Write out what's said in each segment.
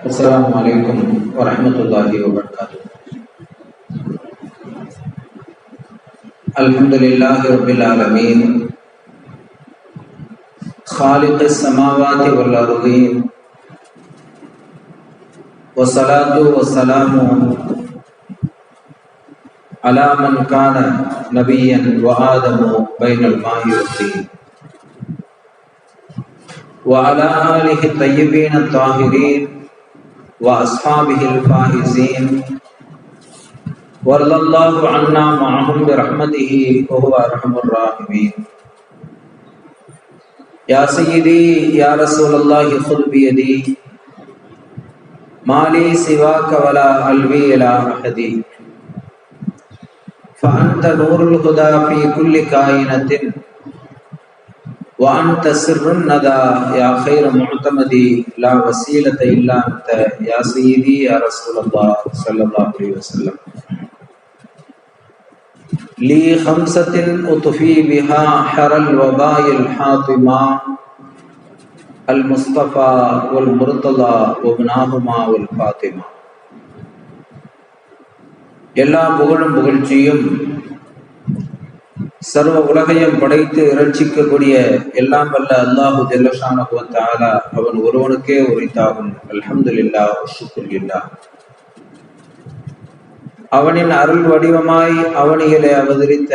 السلام عليكم ورحمة الله وبركاته. الحمد لله رب العالمين خالق السماوات والأرضين والصلاة والسلام على من كان نبيا وآدم بين الماء والطين وعلى آله الطيبين الطاهرين وأصحابه الفائزين وارض الله عنا معهم برحمته وهو أرحم الراحمين. يا سيدي يا رسول الله خذ بيدي ما لي سواك ولا ألوي إلى أحد فأنت نور الهدى في كل كائنة وأنت سر الندى يا خير معتمدي لا وسيلة إلا أنت يا سيدي يا رسول الله صلى الله عليه وسلم. لي خمسة أطفي بها حر الوباء الحاطمة المصطفى والمرتضى وابناهما والفاطمة. எல்லா புகழும் புகழ்ச்சியும் சர்வ உலகையும் படைத்து இரட்சிக்கக்கூடிய எல்லாம் வல்ல அல்லாஹு ஜல்லஷானஹு வ தஆலா அவன் ஒருவனுக்கே உரித்தாகும். அல்ஹம்துலில்லாஹ் வஷ்குருலில்லாஹ். அவனின் அருள் வடிவமாய் அவனியிலே அவதரித்த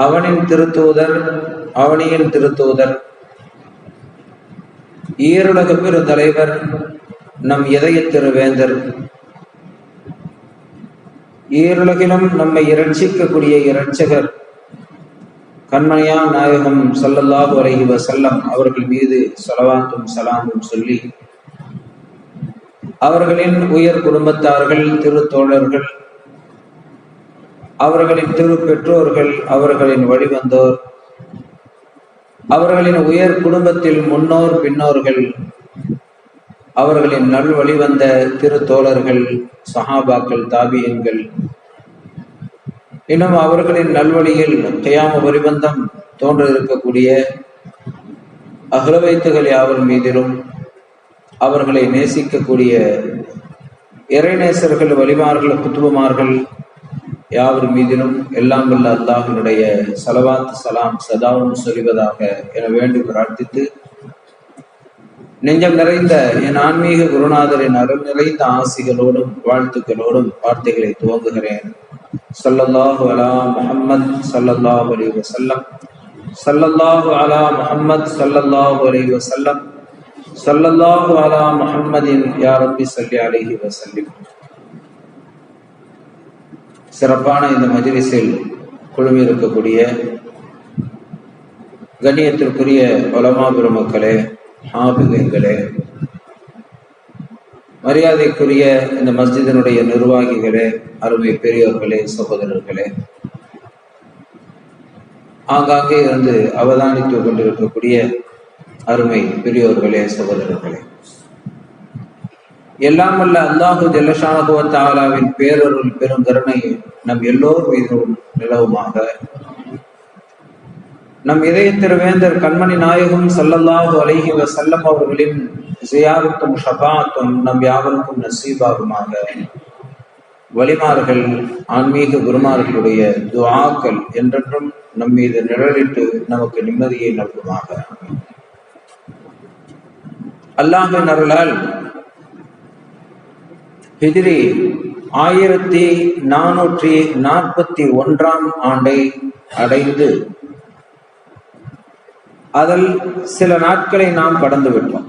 அவனின் திருத்தூதர் அவனியின் திருத்தூதர் ஈருலக பெரு தலைவர் நம் இதய திருவேந்தர் ஈருலகிலும் நம்மை இரட்சிக்கக்கூடிய இரட்சகர் கண்மணியா நாயகம் ஸல்லல்லாஹு அலைஹி வஸல்லம் அவர்கள் மீது ஸலவாத்தும் சலாமும் சொல்லி அவர்களின் உயர் குடும்பத்தார்கள் திருத்தோழர்கள் அவர்களின் திரு பெற்றோர்கள் அவர்களின் வழிவந்தோர் அவர்களின் உயர் குடும்பத்தில் முன்னோர் பின்னோர்கள் அவர்களின் நல் வழிவந்த திருத்தோழர்கள் சஹாபாக்கள் தாபியன்கள் இன்னும் அவர்களின் நல்வழியில் கியாம பரிபந்தம் தோன்ற இருக்கக்கூடிய அஹ்லவைத்துகள் யாவர் மீதிலும் அவர்களை நேசிக்கக்கூடிய இறைநேசர்கள் வலிமார்கள் குத்துபமார்கள் யாவர் மீதிலும் எல்லாம் வல்ல அல்லாஹ்வினுடைய ஸலவாத் சலாம் சதாவும் சொல்வதாக என வேண்டி பிரார்த்தித்து நெஞ்சம் நிறைந்த என் ஆன்மீக குருநாதரின் அருள் நிறைந்த ஆசிகளோடும் வாழ்த்துக்களோடும் வார்த்தைகளை துவங்குகிறேன். ஸல்லல்லாஹு அலா முஹம்மத் ஸல்லல்லாஹு அலைஹி வஸல்லம், ஸல்லல்லாஹு அலா முஹம்மத் ஸல்லல்லாஹு அலைஹி வஸல்லம், ஸல்லல்லாஹு அலா முஹம்மதின் யா ரப்பி ஸல்லி அலைஹி வஸல்லிம். சிறப்பான இந்த மஜ்லிஸில் குழுமி இருக்கக்கூடிய கண்ணியத்திற்குரிய உலமா பெருமக்களே, ஹாபிகளே, மரியாதைக்குரிய இந்த மஸ்ஜிதினுடைய நிர்வாகிகளே, அருமை பெரியோர்களே, சகோதரர்களே, ஆங்காங்கே இருந்து அவதானித்துக் கொண்டிருக்கக்கூடிய அருமை பெரியோர்களே, சகோதரர்களே, எல்லாம் வல்ல அல்லாஹு ஜல்லஷானஹு வ தஆலாவின் பேரருள் பெருங்கருணை நம் எல்லோர் மீதும் நிலவுமாக. நம் இதய திருவேந்தர் கண்மணி நாயகம் ஸல்லல்லாஹு அலைஹி வஸல்லம் அவர்களின் ஜியாரத்தும் ஷஃபாஅத்தும் நம் யாவருக்கும் நசீபாகுமாக. வலிமார்கள் ஆன்மீக குருமார்களுடைய துஆக்கள் என்றென்றும் நம் மீது நிழலிட்டு நமக்கு நிம்மதியை நல்குமாக. அல்லாஹ்வின் அருளால் ஹிஜ்ரி 1441 ஆண்டை அடைந்து அதில் சில நாட்களை நாம் கடந்து விட்டோம்.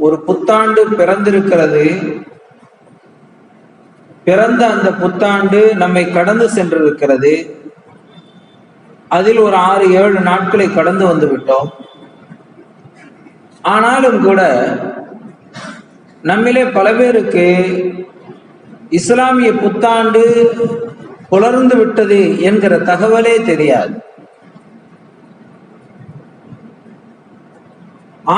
ஒரு புத்தாண்டு பிறந்திருக்கிறது. பிறந்த அந்த புத்தாண்டு நம்மை கடந்து சென்றிருக்கிறது. அதில் ஒரு 6-7 நாட்களை கடந்து வந்து விட்டோம். ஆனாலும் கூட நம்மிலே பல பேருக்கு இஸ்லாமிய புத்தாண்டு புலர்ந்து விட்டது என்கிற தகவலே தெரியாது.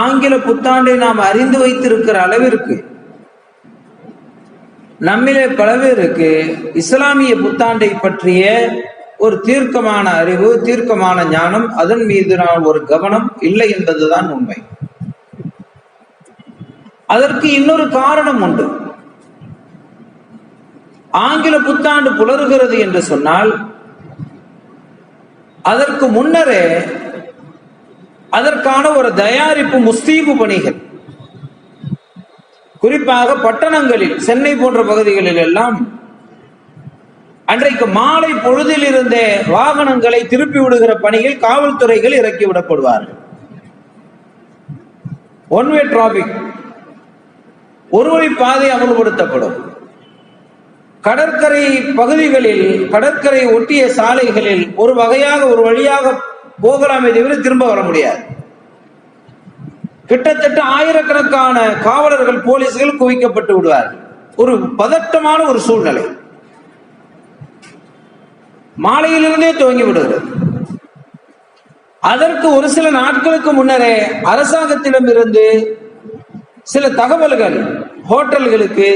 ஆங்கில புத்தாண்டை நாம் அறிந்து வைத்திருக்கிற அளவிற்கு நம்மிலே பல பேருக்கு இஸ்லாமிய புத்தாண்டை பற்றிய ஒரு தீர்க்கமான அறிவு, தீர்க்கமான ஞானம், அதன் மீது ஒரு கவனம் இல்லை என்பதுதான் உண்மை. அதற்கு இன்னொரு காரணம் உண்டு. ஆங்கில புத்தாண்டு புலருகிறது என்று சொன்னால் அதற்கு முன்னரே அதற்கான ஒரு தயாரிப்பு முஸ்தீபு பணிகள், குறிப்பாக பட்டணங்களில், சென்னை போன்ற பகுதிகளில் எல்லாம் அன்றைக்கு மாலை பொழுதில் இருந்தே வாகனங்களை திருப்பி விடுகிற பணியில் காவல்துறைகள் இறக்கி விடப்படுவார்கள். ஒன்வே டிராபிக், ஒருவழி பாதை அமல்படுத்தப்படும். கடற்கரை பகுதிகளில், கடற்கரை ஒட்டிய சாலைகளில் ஒரு வழியாக போகலாமே தவிர திரும்ப வர முடியாது. கிட்டத்தட்ட ஆயிரக்கணக்கான காவலர்கள், போலீஸ்கள் குவிக்கப்பட்டு விடுவார்கள். ஒரு பதட்டமான ஒரு சூழ்நிலை மாலையிலிருந்தே துவங்கி விடுகிறது. அதற்கு ஒரு சில நாட்களுக்கு முன்னரே அரசாங்கத்திடம் இருந்து சில தகவல்கள் ஹோட்டல்களுக்கு,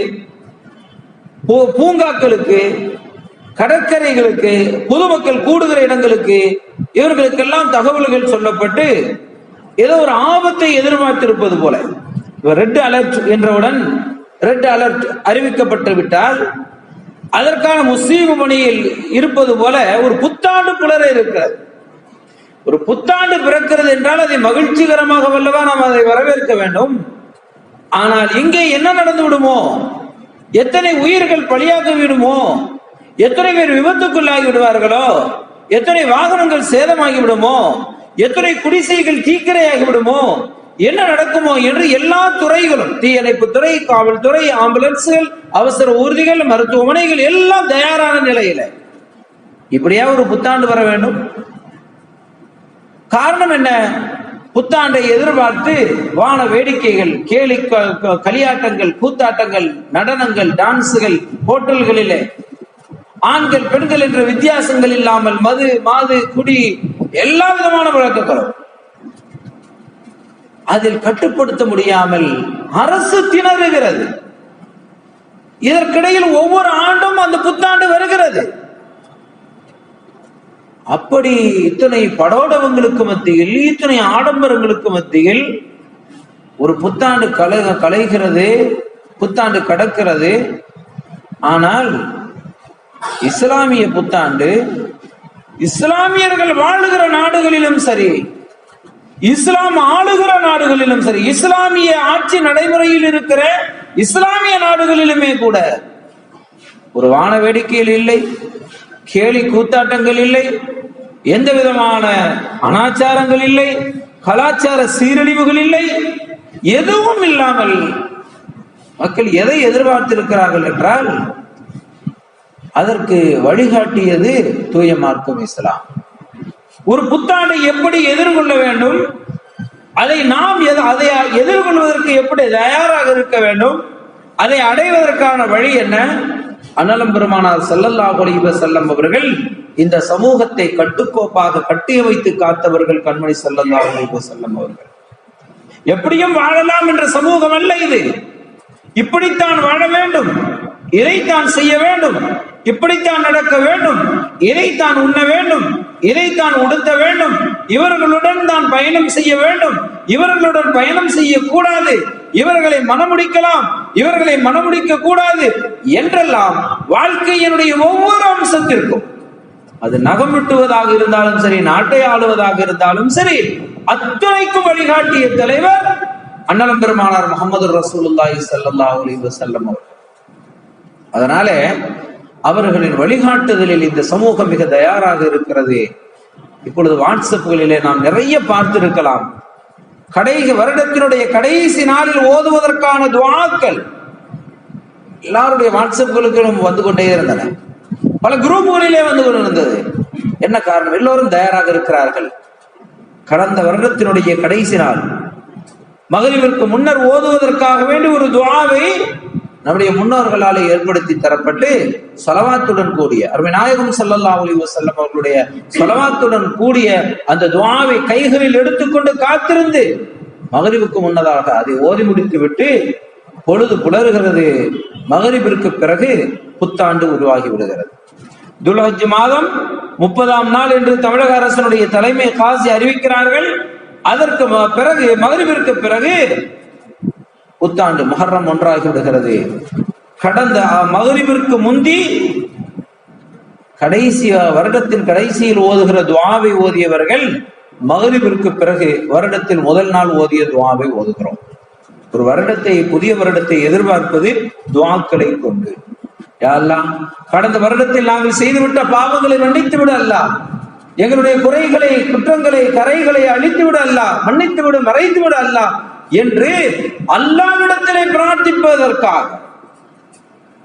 பூங்காக்களுக்கு, கடற்கரைகளுக்கு, பொதுமக்கள் கூடுகிற இடங்களுக்கு இவர்களுக்கெல்லாம் தகவல்கள் சொல்லப்பட்டு ஏதோ ஒரு ஆபத்தை எதிர்பார்த்திருப்பது போல, ரெட் அலர்ட் என்றவுடன் ரெட் அலர்ட் அறிவிக்கப்பட்டு விட்டால் அதற்கான முஸ்லீம் பணியில் இருப்பது போல ஒரு புத்தாண்டு புலர இருக்கிறது. ஒரு புத்தாண்டு பிறக்கிறது என்றால் அதை மகிழ்ச்சிகரமாக வல்லவா நாம் அதை வரவேற்க வேண்டும். ஆனால் இங்கே என்ன நடந்து விடுமோ, எத்தனை உயிர்கள் பலியாகி விடுமோ, எத்தனை பேர் விபத்துக்குள்ளாகி விடுவார்களோ, எத்தனை வாகனங்கள் சேதமாகி விடுமோ, எத்தனை குடிசைகள் தீக்கிரையாகி விடுமோ, என்ன நடக்குமோ என்று எல்லா துறைகளும், தீயணைப்பு துறை, காவல்துறை, ஆம்புலன்ஸ்கள், அவசர ஊர்திகள், மருத்துவமனைகள் எல்லாம் தயாரான நிலையில இப்படியா ஒரு புத்தாண்டு வர வேண்டும்? காரணம் என்ன? புத்தாண்டை எதிர்பார்த்து வான வேடிக்கைகள், கேலி களியாட்டங்கள், கூத்தாட்டங்கள், நடனங்கள், டான்ஸுகள், ஹோட்டல்களிலே ஆண்கள் பெண்கள் என்ற வித்தியாசங்கள் இல்லாமல் மது, மாது, குடி, எல்லா விதமான வழக்குகளும் அதில் கட்டுப்படுத்த முடியாமல் அரசு திணறுகிறது. இதற்கிடையில் ஒவ்வொரு ஆண்டும் அந்த புத்தாண்டு வருகிறது. அப்படி இத்தனை படோடவங்களுக்கு மத்தியில், இத்தனை ஆடம்பரங்களுக்கு மத்தியில் ஒரு புத்தாண்டு கலைகிறது, புத்தாண்டு கடக்கிறது. ஆனால் இஸ்லாமிய புத்தாண்டு இஸ்லாமியர்கள் வாழுகிற நாடுகளிலும் சரி, இஸ்லாம் ஆளுகிற நாடுகளிலும் சரி, இஸ்லாமிய ஆட்சி நடைமுறையில் இருக்கிற இஸ்லாமிய நாடுகளிலுமே கூட ஒரு வான வேடிக்கையில் இல்லை, கேலி கூத்தாட்டங்கள் இல்லை, எந்த விதமான அனாச்சாரங்கள் இல்லை, கலாச்சார சீரழிவுகள் இல்லை, எதுவும் இல்லாமல் மக்கள் எதை எதிர்பார்த்திருக்கிறார்கள் என்றால் அதற்கு வழிகாட்டியது தூய மார்க்கம் இஸ்லாம். ஒரு புத்தாண்டை எப்படி எதிர்கொள்ள வேண்டும், அதை நாம் அதை எதிர்கொள்வதற்கு எப்படி தயாராக இருக்க வேண்டும், அதை அடைவதற்கான வழி என்ன? அண்ணலம் பெருமானார் ஸல்லல்லாஹு அலைஹி வஸல்லம் அவர்கள் இந்த சமூகத்தை கட்டுக்கோப்பாக கட்டியமைத்து காத்தவர்கள். கண்மணி ஸல்லல்லாஹு அலைஹி வஸல்லம் அவர்கள் எப்படியும் வாழலாம் என்ற சமூகம் அல்ல இது. இப்படித்தான் வாழ வேண்டும், இதைத்தான் செய்ய வேண்டும், இப்படித்தான் நடக்க வேண்டும், இதைத்தான் உண்ண வேண்டும், இதைத்தான் உடுத்த வேண்டும், இவர்களுடன் தான் பயணம் செய்ய வேண்டும், இவர்களுடன் பயணம் செய்யக்கூடாது, இவர்களை மனமுடிக்கலாம், இவர்களை மனமுடிக்க கூடாது என்றெல்லாம் வாழ்க்கையினுடைய ஒவ்வொரு அம்சத்திற்கும், அது நகம் வெட்டுவதாக இருந்தாலும் சரி, நாட்டை ஆளுவதாக இருந்தாலும் சரி, அத்தனைக்கும் வழிகாட்டிய தலைவர் அண்ணலம் பெருமானார் முஹம்மது ரசூலுல்லாஹி ஸல்லல்லாஹு அலைஹி வஸல்லம் அவர்கள். அதனால அவர்களின் வழிகாட்டுதலில் இந்த சமூகம் மிக தயாராக இருக்கிறது. இப்பொழுது வாட்ஸ்அப்புகளிலே நாம் நிறைய பார்த்திருக்கலாம். வருடத்தினுடைய கடைசி நாளில் ஓதுவதற்கான துஆக்கள் எல்லாருடைய வாட்ஸ்அப்புகளுக்கும் வந்து கொண்டே இருந்தன. பல குரூப்புகளிலே வந்து கொண்டிருந்தது. என்ன காரணம்? எல்லோரும் தயாராக இருக்கிறார்கள். கடந்த வருடத்தினுடைய கடைசி நாள் மகரிபிற்கு முன்னர் ஓதுவதற்காக வேண்டி ஒரு துஆவை நம்முடைய முன்னோர்களாலே ஏற்படுத்தி தரப்பட்டு ஸலவாத்துடன் கூடிய அருமை நாயகம் ஸல்லல்லாஹு அலைஹி வஸல்லம் அவர்களுடைய ஸலவாத்துடன் கூடிய அந்த துஆவை கைகளில் எடுத்துக்கொண்டு காத்திருந்து மகரிபுக்கு முன்னதாக அதை ஓதி முடித்து விட்டு பொழுது புலருகிறது. மகரிபிற்கு பிறகு புத்தாண்டு உருவாகி விடுகிறது. துல்ஹஜ் மாதம் 30ஆம் நாள் என்று தமிழக அரசனுடைய தலைமை காசி அறிவிக்கிறார்கள். அதற்கு பிறகு மகரிபிற்கு பிறகு புத்தாண்டு முஹர்ரம் ஒன்றாகி விடுகிறது. கடந்த மகரிபிற்கு முந்தி கடைசி வருடத்தின் கடைசியில் ஓதுகிற துஆவை ஓதியவர்கள் மகரிபிற்கு பிறகு வருடத்தில் முதல் நாள் ஓதிய துஆவை ஓதுகிறோம். ஒரு வருடத்தை, புதிய வருடத்தை எதிர்பார்ப்பது துஆக்களை கொண்டு. யா அல்லாஹ், கடந்த வருடத்தில் நாங்கள் செய்துவிட்ட பாவங்களை மன்னித்து விட அல்லாஹ், எங்களுடைய குறைகளை, குற்றங்களை, கரைகளை அழித்து விட அல்லாஹ், மன்னித்து விட, மறைத்து விட அல்லாஹ் என்று அல்லாஹ்விடத்திலே பிரார்த்திப்பதற்காக.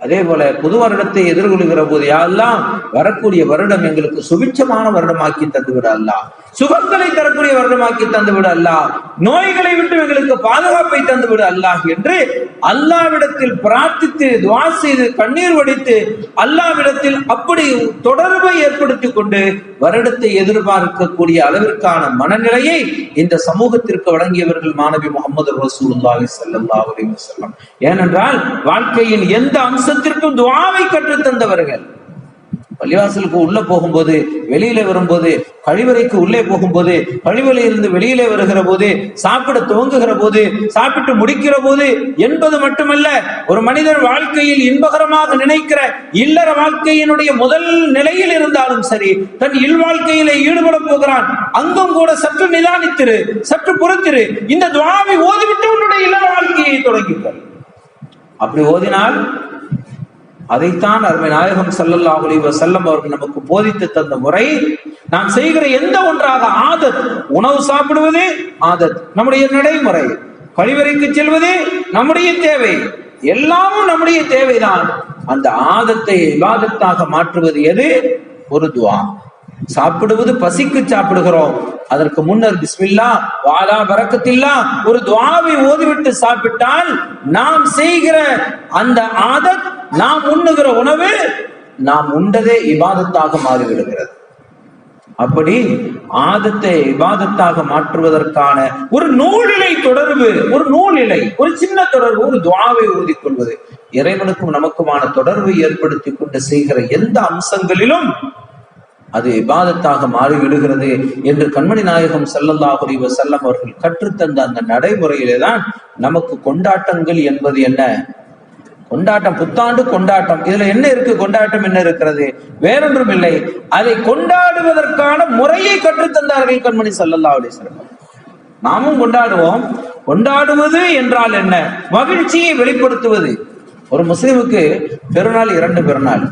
அதே போல புது வருடத்தை எதிர்கொள்கிற போது யா அல்லாஹ், வரக்கூடிய வருடம் எங்களுக்கு சுபிட்சமான வருடமாக்கி தந்துவிட அல்லாஹ், சுகங்களை தரக்கூடிய வருடமாக்கி தந்துவிட அல்லாஹ், நோய்களை விட்டு எங்களுக்கு பாதுகாப்பை தந்துவிட அல்லாஹ் என்று அல்லாஹ்விடத்தில் பிரார்த்தித்து துஆ செய்து கண்ணீர் வடித்து அல்லாஹ்விடத்தில் அப்படி தொடர்பை ஏற்படுத்திக் கொண்டு வருடத்தை எதிர்பார்க்கக்கூடிய அளவிற்கான மனநிலையை இந்த சமூகத்திற்கு வழங்கியவர்கள் மாணவி முஹம்மது ரசூலுல்லாஹி ஸல்லல்லாஹு அலைஹி வஸல்லம். ஏனென்றால் வாழ்க்கையின் எந்த அம்சத்திற்கும் துஆவை கற்றுத் தந்தவர்கள். பள்ளிவாசலுக்கு உள்ள போகும்போது, வெளியில வரும்போது, கழிவறைக்கு உள்ளே போகும்போது, கழிவறையில் இருந்து வெளியிலே வருகிற போது, சாப்பிட துவங்குகிற போது, சாப்பிட்டு முடிக்கிற போது என்பது மட்டுமல்ல, ஒரு மனிதர் வாழ்க்கையில் இன்பகரமாக நினைக்கிற இல்லற வாழ்க்கையினுடைய முதல் நிலையில் இருந்தாலும் சரி, தன் இல் வாழ்க்கையிலே ஈடுபட போகிறான், அங்கும் கூட சற்று நிதானித்திரு, சற்று பொறுத்திரு, இந்த துஆவை ஓதிவிட்டு உன்னுடைய இல்லற வாழ்க்கையை தொடங்கிப்பார். அப்படி ஓதினால் அதைத்தான் அருமை நாயகம் ஸல்லல்லாஹு அலைஹி வஸல்லம் அவர்கள் நமக்கு போதித்து தந்த முறை. நாம் செய்கிற எந்த ஒன்றாக ஆதத், உணவு சாப்பிடுவது ஆதத், நம்முடைய நடைமுறை, கழிவறைக்கு செல்வது நம்முடைய தேவை, எல்லாமும் நம்முடைய தேவைதான். அந்த ஆதத்தை இபாதத்தாக மாற்றுவது எது? ஒரு துஆ. சாப்பிடுவது பசிக்கு சாப்பிடுகிறோம், அதற்கு முன்னர் பிஸ்மில்லா வாலா பரக்கத்தில்லா ஒரு துஆவை ஓதிவிட்டு சாப்பிட்டால் நாம் செய்கிற அந்த ஆதத், நாம் உண்ணுகிற உணவு, நாம் உண்டதே இபாதத்தாக மாறிவிடுகிறது. அப்படி ஆதத்தை இபாதத்தாக மாற்றுவதற்கான ஒரு நூலிலை தொடர்பு, ஒரு நூலிலை, ஒரு சின்ன தொடர்பு, ஒரு துஆவை ஓதிக்கொள்வது, இறைவனுக்கும் நமக்குமான தொடர்பை ஏற்படுத்தி கொண்டு செய்கிற எந்த அம்சங்களிலும் அது இபாதத்தாக மாறிவிடுகிறது என்று கண்மணி நாயகம் ஸல்லல்லாஹு அலைஹி வஸல்லம் அவர்கள் கற்றுத்தந்த அந்த நடைமுறையிலே தான் நமக்கு கொண்டாட்டங்கள் என்பது என்ன? கொண்டாட்டம், புத்தாண்டு கொண்டாட்டம், இதுல என்ன இருக்கு? கொண்டாட்டம் என்ன இருக்கிறது? வேறொன்றும் இல்லை. அதை கொண்டாடுவதற்கான முறையை கற்றுத்தந்தார்கள் கண்மணி ஸல்லல்லாஹு அலைஹி வஸல்லம். நாமும் கொண்டாடுவோம். கொண்டாடுவது என்றால் என்ன? மகிழ்ச்சியை வெளிப்படுத்துவது. ஒரு முஸ்லிமுக்கு பெருநாள் 2 பெருநாள்,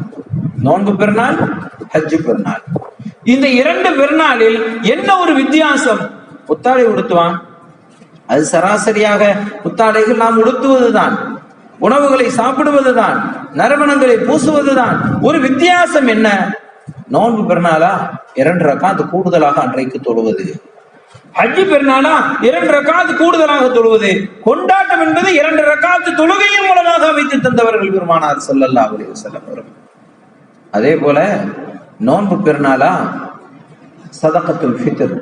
நோன்பு பெருநாள், ஹஜ் பெருநாள். இந்த 2 பெருநாளில் என்ன ஒரு வித்தியாசம்? புத்தாடை உடுத்துவான், அது சராசரியாக புத்தாடைகள் நாம் உடுத்துவதுதான், உணவுகளை சாப்பிடுவதுதான், நறுமணங்களை பூசுவதுதான். ஒரு வித்தியாசம் என்ன? நோன்பு பெருநாளா 2 ரக்காத் கூடுதலாக அன்றைக்கு தொழுவது, ஹஜ் பெருநாளா 2 ரக்காத் கூடுதலாக தொழுவது. கொண்டாட்டம் என்பது 2 ரக்காத் தொழுகையின் மூலமாக அமைத்து தந்தவர்கள் பெருமானார் ஸல்லல்லாஹு அலைஹி வஸல்லம் அவர்கள். அதே போல நோன்பு பெருநாளா சதகத்துல் ஃபித்ர்,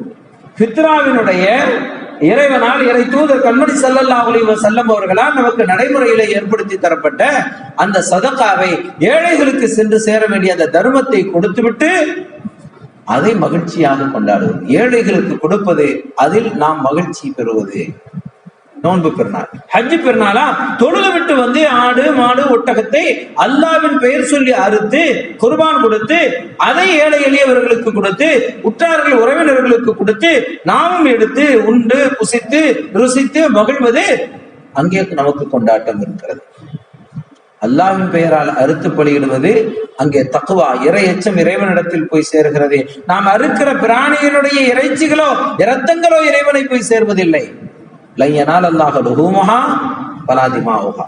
ஃபித்ராவினுடைய இறைவனால் இறை தூதர் கண்மணி ஸல்லல்லாஹு அலைஹி வஸல்லம் அவர்களால் நமக்கு நடைமுறையில ஏற்படுத்தி தரப்பட்ட அந்த சதகாவை, ஏழைகளுக்கு சென்று சேர வேண்டிய அந்த தர்மத்தை கொடுத்துவிட்டு அதை மகிழ்ச்சியாக கொண்டாடுவது, ஏழைகளுக்கு கொடுப்பது, அதில் நாம் மகிழ்ச்சி பெறுவது நோன்பு பெருநாள். ஹஜ் பெருநாளா தொழுது விட்டு வந்து ஆடு மாடு ஒட்டகத்தை அல்லாஹ்வின் பெயர் சொல்லி அறுத்து குர்பான் கொடுத்து அதை ஏழை எளியவர்களுக்கு கொடுத்து உற்றார்கள் உறவினர்களுக்கு கொடுத்து நாமும் எடுத்து உண்டு புசித்து ருசித்து மகிழ்வது, அங்கே நமக்கு கொண்டாட்டம் இருக்கிறது. அல்லாஹ்வின் பெயரால் அறுத்து பலியிடுவது, அங்கே தக்வா, இறை எச்சம் இறைவனிடத்தில் போய் சேர்கிறது. நாம் அறுக்கிற பிராணியினுடைய இறைச்சிகளோ இரத்தங்களோ இறைவனை போய் சேர்வதில்லை. லையனால் அல்லாஹ் லுஹூமுஹா வலா திமாஉஹா,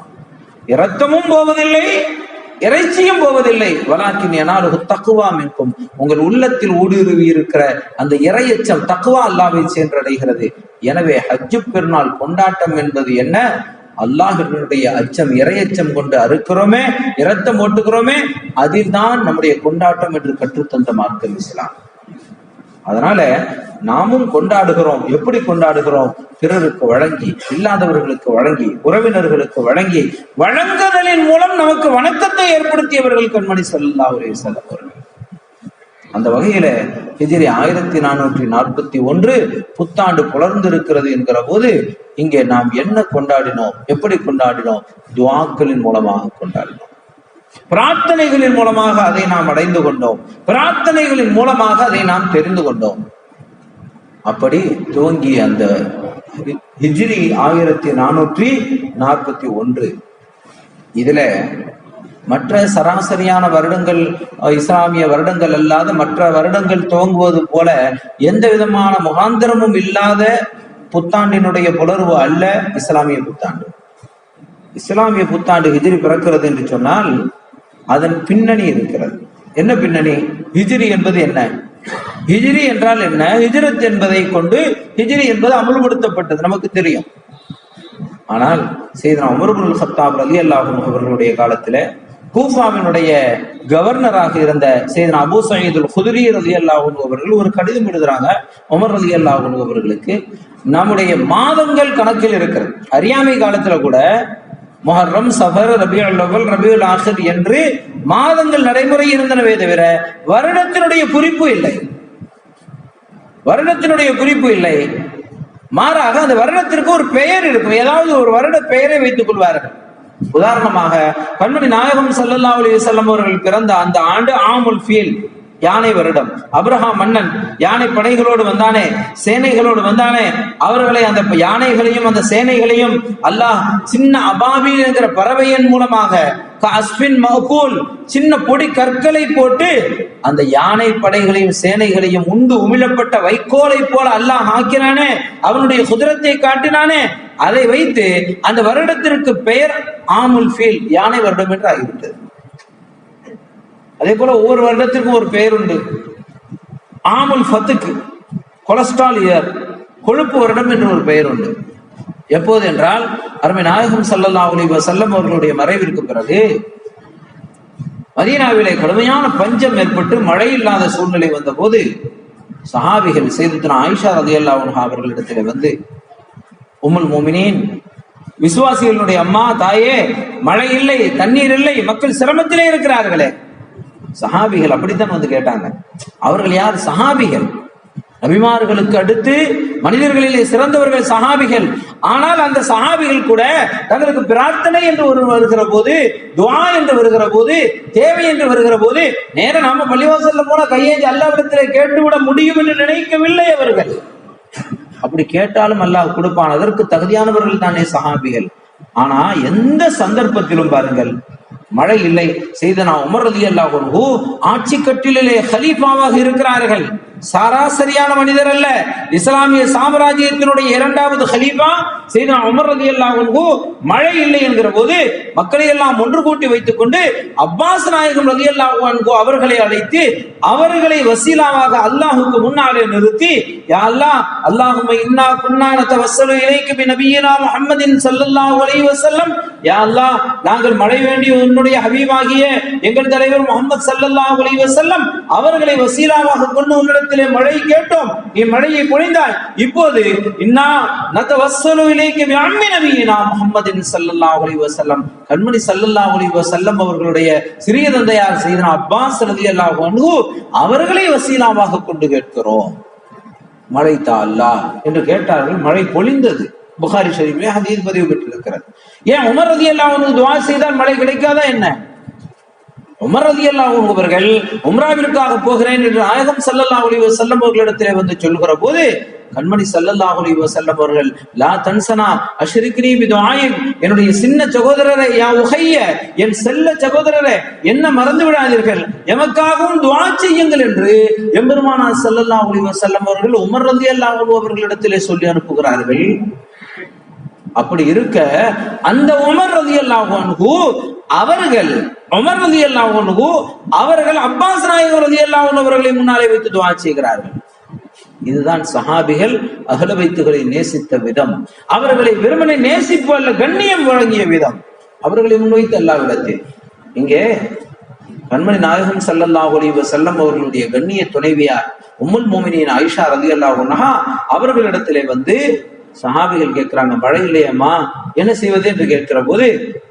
இரத்தமும் போவதில்லை, இறைச்சியும் போவதில்லை. வலாக்கின் யனாலுஹு தக்வா மின்கும், உங்கள் உள்ளத்தில் ஊடுருவி இருக்கிற அந்த இறையச்சம் தக்வா அல்லாஹ்வை சென்றடைகிறது. எனவே ஹஜ் பெருநாள் கொண்டாட்டம் என்பது என்ன? அல்லாஹ்வினுடைய அச்சம், இறையச்சம் கொண்டு அறுக்கிறோமே, இரத்தம் ஓட்டுகிறோமே, அதில் தான் நம்முடைய கொண்டாட்டம் என்று கற்றுத்தந்த மார்க்கம் இஸ்லாம். அதனால நாமும் கொண்டாடுகிறோம். எப்படி கொண்டாடுகிறோம்? பிறருக்கு வழங்கி, இல்லாதவர்களுக்கு வழங்கி, உறவினர்களுக்கு வழங்கி, வழங்குதலின் மூலம் நமக்கு வணக்கத்தை ஏற்படுத்தியவர்கள் கண்மணி ஸல்லல்லாஹு அலைஹி வஸல்லம் அவர்கள். அந்த வகையில ஹிஜ்ரி 1441 புத்தாண்டு புலர்ந்திருக்கிறது என்கிற போது இங்கே நாம் என்ன கொண்டாடினோம், எப்படி கொண்டாடினோம்? துஆக்களின் மூலமாக கொண்டாடினோம், பிரார்த்தனைகளின் மூலமாக அதை நாம் அடைந்து கொண்டோம், பிரார்த்தனைகளின் மூலமாக அதை நாம் தெரிந்து கொண்டோம். அப்படி துவங்கிய அந்த ஹிஜ்ரி 1441 இதுல மற்ற சராசரியான வருடங்கள், இஸ்லாமிய வருடங்கள் அல்லாத மற்ற வருடங்கள் துவங்குவது போல எந்த விதமான முகாந்திரமும் இல்லாத புத்தாண்டினுடைய புலர்வு அல்ல இஸ்லாமிய புத்தாண்டு. இஸ்லாமிய புத்தாண்டு ஹிஜ்ரி பிறக்கிறது என்று சொன்னால் அதன் பின்னணி இருக்கிறது. என்ன பின்னணி? ஹிஜ்ரி என்பது என்ன? ஹிஜ்ரி என்றால் என்ன? ஹிஜ்ரத் என்பதை கொண்டு ஹிஜ்ரி என்பது அமல்படுத்தப்பட்டது, நமக்கு தெரியும். ஆனால் சையதுனா உமர் இப்னுல் கத்தாப் ரலியல்லாஹு அன்ஹு அவர்களுடைய காலத்துல கூஃபாவினுடைய கவர்னராக இருந்த சையதுனா அபூ சயீதுல் குத்ரி ரலியல்லாஹு அன்ஹு அவர்கள் ஒரு கடிதம் எழுதுறாங்க உமர் ரலியல்லாஹு அன்ஹு அவர்களுக்கு. நம்முடைய மாதங்கள் கணக்கில் இருக்கிறது. அறியாமை காலத்துல கூட முஹர்ரம், சஃபர், ரபியுல் அவ்வல், ரபியுல் ஆஹிர் என்று மாதங்கள் நடைமுறை இருந்தனவே தவிர வருடத்தினுடைய குறிப்பு இல்லை. வருடத்தினுடைய குறிப்பு இல்லை. மாறாக அந்த வருடத்திற்கு ஒரு பெயர் இருக்கும். ஏதாவது ஒரு வருட பெயரை வைத்துக் கொள்வார்கள். உதாரணமாக கண்மணி நாயகம் ஸல்லல்லாஹு அலைஹி வஸல்லம் அவர்கள் பிறந்த அந்த ஆண்டு ஆமுல் ஃபீல், யானை வருடம். அப்ரஹாம் மன்னன் யானை படைகளோடு வந்தானே, சேனைகளோடு வந்தானே, அவர்களை அந்த யானைகளையும் அந்த சேனைகளையும் அல்லாஹ் சின்ன அபாபீல் என்கிற பறவையின் மூலமாக சின்ன பொடி கற்களை போட்டு அந்த யானை படைகளையும் சேனைகளையும் உண்டு உமிழப்பட்ட வைக்கோலை போல அல்லாஹ் ஆக்கினானே, அவனுடைய குதிரத்தை காட்டினானே, அதை வைத்து அந்த வருடத்திற்கு பெயர் ஆமுல் ஃபீல், யானை வருடம் என்று ஆகிவிட்டது. அதே போல ஒவ்வொரு வருடத்திற்கும் ஒரு பெயர் உண்டு. ஆமுல் ஃபத்துக்கு, கொலஸ்ட்ரால் இயர், கொழுப்பு வருடம் என்று ஒரு பெயர் உண்டு. எப்போது என்றால் அருமை நாயகம் ஸல்லல்லாஹு அலைஹி வஸல்லம் அவர்களுடைய மறைவிற்கு பிறகு மதீனாவிலே கடுமையான பஞ்சம் ஏற்பட்டு மழை இல்லாத சூழ்நிலை வந்த போது சஹாபிகள் சையதத்துனா ஆயிஷா ரலியல்லாஹு அன்ஹா அவர்களிடத்திலே வந்து, உம்முல் முஃமினீன், விசுவாசிகளுடைய அம்மா, தாயே, மழை இல்லை, தண்ணீர் இல்லை, மக்கள் சிரமத்திலே இருக்கிறார்களே. சஹாபிகள் அப்படித்தான் வந்து கேட்டாங்க. அவர்கள் யார்? சஹாபிகள். நபிமார்களுக்கு அடுத்து மனிதர்களிலே சிறந்தவர்கள் சஹாபிகள். ஆனால் அந்த சஹாபிகள் கூட தங்களுக்கு பிரார்த்தனை என்று ஒரு வருகிற போது, துஆ என்று வருகிற போது, தேவை என்று வருகிற போது நேரம் நாம பள்ளிவாசல்ல போன கையேந்தி அல்லாஹ்விடத்திலே கேட்டுவிட முடியும் என்று நினைக்கவில்லை அவர்கள். அப்படி கேட்டாலும் அல்லாஹ் கொடுப்பான். அதற்கு தகுதியானவர்கள் தானே சஹாபிகள். ஆனா எந்த சந்தர்ப்பத்திலும் பாருங்கள், மழை இல்லை. சையதுனா உமர் ரலியல்லாஹு அன்ஹு ஆட்சி கட்டிலே கலீஃபாவாக இருக்கிறார்கள். சராசரியான மனிதர் அல்ல. இஸ்லாமிய சாம்ராஜ்யத்தினுடைய இரண்டாவது கலீஃபா சையதுனா உமர் ரலியல்லாஹு அன்ஹு மழை இல்லை என்கிற போது மக்களை எல்லாம் ஒன்று கூட்டி வைத்துக் கொண்டு அப்பாஸ் நாயகம் ரலியல்லாஹு அன்ஹு அவர்களை அழைத்து அவர்களை வசீலாவாக அல்லாஹ்வுக்கு முன்னாலே நிறுத்தி, யா அல்லாஹ், அல்லாஹும்ம இன்னா குன்னா நதவஸ்ஸலு இலைக பிநபியினா முஹம்மதின் ஸல்லல்லாஹு அலைஹி வஸல்லம், யா அல்லாஹ், நாங்கள் மழை வேண்டிய உன்னுடைய ஹபீபாகிய எங்கள் தலைவர் முஹம்மது ஸல்லல்லாஹு அலைஹி வஸல்லம் அவர்களை வசீலாவாக கொண்டு உன்னிடத்திலே மழை கேட்டோம், நீ மழையை பொழிந்தாய். இப்போது இன்னா நதவஸ்ஸலு இலைக பிஅம்மி நபியினா முஹம்மதின் ஸல்லல்லாஹு அலைஹி வஸல்லம், கண்மணி ஸல்லல்லாஹு அலைஹி வஸல்லம் அவர்களுடைய சிறிய தந்தையார் சையதுனா அப்பாஸ் ரலியல்லாஹு அன்ஹு அவர்களை வசீலாவாக கொண்டு கேட்கிறோம், மழை தா அல்லாஹ் என்று கேட்டார்கள். மழை பொழிந்தது. புகாரி ஷரீஃபிலே ஹதீஸ் பதிவு பெற்றிருக்கிறது. ஏன் உமர் ரலியல்லாஹு அன்ஹு துஆ செய்தால் மழை கிடைக்காதா என்ன? உமர் ரலியல்லாஹு அன்ஹு அவர்கள் உம்ராவிற்காக போகிறேன் என்று நாயகம் ஸல்லல்லாஹு அலைஹி வஸல்லம் அவர்களிடத்திலே வந்து சொல்கிற போது கண்மணி ஸல்லல்லாஹு அலைஹி வஸல்லம் அவர்கள், லா தன்சனா அஷ்ரிக்னி பிதுஆயின், என்னுடைய சின்ன சகோதரரே, யா உஹைய, என் செல்ல சகோதரரே, என்ன மறந்து விடாதீர்கள், எமக்காகவும் துஆ செய்யுங்கள் என்று எம்பெருமானார் ஸல்லல்லாஹு அலைஹி வஸல்லம் அவர்கள் உமர் ரலியல்லாஹு அன்ஹு அவர்களிடத்திலே சொல்லி அனுப்புகிறார்கள். அப்படி இருக்க அந்த உமர் ரலியல்லாஹு அன்ஹு அவர்கள் அப்பாஸ் நாயகம் ரலியல்லாஹு அன்ஹு அவர்களை முன்னாலே வைத்து துஆ செய்கிறார்கள். இதுதான் சஹாபிகள் அஹ்ல பைத்துகளை நேசித்த விதம். அவர்களை வெறுமனை நேசிப்பு அல்ல, கண்ணியம் வழங்கிய விதம். அவர்களை முன்வைத்து அல்லாஹ்விடத்தில் இங்கே கண்மணி நாயகம் ஸல்லல்லாஹு அலைஹி வஸல்லம் அவர்களுடைய கண்ணிய துணைவியார் உம்முல் முஃமினீன் ஆயிஷா ரலியல்லாஹு அன்ஹா அவர்களிடத்திலே வந்து சஹாபிகள் கேட்கிறாங்க, மழை இல்லையம்மா, என்ன செய்வது என்று கேட்கிற போது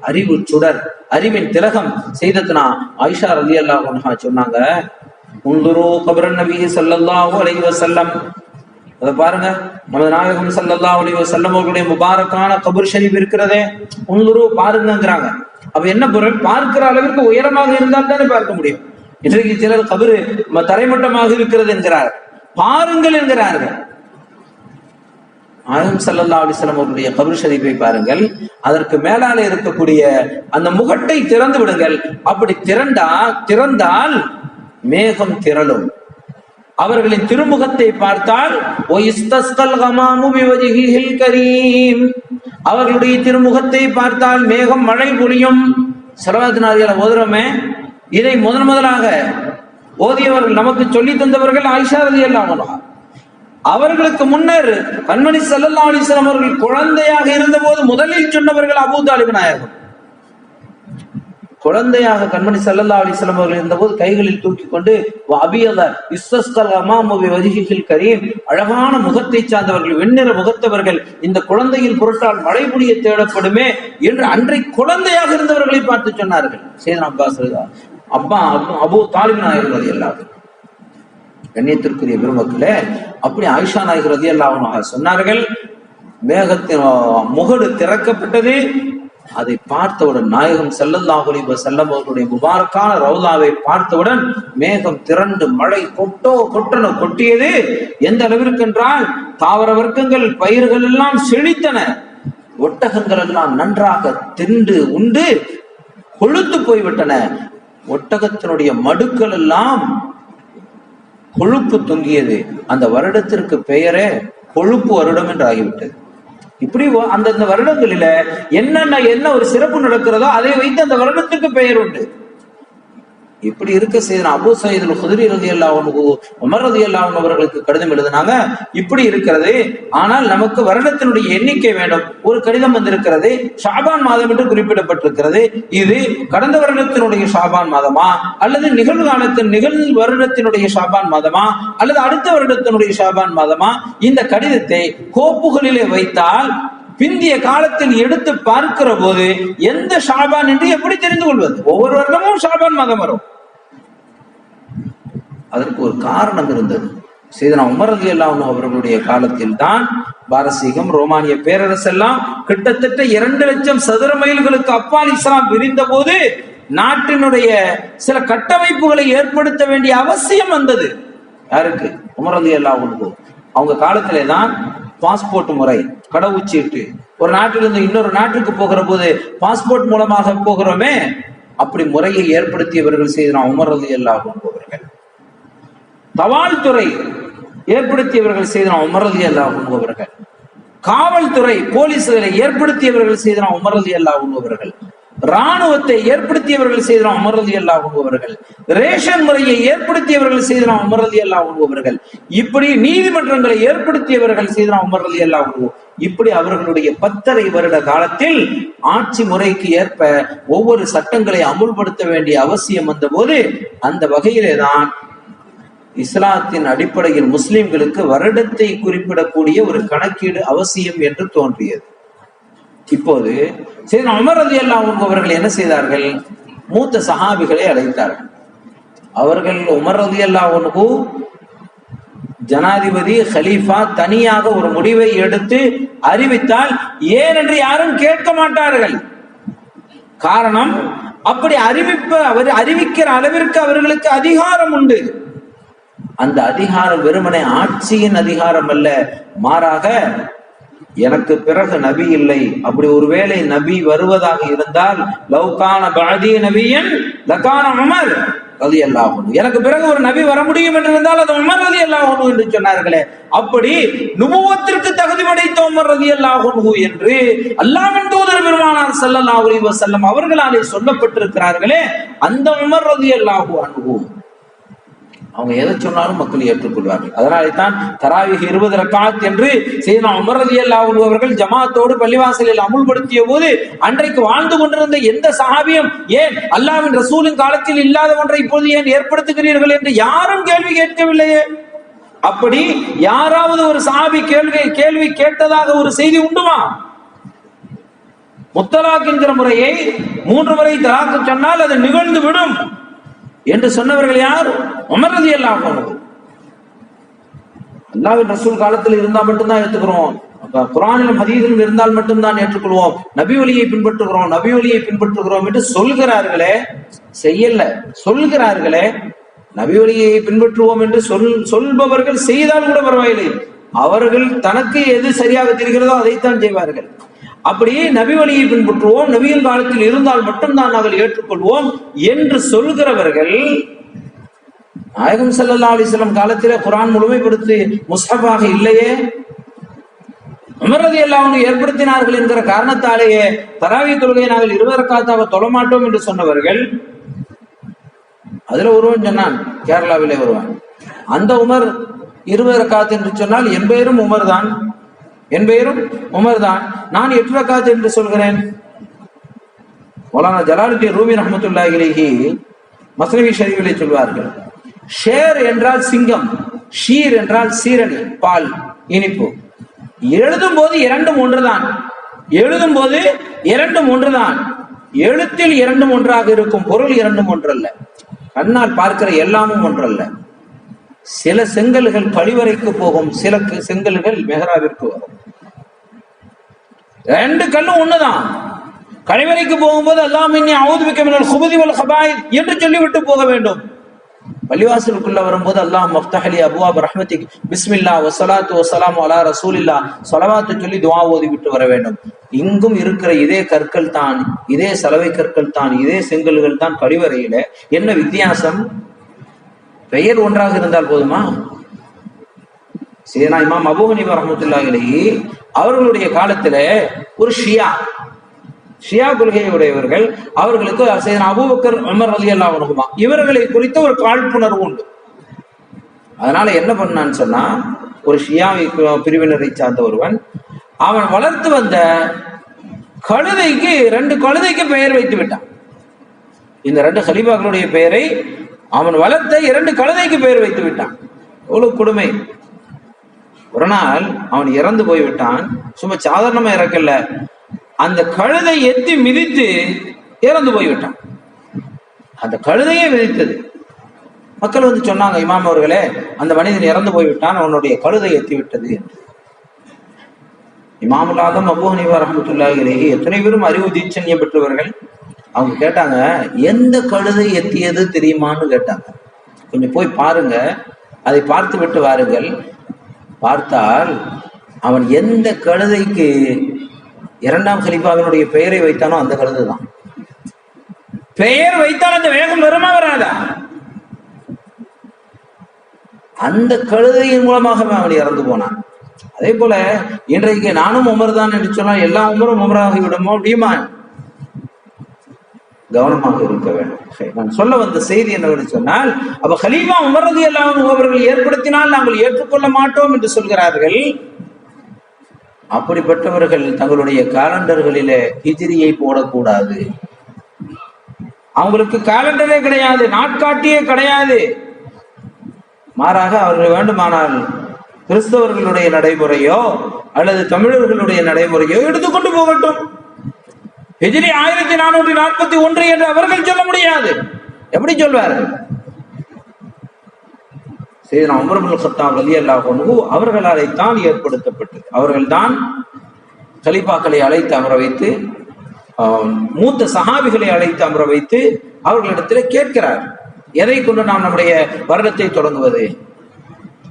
அறிவு சுடர், அறிவின் திலகம் செய்ததுனா ஆயிஷா ரலியல்லாஹு அன்ஹா சொன்னாங்க, உன்துரு கபர் நபி ஸல்லல்லாஹு அலைஹி வஸல்லம். அதை பாருங்க, நமது நாயகம் ஸல்லல்லாஹு அலைஹி வஸல்லம் அவர்களுடைய முபாரக்கான கபர் ஷரீப் இருக்கிறதே, உன்துரு பாருங்கிறாங்க. அப்ப என்ன பொருள்? பார்க்கிற அளவிற்கு உயரமாக இருந்தால் தானே பார்க்க முடியும். இன்றைக்கு சிலர் கபரு தரைமட்டமாக இருக்கிறது என்கிறார், பாருங்கள் என்கிறார்கள். நாயகம் ஸல்லல்லாஹு அலைஹி வஸல்லம் அவருடைய கபர் ஷரீஃபை பாருங்கள், அதற்கு மேலாலே இருக்கக்கூடிய அந்த முகட்டை திறந்து விடுங்கள். அப்படி திறந்தால் மேகம் திரளும். அவர்களின் திருமுகத்தை பார்த்தால் அவர்களுடைய திருமுகத்தை பார்த்தால் மேகம் மழை பொழியும். ஸலவாத் நாதிகளை ஓதுறோமே, இதை முதலாக ஓதியவர்கள், நமக்கு சொல்லி தந்தவர்கள் ஆயிஷா ரலியல்லாஹு அன்ஹா. அவர்களுக்கு முன்னர் கண்மணி ஸல்லல்லாஹு அலைஹி வஸல்லம் அவர்கள் குழந்தையாக இருந்த போது முதலில் சொன்னவர்கள் அபூ தாலிப் நாயகம். குழந்தையாக கண்மணி ஸல்லல்லாஹு அலைஹி வஸல்லம் அவர்கள் இருந்தபோது கைகளில் தூக்கி கொண்டு கரீம், அழகான முகத்தை சார்ந்தவர்கள், வெண்ணிற முகத்தவர்கள், இந்த குழந்தையின் பொருட்டால் மழை பொழிய தேடப்படுமே என்று அன்றை குழந்தையாக இருந்தவர்களை பார்த்து சொன்னார்கள். சையதுனா அப்பாஸ் அப்பா அபூ தாலிப் நாயகம் ரலியல்லாஹு கண்ணியத்திற்குரிய பெருமக்களே, அப்படி ஆயிஷா நாயகம் ரலியல்லாஹு அன்ஹா சொன்னார்கள், மேகத்தின் முகடு திறக்கப்பட்டது. அதை பார்த்தவுடன் நாயகம் ஸல்லல்லாஹு அலைஹி வஸல்லம் அவர்களுடைய முபாரக்கான ரவுலாவை பார்த்தவுடன் மேகம் திரண்டு மழை கொட்டியது. எந்த அளவிற்கு என்றால் தாவர வர்க்கங்கள், பயிர்கள் எல்லாம் செழித்தன. ஒட்டகங்கள் எல்லாம் நன்றாக தின்று உண்டு கொழுத்து போய்விட்டன. ஒட்டகத்தினுடைய மடுக்கள் எல்லாம் கொழுப்பு தொங்கியது. அந்த வருடத்திற்கு பெயரே கொழுப்பு வருடம் என்று ஆகிவிட்டது. இப்படி அந்தந்த வருடங்களில என்ன ஒரு சிறப்பு நடக்கிறதோ அதை வைத்து அந்த வருடத்துக்கு பெயர் உண்டு. இப்படி இருக்க செய்த அபூ சயீத் அல்-குத்ரி ரலியல்லாஹு அன்ஹு, உமர் ரலியல்லாஹு அன்ஹு அவர்களுக்கு கடிதம் எழுதினாங்க. இப்படி இருக்கிறது, ஆனால் நமக்கு வருடத்தினுடைய எண்ணிக்கை வேண்டும். ஒரு கடிதம் வந்திருக்கிறது, ஷாபான் மாதம் என்று குறிப்பிடப்பட்டிருக்கிறது. இது கடந்த வருடத்தினுடைய ஷாபான் மாதமா, அல்லது நிகழ் வருடத்தினுடைய ஷாபான் மாதமா, அல்லது அடுத்த வருடத்தினுடைய ஷாபான் மாதமா? இந்த கடிதத்தை கோப்புகளிலே வைத்தால் பிந்திய காலத்தில் எடுத்து பார்க்கிற போது எந்த ஷாபான் என்று எப்படி தெரிந்து கொள்வது? ஒவ்வொரு வருடமும் ஷாபான் மாதம் வரும். அதற்கு ஒரு காரணம் இருந்தது. சையதுனா உமர் ரலியல்லாஹு அன்ஹு அவர்களுடைய காலத்தில் தான் பாரசீகம், ரோமானிய பேரரசெல்லாம் கிட்டத்தட்ட 2 லட்சம் சதுர மைல்களுக்கு அப்பால் இஸ்லாம் விரிந்த போது நாட்டினுடைய சில கட்டமைப்புகளை ஏற்படுத்த வேண்டிய அவசியம் வந்தது. யாருக்கு? உமர் ரலியல்லாஹு அன்ஹு. அவங்க காலத்திலே தான் பாஸ்போர்ட் முறை, கடவுச்சீட்டு, ஒரு நாட்டிலிருந்து இன்னொரு நாட்டுக்கு போகிற போது பாஸ்போர்ட் மூலமாக போகிறோமே, அப்படி முறையை ஏற்படுத்தியவர்கள் சையதுனா உமர் ரலியல்லாஹு அன்ஹு அவர்கள். தபால் துறை ஏற்படுத்தியவர்கள் சையதுனா உமர் ரலியல்லாஹு அன்ஹு அவர்கள். காவல்துறை, போலீஸ்களை ஏற்படுத்தியவர்கள் சையதுனா உமர் ரலியல்லாஹு அன்ஹு அவர்கள். ராணுவத்தை ஏற்படுத்தியவர்கள் சையதுனா உமர் ரலியல்லாஹு அன்ஹு அவர்கள். ரேஷன் முறையை ஏற்படுத்தியவர்கள் சையதுனா உமர் ரலியல்லாஹு அன்ஹு அவர்கள். இப்படி நீதிமன்றங்களை ஏற்படுத்தியவர்கள் சையதுனா உமர் ரலியல்லாஹு அன்ஹு. இப்படி அவர்களுடைய 10.5 வருட காலத்தில் ஆட்சி முறைக்கு ஏற்ப ஒவ்வொரு சட்டங்களை அமுல்படுத்த வேண்டிய அவசியம் வந்த போது, அந்த வகையிலே தான் இஸ்லாத்தின் அடிப்படையில் முஸ்லிம்களுக்கு வருடத்தை குறிப்பிடக்கூடிய ஒரு கணக்கீடு அவசியம் என்று தோன்றியது. இப்போது சையதுனா உமர் ரலியல்லாஹு அன்ஹு அவர்கள் என்ன செய்தார்கள்? மூத்த சஹாபிகளை அழைத்தார்கள். அவர்கள் உமர் ரலியல்லாஹு அன்ஹு ஜனாதிபதி, கலீஃபா தனியாக ஒரு முடிவை எடுத்து அறிவித்தால் ஏன் என்று யாரும் கேட்க மாட்டார்கள். காரணம், அப்படி அறிவிக்கிற அளவிற்கு அவர்களுக்கு அதிகாரம் உண்டு. அந்த அதிகாரம் வெறுமனே ஆட்சியின் அதிகாரம் அல்ல, மாறாக எனக்கு பிறகு நபி இல்லை, அப்படி ஒருவேளை நபி வருவதாக இருந்தால் லவ்கான பஅதி நபியன் லகான உமர் ரலியல்லாஹு அன்ஹு, எனக்கு பிறகு ஒரு நபி வர முடியும் என்று இருந்தால் அது உமர் ரலியல்லாஹு அன்ஹு என்று சொன்னார்களே. அப்படி நுபுவத்திற்கு தகுதி படைத்த உமர் ரலியல்லாஹு அன்ஹு என்று அல்லாஹ்வின் தூதர் பெருமானார் ஸல்லல்லாஹு அலைஹி வஸல்லம் அவர்களாலே சொல்லப்பட்டிருக்கிறார்களே, அந்த உமர் ரலியல்லாஹு அன்ஹு அவங்க எதை சொன்னாலும் மக்கள் ஏற்றுக்கொள்வார்கள். அதனாலே தான் தராவீஹ் 20 ரக்காத் என்று சையதுனா உமர் ரலியல்லாஹு அன்ஹு அவர்கள் ஜமாத்தோடு பள்ளிவாசலில் அமுல்படுத்திய போது அன்றைக்கு வாழ்ந்து கொண்டிருந்த எந்த சஹாபியும் ஏன் அல்லாஹ்வின் ரசூலின் காலத்தில் இல்லாத ஒன்றை இப்போது ஏன் ஏற்படுத்துகிறீர்கள் என்று யாரும் கேள்வி கேட்கவில்லையே. அப்படி யாராவது ஒரு சஹாபி கேள்வி கேட்டதாக ஒரு செய்தி உண்டுமா? முத்தலாக் என்கிற முறையை 3 முறை தலாக்கு சொன்னால் அது நிகழ்ந்து விடும். என்று சொன்னவர்கள் யார்? உமர் ரலியல்லாஹு அன்ஹு. அல்லாஹ்வின் ரசூல் காலத்தில் இருந்தால் மட்டும்தான் ஏற்றுக்கிறோம், குர்ஆனிலும் ஹதீஸிலும் இருந்தால் மட்டும்தான் ஏற்றுக்கொள்வோம், நபி வழியை பின்பற்றுகிறோம், நபி வழியை பின்பற்றுகிறோம் என்று சொல்கிறார்களே, செய்யல சொல்கிறார்களே. நபி வழியை பின்பற்றுவோம் என்று சொல்பவர்கள் செய்தால் கூட பரவாயில்லை, அவர்கள் தனக்கு எது சரியாக தெரிகிறதோ அதைத்தான் செய்வார்கள். அப்படியே நபி வழியை பின்பற்றுவோம், நபியின் காலத்தில் இருந்தால் மட்டும்தான் நாங்கள் ஏற்றுக்கொள்வோம் என்று சொல்கிறவர்கள் நாயகம் ஸல்லல்லாஹு அலைஹி வஸல்லம் காலத்திலே குர்ஆன் முழுமைப்படுத்தி முஸ்ஹஃபாக இல்லையே. உமர் ரலியல்லாஹு அன்ஹு ஏற்படுத்தினார்கள் என்கிற காரணத்தாலேயே தராவீஹ் தொழுகையை நாங்கள் 20 ரக்காத்தாக தொழமாட்டோம் என்று சொன்னவர்கள், அதுல ஒருவன் சொன்னான், கேரளாவிலே வருவான், அந்த உமர் 20 ரக்காத் என்று சொன்னால் என் பெயரும் உமர் தான், என் பெயரும் உமர் தான், நான் 8 ரக்காத் என்று சொல்கிறேன். மௌலானா ஜலாலுத்தீன் ரூமி ரஹ்மத்துல்லாஹி அலைஹி மஸ்னவி ஷரீஃபிலே சொல்வார்கள், ஷேர் என்றால் சிங்கம், ஷீர் என்றால் சீரணி, பால், இனிப்பு. எழுதும் போது இரண்டும் ஒன்றுதான், எழுதும் போது இரண்டும் ஒன்றுதான், எழுத்தில் இரண்டும் ஒன்றாக இருக்கும், பொருள் இரண்டும் ஒன்றல்ல. கண்ணால் பார்க்கிற எல்லாமும் ஒன்றல்ல. சில செங்கல்கள் கழிவறைக்கு போகும், சில செங்கல்கள் மெஹராவிற்கு வரும். ரெண்டு கல்லும் ஒண்ணுதான். கழிவறைக்கு போகும்போது அல்லாஹ் அஊது பிக்க மினல் குபுதி வல் கபாயித் என்று சொல்லிவிட்டு போக வேண்டும். பள்ளிவாசலுக்குள்ள வரும்போது அல்லாஹ் மஃப்தஹ் லி அப்வாப் ரஹ்மத்திக் பிஸ்மில்லாஹ் வஸ்ஸலாத்து வஸ்ஸலாமு அலா ரசூலில்லாஹ் ஸலவாத்து சொல்லி துஆ ஓதி விட்டு வர வேண்டும். இங்கும் இருக்கிற இதே கற்கள் தான், இதே சலவை கற்கள் தான், இதே செங்கல்கள் தான் கழிவறையில. என்ன வித்தியாசம்? பெயர் ஒன்றாக இருந்தால் போதுமா? சீனா இமாம் அபூ ஹனீஃபா ரஹ்மத்துல்லாஹி அலைஹி அவர்களுடைய காலத்துல ஒரு ஷியா கொள்கையை உடையவர்கள், அவர்களுக்கு சையதுனா அபூபக்கர் உமர் ரலியல்லாஹு அன்ஹுமா இவர்களை குறித்த ஒரு காழ்ப்புணர்வு உண்டு. அதனால என்ன பண்ணான்னு சொன்னா, ஒரு ஷியா பிரிவினரை சார்ந்த ஒருவன் அவன் வளர்த்து வந்த கழுதைக்கு 2 கழுதைக்கு பெயர் வைத்து விட்டான். இந்த 2 கலீஃபாக்களுடைய பெயரை அவன் வளர்த்த 2 கழுதைக்கு பெயர் வைத்து விட்டான். எவ்வளவு கொடுமை! ஒரு நாள் அவன் இறந்து போய்விட்டான். சும்மா சாதாரணமா இறக்கல, அந்த கழுதை எத்தி மிதித்து இறந்து போய்விட்டான். அந்த கழுதையே மிதித்தது. மக்கள் வந்து சொன்னாங்க, இமாம் அவர்களே, அந்த மனிதன் இறந்து போய்விட்டான், அவனுடைய கழுதை எத்தி விட்டது. இமாமுல் ஆதம் அபூ ஹனீஃபா ரஹ்மத்துல்லாஹி அலைஹி எத்தனை பேரும் அறிவு தீட்சண்யம் பெற்றவர்கள். அவங்க கேட்டாங்க, எந்த கழுதை எத்தியது தெரியுமான்னு கேட்டாங்க. கொஞ்சம் போய் பாருங்க, அதை பார்த்து விட்டு வாருங்கள். பார்த்தால் அவன் எந்த கழுதைக்கு 2ஆம் கலீஃபாவினுடைய பெயரை வைத்தானோ அந்த கழுதை தான். பெயர் வைத்தால் அந்த வேகம் வருமா வராதா? அந்த கழுதையின் மூலமாக அவன் இறந்து போனான். அதே போல இன்றைக்கு நானும் உமர் தான் என்று சொன்னால் எல்லா உமரும் உமராகி விடுமோ? முடியுமா? கவனமாக இருக்க வேண்டும். நான் சொல்ல வந்த செய்தி என்னவென்று சொன்னால், அப்ப கலீஃபா உமர் ரலியல்லாஹு அன்ஹு அவர்கள் ஏற்படுத்தினால் நாங்கள் ஏற்றுக்கொள்ள மாட்டோம் என்று சொல்கிறார்கள். அப்படிப்பட்டவர்கள் தங்களுடைய காலண்டர்களிலே ஹிஜ்ரியை போடக்கூடாது. அவங்களுக்கு காலண்டரே கிடையாது, நாட்காட்டியே கிடையாது. மாறாக அவர்கள் வேண்டுமானால் கிறிஸ்தவர்களுடைய நடைமுறையோ அல்லது தமிழர்களுடைய நடைமுறையோ எடுத்துக்கொண்டு போகட்டும். ஹிஜ்ரி 1441 என்று அவர்கள் சொல்ல முடியாது. எப்படி சொல்வார்கள்? சையதுனா உமர் இப்னு கத்தாப் ரலியல்லாஹு அன்ஹு அவர்களால் தான் ஏற்படுத்தப்பட்டது. அவர்கள்தான் கலீஃபாக்களை அழைத்து அமர வைத்து, மூத்த சஹாபிகளை அழைத்து அமர வைத்து அவர்களிடத்திலே கேட்கிறார், எதை கொண்டு நாம் நம்முடைய வருடத்தை தொடங்குவது?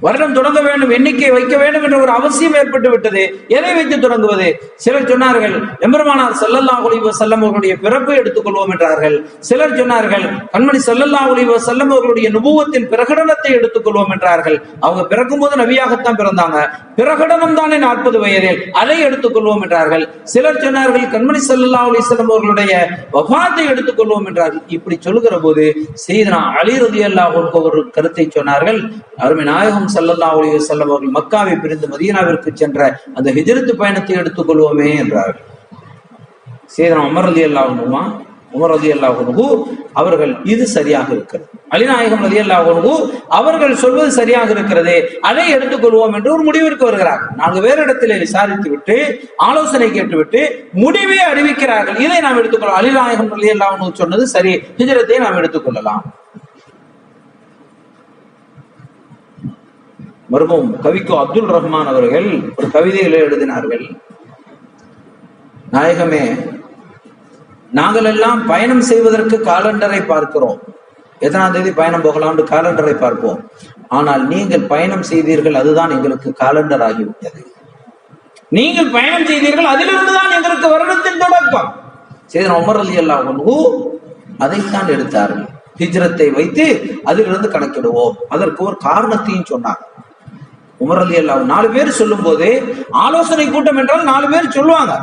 வருடம் தொடங்க வேண்டும், எண்ணிக்கை வைக்க வேண்டும் என்ற ஒரு அவசியம் ஏற்பட்டு விட்டது. எதை வைத்து தொடங்குவது? சிலர் சொன்னார்கள், எம்பெருமானார் ஸல்லல்லாஹு அலைஹி வஸல்லம் அவர்களுடைய பிறப்பை எடுத்துக்கொள்வோம் என்றார்கள். சிலர் சொன்னார்கள், கண்மணி ஸல்லல்லாஹு அலைஹி வஸல்லம் அவர்களுடைய நுபுவத்தின் பிரகடனத்தை எடுத்துக்கொள்வோம் என்றார்கள். அவங்க பிறக்கும் போது நபியாகத்தான் பிறந்தாங்க, பிரகடனம் தானே 40 வயதில், அதை எடுத்துக்கொள்வோம் என்றார்கள். சிலர் சொன்னார்கள், கண்மணி ஸல்லல்லாஹு அலைஹி வஸல்லம் அவர்களுடைய வஃபாத்தை எடுத்துக்கொள்வோம் என்றார்கள். இப்படி சொல்லுகிற போது சையதுனா அலி ரலியல்லாஹு அன்ஹு ஒரு கருத்தை சொன்னார்கள். அருமை நாயகம் ஸல்லல்லாஹு அலைஹி வஸல்லம் அவர்கள் மக்காவை பிரிந்து மதீனாவிற்கு சென்ற அந்த ஹிஜ்ரத் பயணத்தை எடுத்துக்கொள்வோமே என்றார்கள். சையதுனா உமர் ரலியல்லாஹு அன்ஹு அவர்கள் இது சரியாக இருக்கிறது, அலிநாயகம் ரலியல்லாஹு அன்ஹு அவர்கள் சொல்வது சரியாக இருக்கிறது, அதை எடுத்துக்கொள்வோம் என்று ஒரு முடிவிற்கு வருகிறார்கள். 4 பேர் இடத்திலே விசாரித்து விட்டு ஆலோசனை கேட்டுவிட்டு முடிவை அறிவிக்கிறார்கள். இதை நாம் எடுத்துக்கொள்ளலாம். அலிநாயகம் ரலியல்லாஹு அன்ஹு சொன்னது சரி, ஹிஜ்ரத்தை நாம் எடுத்துக்கொள்ளலாம். மருமம் கவிக்கோ அப்துல் ரஹ்மான் அவர்கள் ஒரு கவிதைகளை எழுதினார்கள். நாயகமே, நாங்கள் எல்லாம் பயணம் செய்வதற்கு காலண்டரை பார்க்கிறோம், எத்தனாம் தேதி பயணம் போகலாம்னு காலண்டரை பார்ப்போம். ஆனால் நீங்கள் பயணம் செய்தீர்கள், அதுதான் எங்களுக்கு காலண்டர் ஆகிவிட்டது. நீங்கள் பயணம் செய்தீர்கள், அதிலிருந்துதான் எங்களுக்கு வருடத்தின் தொடக்கம். சையதுனா உமர் ரலியல்லாஹு அன்ஹு அதைத்தான் எடுத்தார்கள். ஹிஜ்ரத்தை வைத்து அதிலிருந்து கணக்கிடுவோம். அதற்கு ஒரு காரணத்தையும் சொன்னார். உமர் ரலியல்லாஹு 4 பேர் சொல்லும் போது, ஆலோசனை கூட்டம் என்றால் 4 பேர் சொல்லுவாங்க.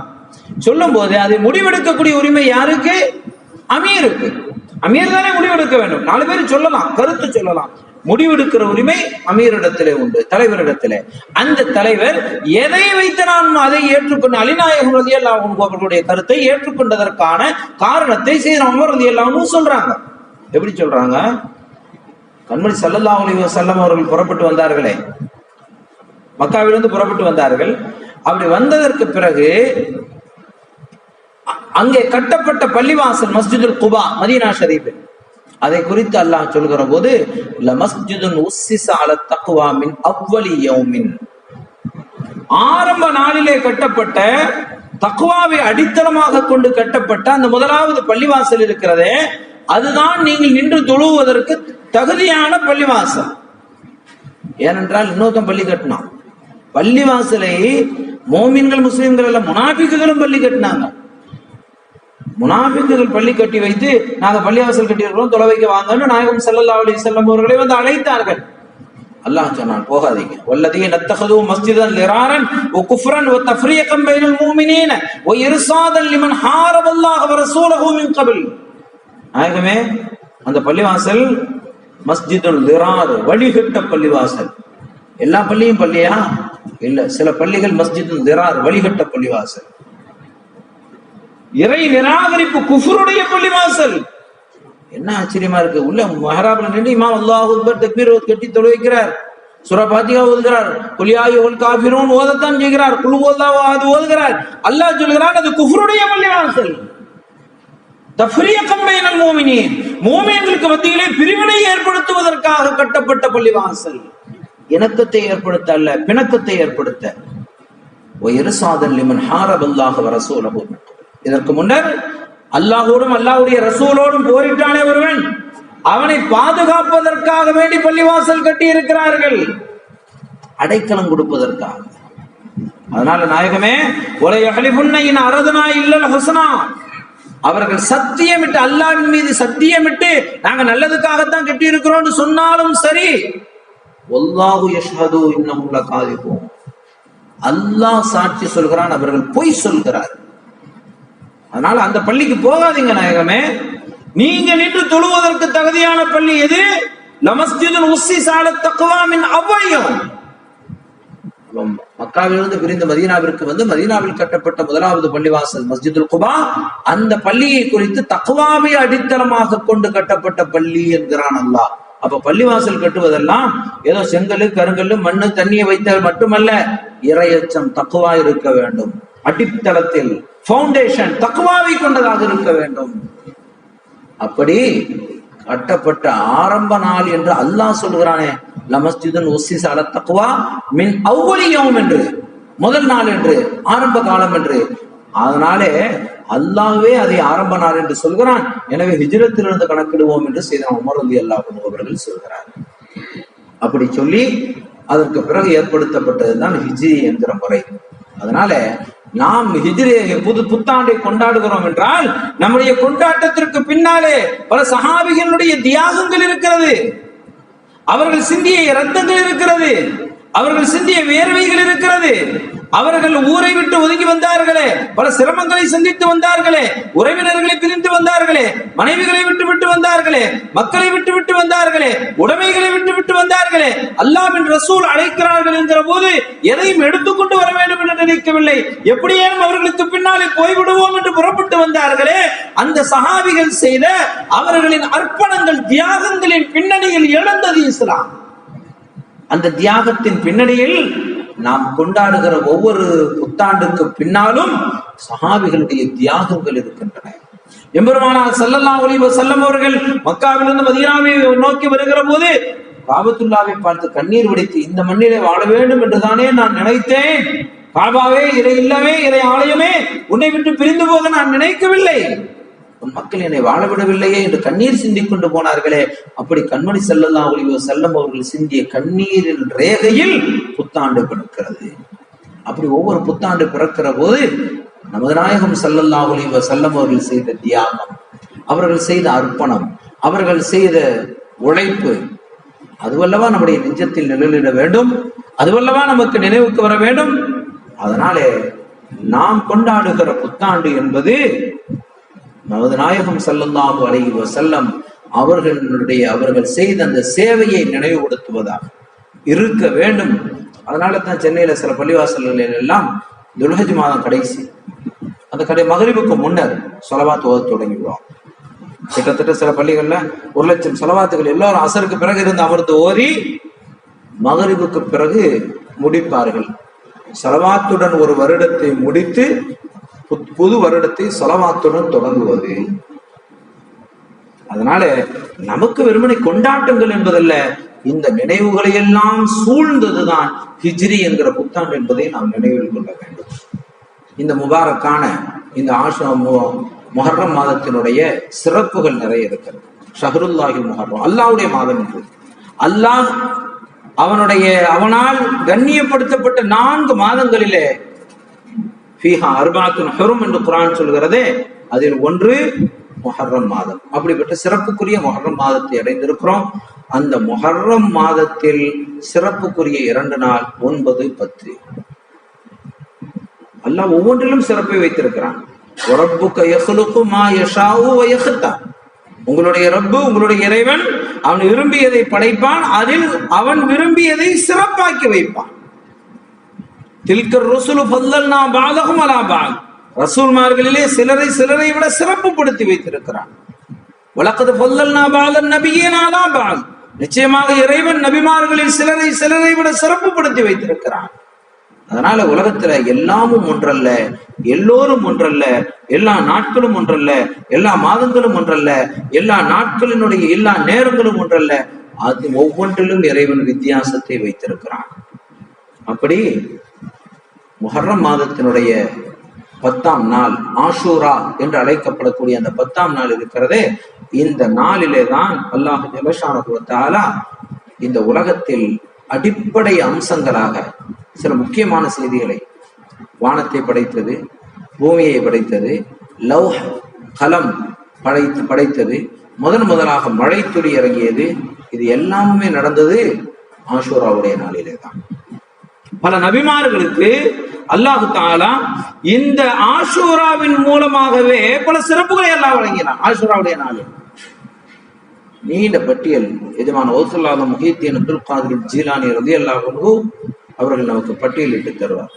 சொல்லும் போது அதை முடிவெடுக்கக்கூடிய உரிமை யாருக்கு? அமீருக்கு. அமீர் தானே முடிவெடுக்க வேண்டும். 4 பேர் சொல்லலாம், கருத்து சொல்லலாம். முடிவெடுக்கிற உரிமை அமீரிடத்திலே உண்டு, தலைவரிடத்திலே. அந்த தலைவர் எதை வைத்து நான் அதை ஏற்றுக்கொண்டு, அலிநாயகம் ரலியல்லாஹு அன்ஹு அவர்களுடைய கருத்தை ஏற்றுக்கொண்டதற்கான காரணத்தை சையதுனா உமர் ரலியல்லாஹு அன்ஹு சொல்றாங்க. எப்படி சொல்றாங்க? கண்மணி ஸல்லல்லாஹு அலைஹி வஸல்லம் அவர்கள் புறப்பட்டு வந்தார்களே, மக்காவிலிருந்து புறப்பட்டு வந்தார்கள். அப்படி வந்ததற்கு பிறகு அங்கே கட்டப்பட்ட பள்ளிவாசல் மஸ்ஜிதுல் குபா மதீனா ஷரீஃப், அதை குறித்து அல்லாஹ் சொல்கிற போது, லமஸ்ஜிதுன் உஸ்ஸிஸ அலா தக்வா மின் அவ்வலி யௌமின், ஆரம்ப நாளிலே கட்டப்பட்ட, தக்வாவை அடித்தளமாக கொண்டு கட்டப்பட்ட அந்த முதலாவது பள்ளிவாசல் இருக்கிறதே, அதுதான் நீங்கள் நின்று தொழுவதற்கு தகுதியான பள்ளிவாசல். ஏனென்றால் இன்னொருத்தன் பள்ளி கட்டினான். பள்ளிவாசலை மோமின்கள் முஸ்லிம்கள் எல்லாம், முனாஃபிக்குகளும் பள்ளி கட்டினாங்க. முனாஃபிக்குகள் பள்ளி கட்டி வைத்து, நாங்க பள்ளிவாசல் கட்டி இருக்கிறோம், தொலை வைக்க வாங்கன்னு நாயகம் ஸல்லல்லாஹு அலைஹி வஸல்லம் அவர்களை வந்து அழைத்தார்கள். அல்லாஹ் சொன்னான், போகாதீங்க. வல்லதீன தத்தகது மஸ்ஜிதன் லிராரன் வ குஃப்ரன் வ தஃப்ரீகன் பைனல் முஃமினீன வ இர்சாதன் லிமன் ஹாரபல்லாஹ வ ரசூலஹு மின் கபில். நாயகமே, அந்த பள்ளிவாசல் மஸ்ஜிதுல் லிரார், வழிகட்ட பள்ளிவாசல். எல்லா பள்ளியும் பள்ளியா இல்ல, சில பள்ளிகள் மஸ்ஜிதுல் லிரார், வழிகட்ட பள்ளிவாசல். இறை நிராகரிப்பு குஃப்ருடைய பள்ளிவாசல். என்ன ஆச்சரியமா இருக்கு. உள்ள மஹராப்ல நின்று இமாம் அல்லாஹு அக்பர் தக்பீர் கட்டி தொழு வைக்கிறார், சூரா ஃபாத்திஹா ஓதுகிறார், குல் யா அய்யுஹல் காஃபிரூன் ஓதத்தான் செய்கிறார், குல் ஹுவல்லாஹு அஹத் ஓதுகிறார். அல்லாஹ் சொல்கிறான், அது குஃப்ருடைய பள்ளிவாசல். தஃப்ரீகன் பைனல் முஃமினீன், முஃமின்களுக்கு மத்தியிலே பிரிவினை ஏற்படுத்துவதற்காக கட்டப்பட்ட பள்ளிவாசல். இணக்கத்தை ஏற்படுத்த அல்ல, பிணக்கத்தை ஏற்படுத்த. வ இர்சாதன் லிமன் ஹாரபல்லாஹ வ ரசூலஹு. இதற்கு முன்னர் அல்லாஹ்வோடும் அல்லாஹ்வுடைய ரசூலோடும் போரிட்டானே ஒருவன், அவனை பாதுகாப்பதற்காக வேண்டி பள்ளிவாசல் கட்டி இருக்கிறார்கள், அடைக்கலம் கொடுப்பதற்காக. அதனால நாயகமே, ஒலை யஹ்லிஃபுன்ன இன் அரதுனா இல்லல் ஹுஸ்னா, அவர்கள் சத்தியமிட்டு, அல்லாஹ்வின் மீது சத்தியமிட்டு, நாங்க நல்லதுக்காகத்தான் கட்டி இருக்கிறோம்னு சொன்னாலும் சரி, வல்லாஹு யஷ்ஹது இன்னஹும் லகாதிபூன், அல்லாஹ் சாட்சி சொல்கிறான், அவர்கள் பொய் சொல்கிறார். அதனால அந்த பள்ளிக்கு போகாதீங்க நாயகமே. நீங்க நின்று தொழுவதற்கு தகுதியான பள்ளி எது? லமஸ்ஜிதுல் உஸ்ஸிஸ அலா தக்வா மின் அவ்வலி யௌம். மக்காவிலிருந்து பிரிந்து மதீனாவிற்கு வந்து மதீனாவில் கட்டப்பட்ட முதலாவது பள்ளிவாசல் மஸ்ஜிதுல் குபா. அந்த பள்ளியை குறித்து தக்வாவை அடித்தளமாக கொண்டு கட்டப்பட்ட பள்ளி என்கிறான் அல்லாஹ். அப்ப பள்ளிவாசல் கட்டுவதெல்லாம் ஏதோ செங்கல்லு, கருங்கல்லு, மண்ணு, தண்ணியை வைத்தால் மட்டுமல்ல, இறையச்சம், தக்வா இருக்க வேண்டும். அடித்தளத்தில் ஃபவுண்டேஷன் தக்வாவை கொண்டதாக இருக்க வேண்டும். அப்படி கட்டப்பட்ட ஆரம்ப நாள் என்று அல்லாஹ் சொல்கிறானே, லமஸ்ஜிதுன் உஸ்ஸிஸ அலா தக்வா மின் அவ்வலி யௌம் என்று, முதல் நாள் என்று, ஆரம்ப காலம் என்று. அதனாலே அல்லாஹ்வே அதை ஆரம்ப நாள் என்று சொல்கிறான். எனவே ஹிஜ்ரத்திலிருந்து கணக்கிடுவோம் என்று சையதுனா உமர் ரலியல்லாஹு அன்ஹு அவர்கள் சொல்கிறார். அப்படி சொல்லி அதற்கு பிறகு ஏற்படுத்தப்பட்டதுதான் ஹிஜ்ரி என்கிற முறை. அதனால நாம் ஹிஜ்ரியை, புத்தாண்டை கொண்டாடுகிறோம் என்றால், நம்முடைய கொண்டாட்டத்திற்கு பின்னாலே பல சஹாபிகளுடைய தியாகங்கள் இருக்கிறது, அவர்கள் சிந்திய இரத்தங்கள் இருக்கிறது, அவர்கள் சிந்திய வேர்வைகள் இருக்கிறது. அவர்கள் ஊரை விட்டு ஒதுங்கி வந்தார்களே, பல சிரமங்களை சந்தித்து வந்தார்களே, உறவினர்களை பிரிந்து வந்தார்களே, மனைவிகளை விட்டு வந்தார்களே, மக்களை விட்டு வந்தார்களே, உடைமைகளை விட்டு வந்தார்களே. அல்லாஹ்வின் ரசூல் அழைக்கிறார்கள் என்கிற போது எதையும் எடுத்துக்கொண்டு வர வேண்டும் என்று நினைக்கவில்லை. எப்படியேனும் அவர்களுக்கு பின்னாலே போய்விடுவோம் என்று புறப்பட்டு வந்தார்களே. அந்த சஹாபிகள் செய்த அவர்களின் அர்ப்பணங்கள், தியாகங்களின் பின்னணியில் எழுந்தது இஸ்லாம். அந்த தியாகத்தின் பின்னணியில் நாம் கொண்டாடுகிற ஒவ்வொரு புத்தாண்டுக்கு பின்னாலும் சஹாபிகளுடைய தியாகங்கள் இருக்கின்றன. எம்பெருமானார் ஸல்லல்லாஹு அலைஹி வஸல்லம் அவர்கள் மக்காவிலிருந்து மதீனாவை நோக்கி வருகிற போது காபத்துல்லாவை பார்த்து கண்ணீர் வடித்து இந்த மண்ணிலே வாழ வேண்டும் என்றுதானே நான் நினைத்தேன். காபாவே, இறை இல்லமே, இறை ஆலயமே, உன்னை விட்டு பிரிந்து போக நான் நினைக்கவில்லை. உன் மக்கள் என்னை வாழ விடவில்லையே என்று கண்ணீர் சிந்திக் கொண்டு போனார்களே, அப்படி கண்மணி ஸல்லல்லாஹு அலைஹி வஸல்லம் அவர்கள் சிந்திய கண்ணீரின் ரேகையில் புத்தாண்டு பிறக்கிறது. அப்படி ஒவ்வொரு புத்தாண்டு பிறக்கிற போது நமது நாயகம் ஸல்லல்லாஹு அலைஹி வஸல்லம் அவர்கள் செய்த தியாகம், அவர்கள் செய்த அர்ப்பணம், அவர்கள் செய்த உழைப்பு, அதுவல்லவா நம்முடைய நெஞ்சத்தில் நிழலிட வேண்டும், அதுவல்லவா நமக்கு நினைவுக்கு வர வேண்டும். அதனாலே நாம் கொண்டாடுகிற புத்தாண்டு என்பது நமது நாயகம் ஸல்லல்லாஹு அலைஹி வஸல்லம் அவர்கள் செய்த அந்த சேவையை நினைவுபடுத்துவதாக இருக்க வேண்டும். அதனால தான் சென்னையில சில பள்ளிவாசல்களில் எல்லாம் துல்ஹஜ் மாதம் கடைசி அந்த மகரிபுக்கு முன்னர் ஸலவாத் ஓத தொடங்கிடுவாங்க. கிட்டத்தட்ட சில பள்ளிகள்ல 1,00,000 ஸலவாத்துகள் எல்லாரும் அசருக்கு பிறகு இருந்து அமர்ந்து ஓதி மகரிபுக்கு பிறகு முடிப்பார்கள். ஸலவாத்துடன் ஒரு வருடத்தை முடித்து புது வருடத்தை ஸலவாத்துடன் தொடங்குவது. அதனால நமக்கு வெறுமனை கொண்டாட்டங்கள் என்பதல்ல, இந்த நினைவுகளை எல்லாம் சூழ்ந்ததுதான் ஹிஜ்ரி என்கிற புத்தாண்டு என்பதை நாம் நினைவில் கொள்ள வேண்டும். இந்த முபாரக்கான இந்த முஹர்ரம் மாதத்தினுடைய சிறப்புகள் நிறைய இருக்கிறது. ஷஹ்ருல்லாஹி முஹர்ரம், அல்லாஹ்வுடைய மாதம் என்று. அல்லாஹ் அவனால் கண்ணியப்படுத்தப்பட்ட 4 மாதங்களிலே ஃபீஹா அர்பாத்துன் ஹுரும் என்று குர்ஆன் சொல்கிறதே, அதில் ஒன்று முஹர்ரம் மாதம். அப்படிப்பட்ட சிறப்புக்குரிய முஹர்ரம் மாதத்தை அடைந்திருக்கிறோம். அந்த முஹர்ரம் மாதத்தில் சிறப்புக்குரிய 2 நாள் 9, 10. அல்லாஹ் ஒவ்வொன்றிலும் சிறப்பை வைத்திருக்கிறான். ரப்புக யக்லுகு மா யஷாஉ வ யக்தார். உங்களுடைய ரப்பு, உங்களுடைய இறைவன், அவன் விரும்பியதை படைப்பான், அதில் அவன் விரும்பியதை சிறப்பாக்கி வைப்பான். தில்கர் ருசுலு ஃபல்லல்னா பஅதஹும் அலா பஅத். ரசூல்மார்களிலே சிலரை விட சிறப்புப்படுத்தி வைத்திருக்கிறான். வலகத் ஃபல்லல்னா பஅதன் நபியீன அலா பஅத். நிச்சயமாக இறைவன் நபிமார்களில் சிலரை விட சிறப்புப்படுத்தி வைத்திருக்கிறான். அதனால உலகத்துல எல்லாமும் ஒன்றல்ல, எல்லோரும் ஒன்றல்ல, எல்லா நாட்களும் ஒன்றல்ல, எல்லா மாதங்களும் ஒன்றல்ல, எல்லா நாட்களினுடைய எல்லா நேரங்களும் ஒன்றல்ல. அது ஒவ்வொன்றிலும் இறைவன் வித்தியாசத்தை வைத்திருக்கிறான். அப்படி முஹர்ரம் மாதத்தினுடைய 10ஆம் நாள் ஆஷூரா என்று அழைக்கப்படக்கூடிய அந்த 10ஆம் நாள் இருக்கிறதே, இந்த நாளிலே தான் அல்லாஹ் ஜல்லஷானஹு வ தஆலா இந்த உலகத்தில் அடிப்படை அம்சங்களாக சில முக்கியமான செய்திகளை, வானத்தை படைத்தது, பூமியை படைத்தது, லௌஹ் கலம் படைத்தது, முதலாக மழை துளி இறங்கியது, இது எல்லாமே நடந்தது ஆஷூராவுடைய நாளிலே தான். பல நபிமார்களுக்கு அல்லாஹு தஆலா இந்த ஆஷூராவின் மூலமாகவே பல சிறப்புகளை எல்லாம் வழங்கினான். ஆஷூராவுடைய நாளில் நீண்ட பட்டியல் எஜமான் கௌசுல்லாஹ் முஹீத்தீன் அப்துல் காதிர் ஜீலானி ரலியல்லாஹு அன்ஹு அவர்கள் நமக்கு பட்டியலிட்டு தருவார்.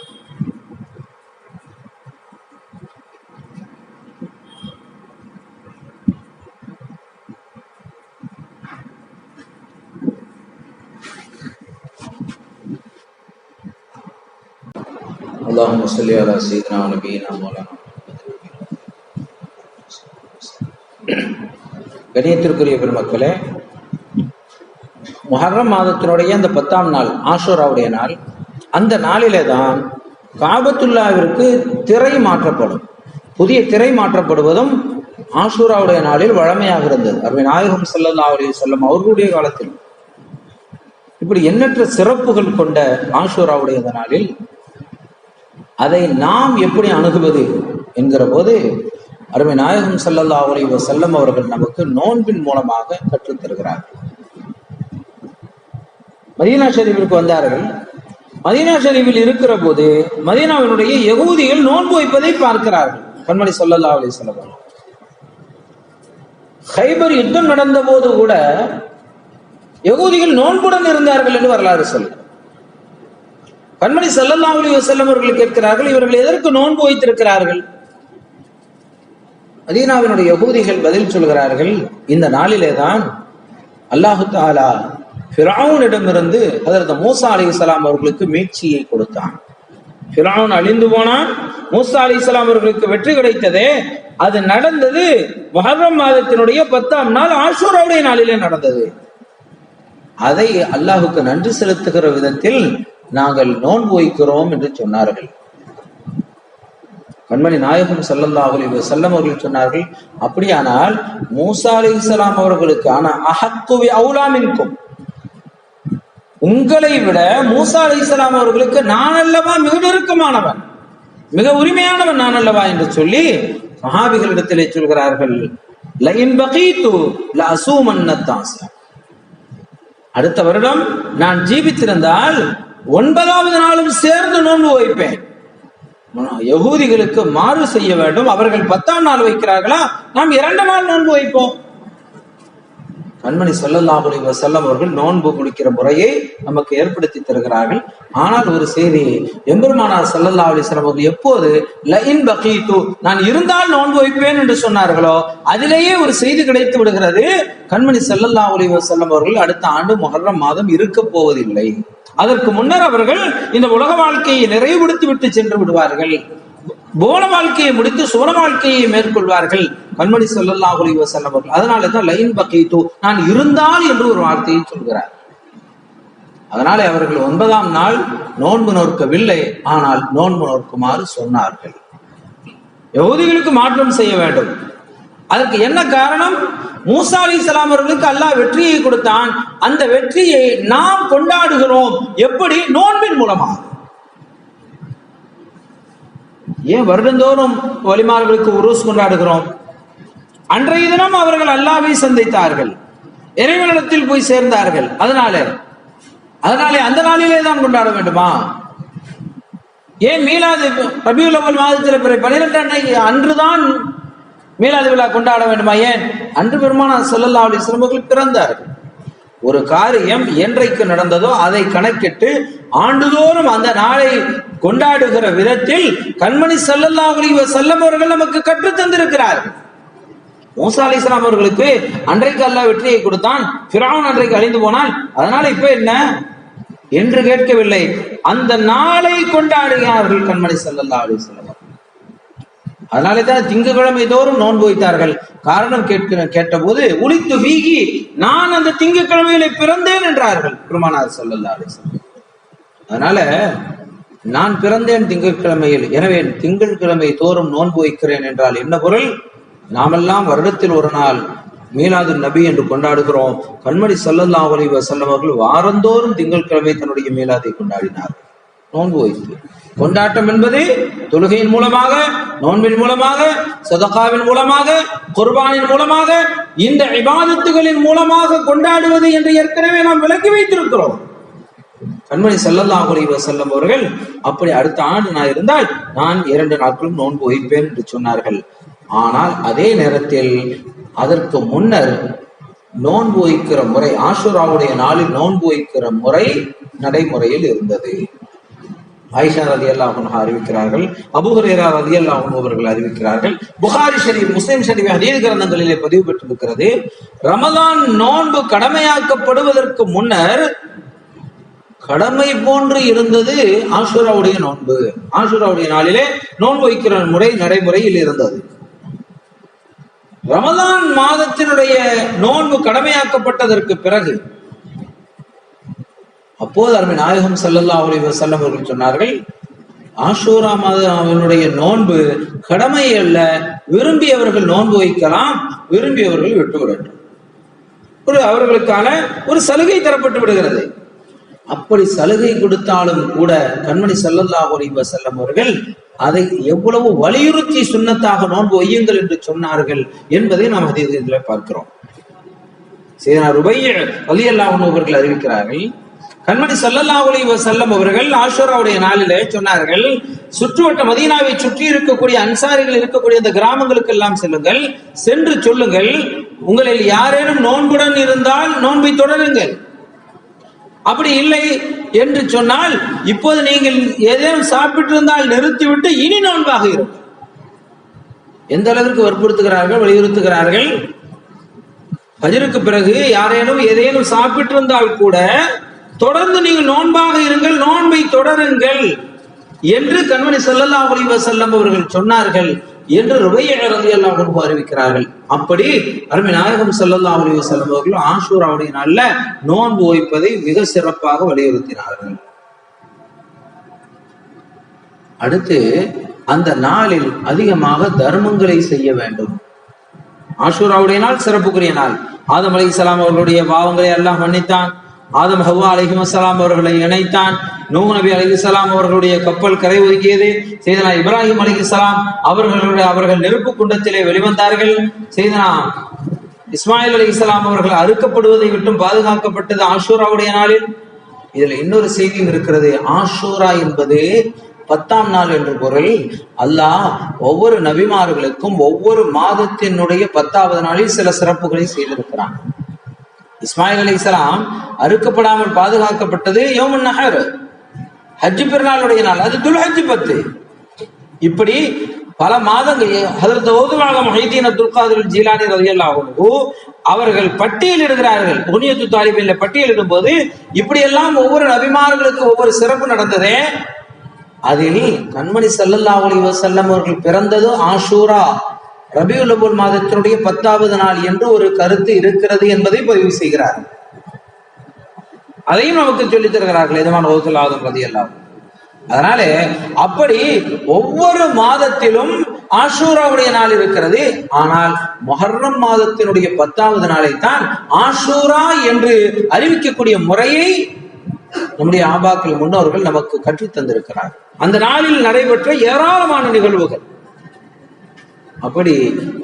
اللهم صل على سيدنا ونبينا مولانا. கணியத்திற்குரிய பெருமக்களே, முஹர்ரம் மாதத்தினுடைய அந்த 10ஆம் நாள் ஆஷூராவுடைய நாள், அந்த நாளிலே தான் காபத்துல்லாவிற்கு திரை மாற்றப்படும். புதிய திரை மாற்றப்படுவதும் ஆஷூராவுடைய நாளில் வழமையாக இருந்தது. அருமை நாயகம் ஸல்லல்லாஹு அலைஹி வஸல்லம் அவர்களுடைய காலத்தில். இப்படி எண்ணற்ற சிறப்புகள் கொண்ட ஆஷூராவுடைய நாளில் அதை நாம் எப்படி அணுகுவது என்கிற போது அருமை நாயகம் ஸல்லல்லாஹு அலைஹி வஸல்லம் அவர்கள் நமக்கு நோன்பின் மூலமாக கற்றுத் தருகிறார்கள். மதீனா ஷரீஃபிற்கு வந்தார்கள். மதீனா ஷரீஃபில் இருக்கிற போது மதீனாவினுடைய யகூதிகள் நோன்பு வைப்பதை பார்க்கிறார்கள். கண்மணி ஸல்லல்லாஹு அலைஹி வஸல்லம் கைபர் யுத்தம் நடந்த போது கூட யகூதிகள் நோன்புடன் இருந்தார்கள் என்று வரலாறு சொல்ல. கண்மணி ஸல்லல்லாஹு அலைஹி வஸல்லம் அவர்கள் கேட்கிறார்கள், இவர்கள் எதற்கு நோன்பு வைத்திருக்கிறார்கள்? மதீனாவினுடைய யகூதிகள் பதில் சொல்கிறார்கள், இந்த நாளிலே தான் அல்லாஹு தஆலா ஃபிரௌனிடமிருந்து ஹஜ்ரத் மூசா அலைஹிஸ்ஸலாம் அவர்களுக்கு மீட்சியை கொடுத்தான். ஃபிரௌன் அழிந்து போனான், மூசா அலைஹிஸ்ஸலாம் அவர்களுக்கு வெற்றி கிடைத்ததே, அது நடந்தது முஹர்ரம் மாதத்தினுடைய 10ஆம் நாள் ஆஷூராவுடைய நாளிலே நடந்தது. அதை அல்லாஹுக்கு நன்றி செலுத்துகிற விதத்தில் நாங்கள் நோன்பு வைக்கிறோம் என்று சொன்னார்கள். கண்மணி நாயகம் ஸல்லல்லாஹு அலைஹி வஸல்லம் அவர்கள் சொன்னார்கள், அப்படியானால் மூசா அலைஹிஸ்ஸலாம் அவர்களுக்கு ஆனா அஹக்கு பி அவுலா மின்கும், உங்களை விட மூசா அலைஹிஸ்ஸலாம் அவர்களுக்கு நான் அல்லவா மிக நெருக்கமானவன், மிக உரிமையானவன் நான் அல்லவா என்று சொல்லி சஹாபிகளிடத்திலே சொல்கிறார்கள், லஇன் பகீது லஅஸூமன்ன தாஸ, அடுத்த வருடம் நான் ஜீவித்திருந்தால் 9வது நாளும் சேர்ந்து நோன்பு வைப்பேன். யகூதிகளுக்கு மாறு செய்ய வேண்டும், அவர்கள் 10ஆம் நாள் வைக்கிறார்களா, நாம் 2 நாள் நோன்பு வைப்போம். கண்மணி ஸல்லல்லாஹு அலைஹி வஸல்லம் அவர்கள் நோன்பு முடிக்கிற முறையை நமக்கு ஏற்படுத்தி தருகிறார்கள். ஆனால் ஒரு செய்தி, எம்பெருமானார் ஸல்லல்லாஹு அலைஹி வஸல்லம் அவர்கள் எப்போது லஇன் பகீது, நான் இருந்தால் நோன்பு வைப்பேன் என்று சொன்னார்களோ அதிலேயே ஒரு செய்தி கிடைத்து விடுகிறது, கண்மணி ஸல்லல்லாஹு அலைஹி வஸல்லம் அவர்கள் அடுத்த ஆண்டு முஹர்ரம் மாதம் இருக்க போவதில்லை, அதற்கு முன்னர் அவர்கள் இந்த உலக வாழ்க்கையை நிறைவுபடுத்தி விட்டு சென்று விடுவார்கள், போன வாழ்க்கையை முடித்து சோன வாழ்க்கையை மேற்கொள்வார்கள் கண்மணி ஸல்லல்லாஹு அலைஹி வஸல்லம் அவர்கள். அதனாலதான் லைன் பகீது, நான் இருந்தால் என்று ஒரு வார்த்தையை சொல்கிறார். அதனாலே அவர்கள் 9ஆம் நாள் நோன்பு நோக்கவில்லை, ஆனால் நோன்பு நோக்குமாறு சொன்னார்கள். யகூதிகளுக்கு மாற்றம் செய்ய வேண்டும். அதற்கு என்ன காரணம்? மூசா அலைஹிஸ்ஸலாம் அவர்களுக்கு அல்லாஹ் வெற்றியை கொடுத்தான், அந்த வெற்றியை நாம் கொண்டாடுகிறோம். எப்படி? நோன்பின் மூலமாக. ஏன் வருடந்தோறும் வலிமார்களுக்கு உருஸ் கொண்டாடுகிறோம்? அன்றைய தினம் அவர்கள் அல்லாஹ்வை சந்தித்தார்கள், இறைவனிடத்தில் போய் சேர்ந்தார்கள். அதனாலே அந்த நாளிலே தான் கொண்டாட வேண்டுமா? ஏன் மீலாது ரபியுல் அவ்வல் மாதத்தில் 12 அன்னைக்கு அன்றுதான் மீலாது விழா கொண்டாட வேண்டுமா? ஏன்? அன்று பெருமானார் ஸல்லல்லாஹு அலைஹி வஸல்லம் அவர்கள் பிறந்தார்கள். ஒரு காரியம் என்றைக்கு நடந்ததோ அதை கணக்கிட்டு ஆண்டுதோறும் அந்த நாளை கொண்டாடுகிற விதத்தில் கண்மணி ஸல்லல்லாஹு அலைஹி வஸல்லம் அவர்கள் நமக்கு கற்றுத் தந்திருக்கிறார்கள். மூசா அலைஹிஸ்ஸலாம் அவர்களுக்கு அன்றைக்கு அல்லாஹ் வெற்றியை கொடுத்தான், ஃபிரௌன் அன்றைக்கு அழிந்து போனான், அதனால இப்ப என்ன என்று கேட்கவில்லை, அந்த நாளை கொண்டாடுகிறார்கள் கண்மணி ஸல்லல்லாஹு அலைஹி வஸல்லம். அதனாலே தான் திங்கட்கிழமை தோறும் நோன்பு வைத்தார்கள். காரணம் கேட்டபோது உளித்து வீகி, நான் அந்த திங்கட்கிழமையில பிறந்தேன் என்றார்கள் பெருமானார் ஸல்லல்லாஹு அலைஹி வஸல்லம். அதனால நான் பிறந்தேன் திங்கட்கிழமையில், எனவே திங்கட்கிழமை தோறும் நோன்பு வைக்கிறேன் என்றால் என்ன பொருள்? நாமெல்லாம் வருடத்தில் ஒரு நாள் மீலாது நபி என்று கொண்டாடுகிறோம். கண்மணி ஸல்லல்லாஹு அலைஹி வஸல்லம் அவர்கள் வாரந்தோறும் திங்கட்கிழமை தன்னுடைய மீலாதை கொண்டாடினார். நோன்பு வைத்து கொண்டாட்டம் என்பது தொழுகையின் மூலமாக, நோன்பின் மூலமாக, சதகாவின் மூலமாக, குர்பானின் மூலமாக, இந்த இபாதத்துகளின் மூலமாக கொண்டாடுவது என்று ஏற்கனவே நாம் விளக்கி வைத்திருக்கிறோம். கண்மணி ஸல்லல்லாஹு அலைஹி வஸல்லம் அவர்கள் அப்படி அடுத்த ஆண்டு நான் இருந்தால் நான் 2 நாட்களும் நோன்பு வைப்பேன் என்று சொன்னார்கள். ஆனால் அதே நேரத்தில் அதற்கு முன்னர் நோன்பு வைக்கிற முறை, ஆஷுராவுடைய நாளில் நோன்பு வைக்கிற முறை நடைமுறையில் இருந்தது. ஆயிஷா ரலியல்லாஹு அன்ஹா அறிவிக்கிறார்கள், அபூ ஹுரைரா ரலியல்லாஹு அன்ஹு அவர்கள் அறிவிக்கிறார்கள், புகாரி ஷரீஃப், முஸ்லிம் ஷரீஃப் ஹதீஸ் கிரந்தங்களிலே பதிவு பெற்றிருக்கிறது, ரமலான் நோன்பு கடமையாக்கப்படுவதற்கு முன்னர் கடமை போன்று இருந்தது ஆஷுராவுடைய நோன்பு. ஆஷுராவுடைய நாளிலே நோன்பு வைக்கிற முறை நடைமுறையில் இருந்தது. ரமலான் மாதத்தினுடைய நோன்பு கடமையாக்கப்பட்டதற்கு பிறகு அப்போது அருமை நாயகம் ஸல்லல்லாஹு அலைஹி வஸல்லம் அவர்கள் சொன்னார்கள், ஆஷூரா மாதத்தினுடைய நோன்பு கடமை அல்ல, விரும்பியவர்கள் நோன்பு வைக்கலாம், விரும்பியவர்கள் விட்டுவிடட்டும். அவர்களுக்கான ஒரு சலுகை தரப்பட்டு விடுகிறது. அப்படி சலுகை கொடுத்தாலும் கூட கண்மணி ஸல்லல்லாஹு அலைஹி வஸல்லம் அவர்கள் அதை எவ்வளவு வலியுறுத்தி சுன்னத்தாக நோன்பு வையுங்கள் என்று சொன்னார்கள் என்பதை நாம் ஹதீஸில் பார்க்கிறோம். சையதுனா ருபைய் ரலியல்லாஹு அன்ஹு அவர்கள் அறிவிக்கிறார்கள், கண்மணி ஸல்லல்லாஹு அலைஹி வஸல்லம் அவர்கள் ஆஷூராவுடைய நாளிலே சொன்னார்கள், சுற்றுவட்ட மதீனாவை சுற்றி இருக்கக்கூடிய அன்சாரிகள் இருக்கக்கூடிய அந்த கிராமங்களுக்கு எல்லாம் செல்லுங்கள், சென்று சொல்லுங்கள், உங்களில் யாரேனும் நோன்புடன் இருந்தால் நோன்பை தொடருங்கள், அப்படி இல்லை என்று சொன்னால் இப்போது நீங்கள் ஏதேனும் சாப்பிட்டு இருந்தால் நிறுத்திவிட்டு இனி நோன்பாக இருக்கும். எந்த அளவிற்கு வற்புறுத்துகிறார்கள், வலியுறுத்துகிறார்கள். ஃபஜ்ருக்கு பிறகு யாரேனும் ஏதேனும் சாப்பிட்டு இருந்தால் கூட தொடர்ந்து நீங்கள் நோன்பாக இருங்கள், நோன்பை தொடருங்கள் என்று கண்மணி ஸல்லல்லாஹு அலைஹி வஸல்லம் அவர்கள் சொன்னார்கள். என்று ருபைய்யா ரலியல்லாஹு அன்ஹு அறிவிக்கிறார்கள். அப்படி அருமை நாயகம் ஸல்லல்லாஹு அலைஹி வஸல்லம் அவர்கள் ஆஷூராவுடைய நாள்ல நோன்பு வைப்பதை மிக சிறப்பாக வலியுறுத்தினார்கள். அடுத்து அந்த நாளில் அதிகமாக தர்மங்களை செய்ய வேண்டும். ஆஷூராவுடைய நாள் சிறப்புக்குரிய நாள். ஆதம் அலைஹிஸ்ஸலாம் அவர்களுடைய பாவங்களை அல்லாஹ் மன்னித்தான். ஆதம் ஹவ்வா அலைஹிஸ்ஸலாம் அவர்களை இணைத்தான். நூஹ் நபி அலைஹிஸ்ஸலாம் அவர்களுடைய கப்பல் கரை ஒதுக்கியது. சையதுனா இப்ராஹிம் அலைஹிஸ்ஸலாம் அவர்கள் நெருப்பு குண்டத்திலே வெளிவந்தார்கள். சையதுனா இஸ்மாயில் அலைஹிஸ்ஸலாம் அவர்கள் அறுக்கப்படுவதை விட்டும் பாதுகாக்கப்பட்டது ஆஷூராவுடைய நாளில். இதுல இன்னொரு செய்தியும் இருக்கிறது. ஆஷூரா என்பது 10ஆம் நாள் என்று பொருள். அல்லாஹ் ஒவ்வொரு நபிமார்களுக்கும் ஒவ்வொரு மாதத்தினுடைய 10வது நாளில் சில சிறப்புகளை செய்திருக்கிறான். இஸ்மாயில் அலைஹிஸ்ஸலாம் அறுக்கப்படாமல் பாதுகாக்கப்பட்டது யௌமுன் நஹர், ஹஜ் பெருநாளுடைய நாள், அது துல்ஹஜ் 10. இப்படி பல மாதங்கள் ஹஜ்ரத் ஓதுவாக முஹைதீன் அப்துல் காதிர் ஜீலானி ரலியல்லாஹு அன்ஹு அவர்கள் பட்டியலிடுகிறார்கள். புனியத்து தாலிபின்ல பட்டியலிடும் போது இப்படி எல்லாம் ஒவ்வொரு நபிமார்களுக்கு ஒவ்வொரு சிறப்பு நடந்ததே. அதில் கண்மணி ஸல்லல்லாஹு அலைஹி வஸல்லம் அவர்கள் பிறந்தது ஆஷூரா ரபியுல் அவ்வல் மாதத்தினுடைய 10வது நாள் என்று ஒரு கருத்து இருக்கிறது என்பதை பதிவு செய்கிறார். அதையும் நமக்கு சொல்லித் தருகிறார்கள் எஜமான் ரசூல் ஆதம் ரலியல்லாஹு. அதனால அப்படி ஒவ்வொரு மாதத்திலும் ஆஷூராவுடைய நாள் இருக்கிறது. ஆனால் முஹர்ரம் மாதத்தினுடைய 10வது நாளை தான் ஆஷூரா என்று அறிவிக்கக்கூடிய முறையை நம்முடைய ஆபாக்கள் முன்னோர்கள் நமக்கு கற்றுத் தந்திருக்கிறார். அந்த நாளில் நடைபெற்ற ஏராளமான நிகழ்வுகள். அப்படி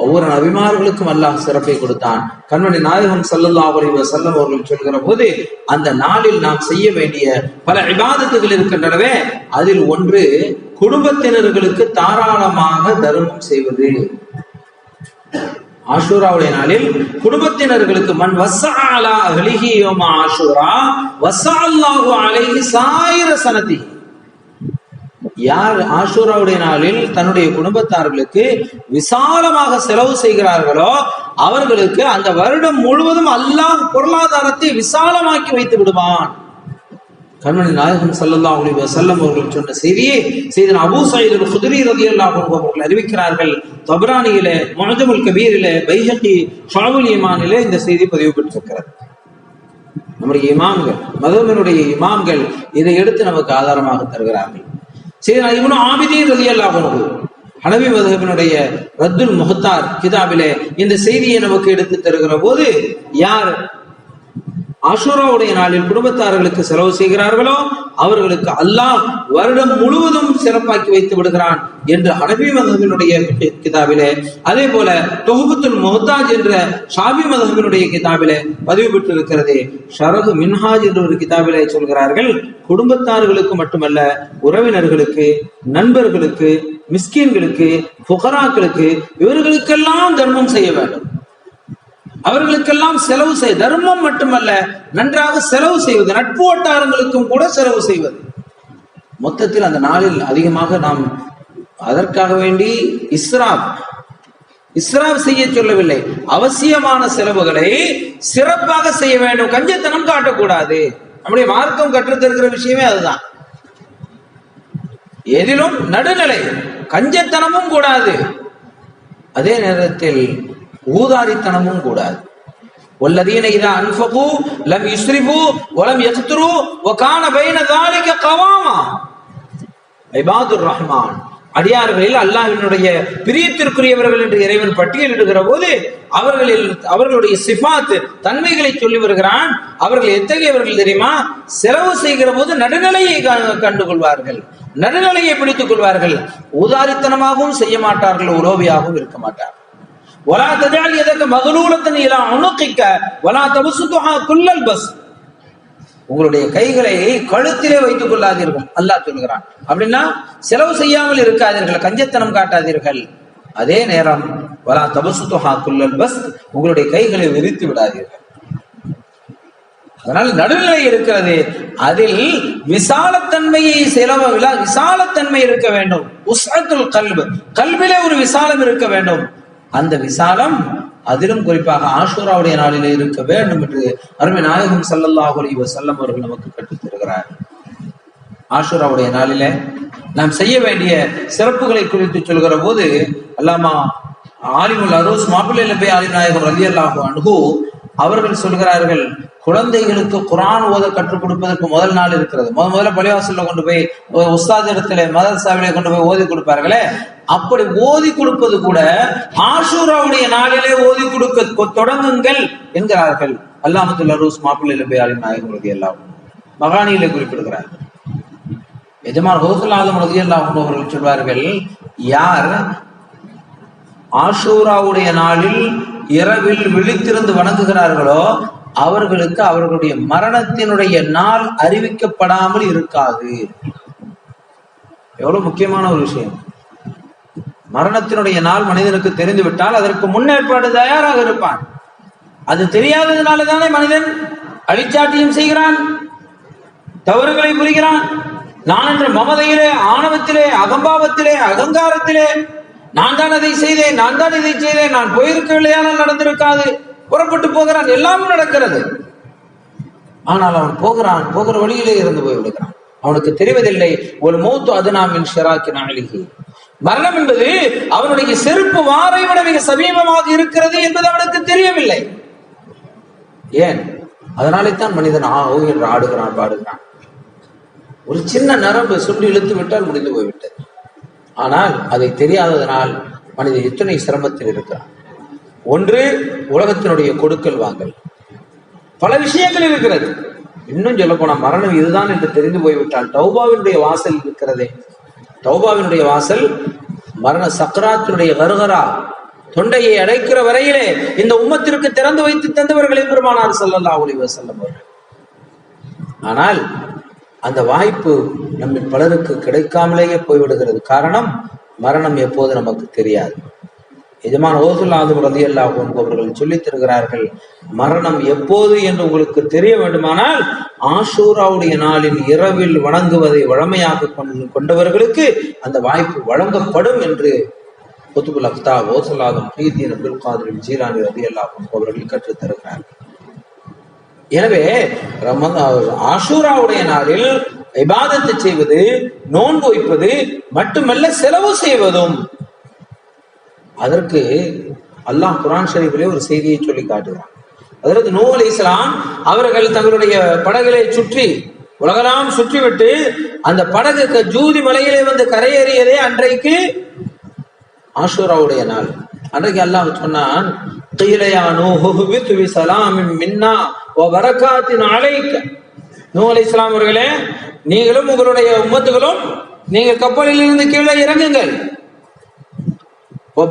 ஒவ்வொரு நபிமார்களுக்கும் அல்லாஹ் சிறப்பை கொடுத்தான். கண்மணி நாயகம் ஸல்லல்லாஹு அலைஹி வஸல்லம் அவர்கள் சொல்கிற போது அந்த நாளில் நாம் செய்ய வேண்டிய பல இபாதத்துகள் இருக்கின்றனவே, அதில் ஒன்று குடும்பத்தினர்களுக்கு தாராளமாக தர்மம் செய்வது. ஆஷூராவுடைய நாளில் குடும்பத்தினர்களுக்கு மன் வஸ்ஸஅ அலா அஹ்லிஹி யௌம ஆஷூரா வஸ்ஸஅ அல்லாஹு அலைஹி சாயிர சனதி. யார் ஆஷூராவுடைய நாளில் தன்னுடைய குடும்பத்தார்களுக்கு விசாலமாக செலவு செய்கிறார்களோ அவர்களுக்கு அந்த வருடம் முழுவதும் அல்லாஹ் பொருளாதாரத்தை விசாலமாக்கி வைத்து விடுவான். கண்மணி நாயகம் ஸல்லல்லாஹு அலைஹி வஸல்லம் அவர்கள் சொன்ன செய்தியை சையதுனா அபூ ஸயீத் அல்-குத்ரி ரலியல்லாஹு அன்ஹு அவர்கள் அறிவிக்கிறார்கள். தபரானியிலே, முஅஜமுல் கபீரிலே, பைஹகி, ஷுஅபுல் ஈமானிலே இந்த செய்தி பதிவு பெற்றிருக்கிறது. நம்முடைய இமாம்கள், மதஹபினுடைய இமாம்கள் இதை எடுத்து நமக்கு ஆதாரமாக தருகிறார்கள். சையதுனா இப்னு ஆபிதீன் ரலியல்லாஹு அன்ஹு ஹனபி மதஹபினுடைய ரத்துல் முஹ்தார் கிதாபிலே இந்த செய்தியை நமக்கு எடுத்து தருகிற போது, யார் ஆஷூராவுடைய நாளில் குடும்பத்தார்களுக்கு செலவு செய்கிறார்களோ அவர்களுக்கு அல்லாஹ் வருடம் முழுவதும் சிறப்பாக்கி வைத்து விடுகிறான் என்று ஹனபி மதஹபினுடைய கிதாபிலே, அதே போல தொஹ்பத்துல் முஹ்தாஜ் என்ற ஷாஃபி மதஹபினுடைய கிதாபிலே பதிவு பெற்றிருக்கிறது. ஷரஹ் மின்ஹாஜ் என்ற ஒரு கிதாபிலே சொல்கிறார்கள், குடும்பத்தார்களுக்கு மட்டுமல்ல, உறவினர்களுக்கு, நண்பர்களுக்கு, மிஸ்கீன்களுக்கு, ஃபுகராக்களுக்கு, இவர்களுக்கெல்லாம் தர்மம் செய்ய வேண்டும். அவர்களுக்கெல்லாம் செலவு செய்ய, தர்மம் மட்டுமல்ல, நன்றாக செலவு செய்வது, நட்பு வட்டாரங்களுக்கும் கூட செலவு செய்வது. மொத்தத்தில் அந்த நாளில் அதிகமாக நாம் அதற்காக வேண்டி இஸ்ராப் செய்ய சொல்லவில்லை. அவசியமான செலவுகளை சிறப்பாக செய்ய வேண்டும். கஞ்சத்தனம் காட்டக்கூடாது. நம்முடைய மார்க்கம் கற்றுத்தருகிற விஷயமே அதுதான். எதிலும் நடுநிலை, கஞ்சத்தனமும் கூடாது, அதே நேரத்தில் ஊதாரித்தனமும் கூடாது. வல்லதீன இதா அன்ஃபகு லம் யுஸ்ரிஃபு வலம் யக்துரு வகான பைன ذلك கவாமா. இபாதுர் ரஹ்மான், அடியார்களில் அல்லாஹ்வினுடைய பிரியத்திற்குரியவர்கள் என்று இறைவன் பட்டியலிடுகிற போது அவர்களுடைய சிஃபாத் தன்மைகளை சொல்லி வருகிறான். அவர்கள் எத்தகையவர்கள் தெரியுமா? செலவு செய்கிற போது நடுநிலையை கண்டுகொள்வார்கள், நடுநிலையை பிடித்துக் கொள்வார்கள். ஊதாரித்தனமாகவும் செய்ய மாட்டார்கள், உலோபியாகவும் இருக்க மாட்டார்கள். ولا تجعل يدك مغلولة إلى عنقك ولا تبسطها كل البسط. உங்களுடைய கைகளை கழுத்திலே வைத்துக் கொள்ளாதீர்கள் அல்லாஹ் சொல்கிறான். அப்படின்னா செலவு செய்யாமல் இருக்காதீர்கள், கஞ்சத்தனம் காட்டாதீர்கள். அதே நேரம் வலா தபசுத்துஹா குல்லல் பஸ்த், உங்களுடைய கைகளை விரித்து விடாதீர்கள். அதனால் நடுநிலை இருக்கிறது. அதில் விசாலத்தன்மையை விசாலத்தன்மை இருக்க வேண்டும். உஸ்அத்துல் கல்ப், கல்விலே ஒரு விசாலம் இருக்க வேண்டும். அந்த விசாலம் அதிலும் குறிப்பாக ஆஷூராவுடைய நாளிலே இருக்க வேண்டும் என்று அருமை நாயகம் ஸல்லல்லாஹு அலைஹி வஸல்லம் அவர்கள் நமக்கு கற்றுத் தருகிறார். ஆஷூராவுடைய நாளில நாம் செய்ய வேண்டிய சிறப்புகளை குறித்து சொல்கிற போது அல்லாமா ஆலிமுல் அரூஸ் மாப்பிள்ளை நபி ஆலிம் நாயகம் ரலியல்லாஹு அன்ஹு அவர்கள் சொல்கிறார்கள், குழந்தைகளுக்கு குர்ஆன் ஓத கற்றுக் கொடுப்பதற்கு முதல் நாள் இருக்கிறது. முதல்ல பள்ளிவாசல்ல கொண்டு போய் உஸ்தாத் இடத்துல மதரசாவிலே கொண்டு போய் ஓதி கொடுப்பார்களே, அப்படி ஓதி கொடுப்பது கூட ஆஷூராவுடைய நாளிலே ஓதி கொடுக்க தொடங்குங்கள் என்கிறார்கள் அல்லாமத்துல் அரூஸ் மாப்பிள்ளை நபி ஆலிம் நாயகம் ரலியல்லாஹு மகானியிலே குறிப்பிடுகிறார்கள். எஜமான் கௌசுல் ஆலம் ரலியல்லாஹு அவர்கள் சொல்வார்கள், யார் ஆஷூராவுடைய நாளில் இரவில் விழித்திருந்து வணங்குகிறார்களோ அவர்களுக்கு அவர்களுடைய மரணத்தினுடைய நாள் அறிவிக்கப்படாமல் இருக்காது. எவ்வளவு முக்கியமான ஒரு விஷயம். மரணத்தினுடைய நாள் மனிதனுக்கு தெரிந்துவிட்டால் அதற்கு முன்னேற்பாடு தயாராக இருப்பான். அது தெரியாததுனால தானே மனிதன் அழிச்சாட்டியம் செய்கிறான், தவறுகளை புரிகிறான். நான் என்ற மமதையிலே, ஆணவத்திலே, அகம்பாவத்திலே, அகங்காரத்திலே நான் தான் அதை செய்தேன், நான் தான் இதை செய்தேன், நான் போயிருக்கவில்லையானால் நடந்திருக்காது, புறப்பட்டு போகிறான், எல்லாமும் நடக்கிறது. ஆனால் அவன் போகிற வழியிலே இருந்து போய் விடுகிறான். அவனுக்கு தெரிவதில்லை ஒரு மௌத்து அதுனாமின் ஷிராக்கின் அலிஹி, மரணம் என்பது அவனுடைய செருப்பு வாரை விட மிக சமீபமாக இருக்கிறது என்பது அவனுக்கு தெரியவில்லை. ஏன்? அதனாலே தான் மனிதன் என்று ஆடுகிறான், பாடுகிறான். ஒரு சின்ன நரம்பு சுண்டி இழுத்து விட்டால் முடிந்து போய்விட்டது. ஆனால் அதை தெரியாததனால் மனிதன் எத்தனை சிரமத்தில் இருக்கிறான். ஒன்று, உலகத்தினுடைய கொடுக்கல் வாங்கல், பல விஷயங்கள் இருக்கிறது. இன்னும் சொல்ல போனா மரணம் இதுதான் என்று தெரிந்து போய்விட்டால் தௌபாவினுடைய வாசல் இருக்கிறதே, தௌபாவினுடைய வாசல், மரண சக்கராத்தினுடைய கருகரா தொண்டையை அடைக்கிற வரையிலே இந்த உம்மத்திற்கு திறந்து வைத்து தந்தவர்கள் எம்பெருமானார் ஸல்லல்லாஹு அலைஹி வஸல்லம் அவர்கள். ஆனால் அந்த வாய்ப்பு நம்ம பலருக்கு கிடைக்காமலேயே போய்விடுகிறது. காரணம், மரணம் எப்போது நமக்கு தெரியாது. எஜமான் கௌசுல் ஆலம் ரலியல்லாஹு அன்ஹு அவர்கள் சொல்லித் தருகிறார்கள், மரணம் எப்போது என்று உங்களுக்கு தெரிய வேண்டுமானால் ஆஷூராவுடைய நாளின் இரவில் வணங்குவதை வழமையாக கொண்டவர்களுக்கு அந்த வாய்ப்பு வழங்கப்படும் என்று குத்துபுல் அக்தா கௌசுல் ஆலம் முஹ்யித்தீன் அப்துல் காதிர் ஜீலானி ரலியல்லாஹு அன்ஹு அவர்கள் கற்றுத் தருகிறார்கள். எனவே ஆஷூராவுடைய நாளில் இபாதத்தை செய்வது, நோன்பு வைப்பது மட்டுமல்ல, செலவு செய்வதும். அதற்கு அல்லாஹ் குர்ஆன் ஷரீஃபிலே ஒரு செய்தியை சொல்லி காட்டுகிறான். அதற்கு நூஹ் அலைஹிஸ்ஸலாம் அவர்கள் தங்களுடைய படகுகளை சுற்றி உலகெல்லாம் சுற்றிவிட்டு அந்த படகு ஜூதி மலையிலே வந்து கரையேறியதே அன்றைக்கு ஆஷூராவுடைய நாள். அன்றைக்கு அல்லாஹ் சொன்னான், நூஹ் அலைஹிஸ்ஸலாம் அவர்களே, நீங்களும் உங்களுடைய உம்மத்துகளும் நீங்கள் கப்பலில் இருந்து கீழே இறங்குங்கள்,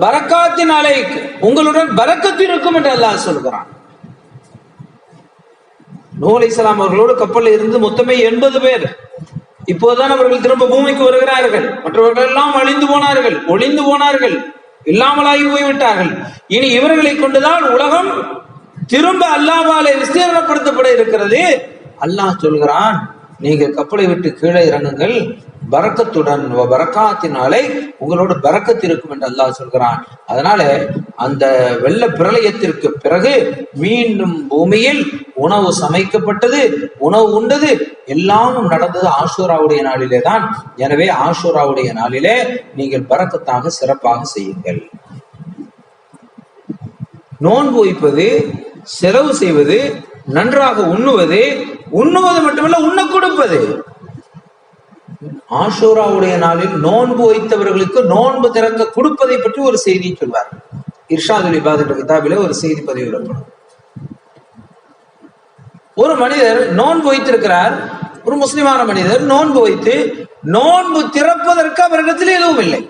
பரக்காத்தின் அலைக், உங்களுடன் பரக்கத்து இருக்கும் என்று அல்லாஹ் சொல்கிறான். நூஹ் அலைஹிஸ்ஸலாம் அவர்களோடு கப்பலில் இருந்து மொத்தமே 80 பேர். இப்போதுதான் அவர்கள் திரும்ப பூமிக்கு வருகிறார்கள். மற்றவர்கள் எல்லாம் அழிந்து போனார்கள், ஒளிந்து போனார்கள், இல்லாமலாகி போய்விட்டார்கள். இனி இவர்களை கொண்டுதான் உலகம் திரும்ப அல்லாஹ்வாலே விஸ்தீரணப்படுத்தப்பட இருக்கிறது. அல்லாஹ் சொல்கிறான், நீங்கள் கப்பலை விட்டு கீழே இறங்குங்கள், பரக்கத்துடன் பரக்காத்தினாலே உங்களோடு பரக்கத்து இருக்கும் என்று அல்லாஹ் சொல்கிறான். அதனால அந்த வெள்ள பிரளயத்திற்கு பிறகு மீண்டும் பூமியில் உணவு சமைக்கப்பட்டது, உணவு உண்டது, எல்லாமும் நடந்தது ஆஷூராவுடைய நாளிலே தான். எனவே ஆஷூராவுடைய நாளிலே நீங்கள் பரக்கத்தாக சிறப்பாக செய்யுங்கள். நோன்பு வைப்பது, செலவு செய்வது, நன்றாக உண்ணுவது, உண்ணுவது மட்டுமல்ல உண்ண கொடுப்பது. ஆஷூராவுடைய நாளில் நோன்பு வைத்தவர்களுக்கு நோன்பு திறக்க கொடுப்பதை பற்றி ஒரு செய்தி சொல்வார். இர்ஷாதுல் இபாத் என்ற கிதாபிலே ஒரு செய்தி பதிவிடப்படும். ஒரு மனிதர் நோன்பு வைத்திருக்கிறார், ஒரு முஸ்லிமான மனிதர் நோன்பு வைத்து நோன்பு திறப்பதற்கு அவரிடத்தில் எதுவும் இல்லை.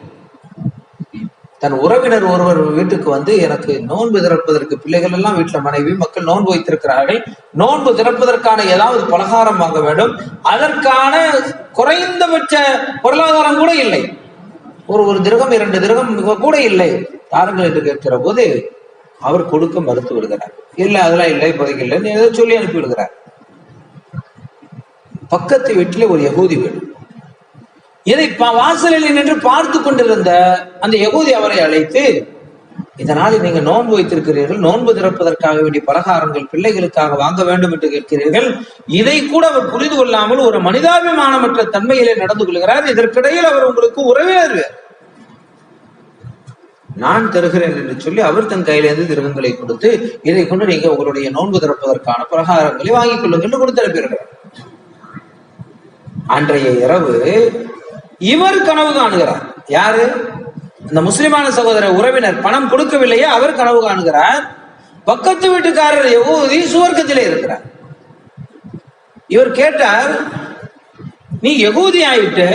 தன் உறவினர் ஒருவர் வீட்டுக்கு வந்து, எனக்கு நோன்பு திறப்பதற்கு, பிள்ளைகள் எல்லாம் வீட்டுல மனைவி மக்கள் நோன்பு வைத்திருக்கிறார்கள், நோன்பு திறப்பதற்கான ஏதாவது பலகாரம் வாங்க வேண்டும், அதற்கான குறைந்தபட்ச பொருளாதாரம் கூட இல்லை, ஒரு திரகம் 2 திரகம் கூட இல்லை, தாருங்கள் என்று கேட்கிற போது அவர் கொடுக்க மறுத்து விடுகிறார். இல்லை, அதெல்லாம் இல்லை, இப்போதைக்கு இல்லை, ஏதோ சொல்லி அனுப்பி விடுகிறார். பக்கத்து வீட்டில் ஒரு யகூதி வீடு. இதை வாசலில் நின்று பார்த்து கொண்டிருந்த அந்த யகூதி அவரை அழைத்து, இதனால் நீங்க நோன்பு வைத்திருக்கிறீர்கள், நோன்பு திறப்பதற்காக வேண்டிய பலகாரங்கள் பிள்ளைகளுக்காக வாங்க வேண்டும் என்று கேட்கிறீர்கள். இதை கூட அவர் புரிந்து கொள்ளாமல் ஒரு மனிதாபிமானமற்ற தன்மையிலே நடந்து கொள்கிறார். இதற்கிடையில் அவர் உங்களுக்கு உறவினர், நான் தருகிறேன் என்று சொல்லி அவர் தன் கையிலிருந்து திருகங்களை கொடுத்து, இதை கொண்டு நீங்க உங்களுடைய நோன்பு திறப்பதற்கான பலகாரங்களை வாங்கிக் கொள்ளுங்கள் என்று கொடுத்திருக்கிறார். அன்றைய இரவு இவர் கனவு காணுகிறார். யாரு? இந்த முஸ்லிமான சகோதர உறவினர் பணம் கொடுக்கவில்லையே, அவர் கனவு காணுகிறார். பக்கத்து வீட்டுக்காரர் யகூதி சுவர்க்கத்திலே இருக்கிறார். இவர் கேட்டார், நீ யகூதி ஆயிட்டு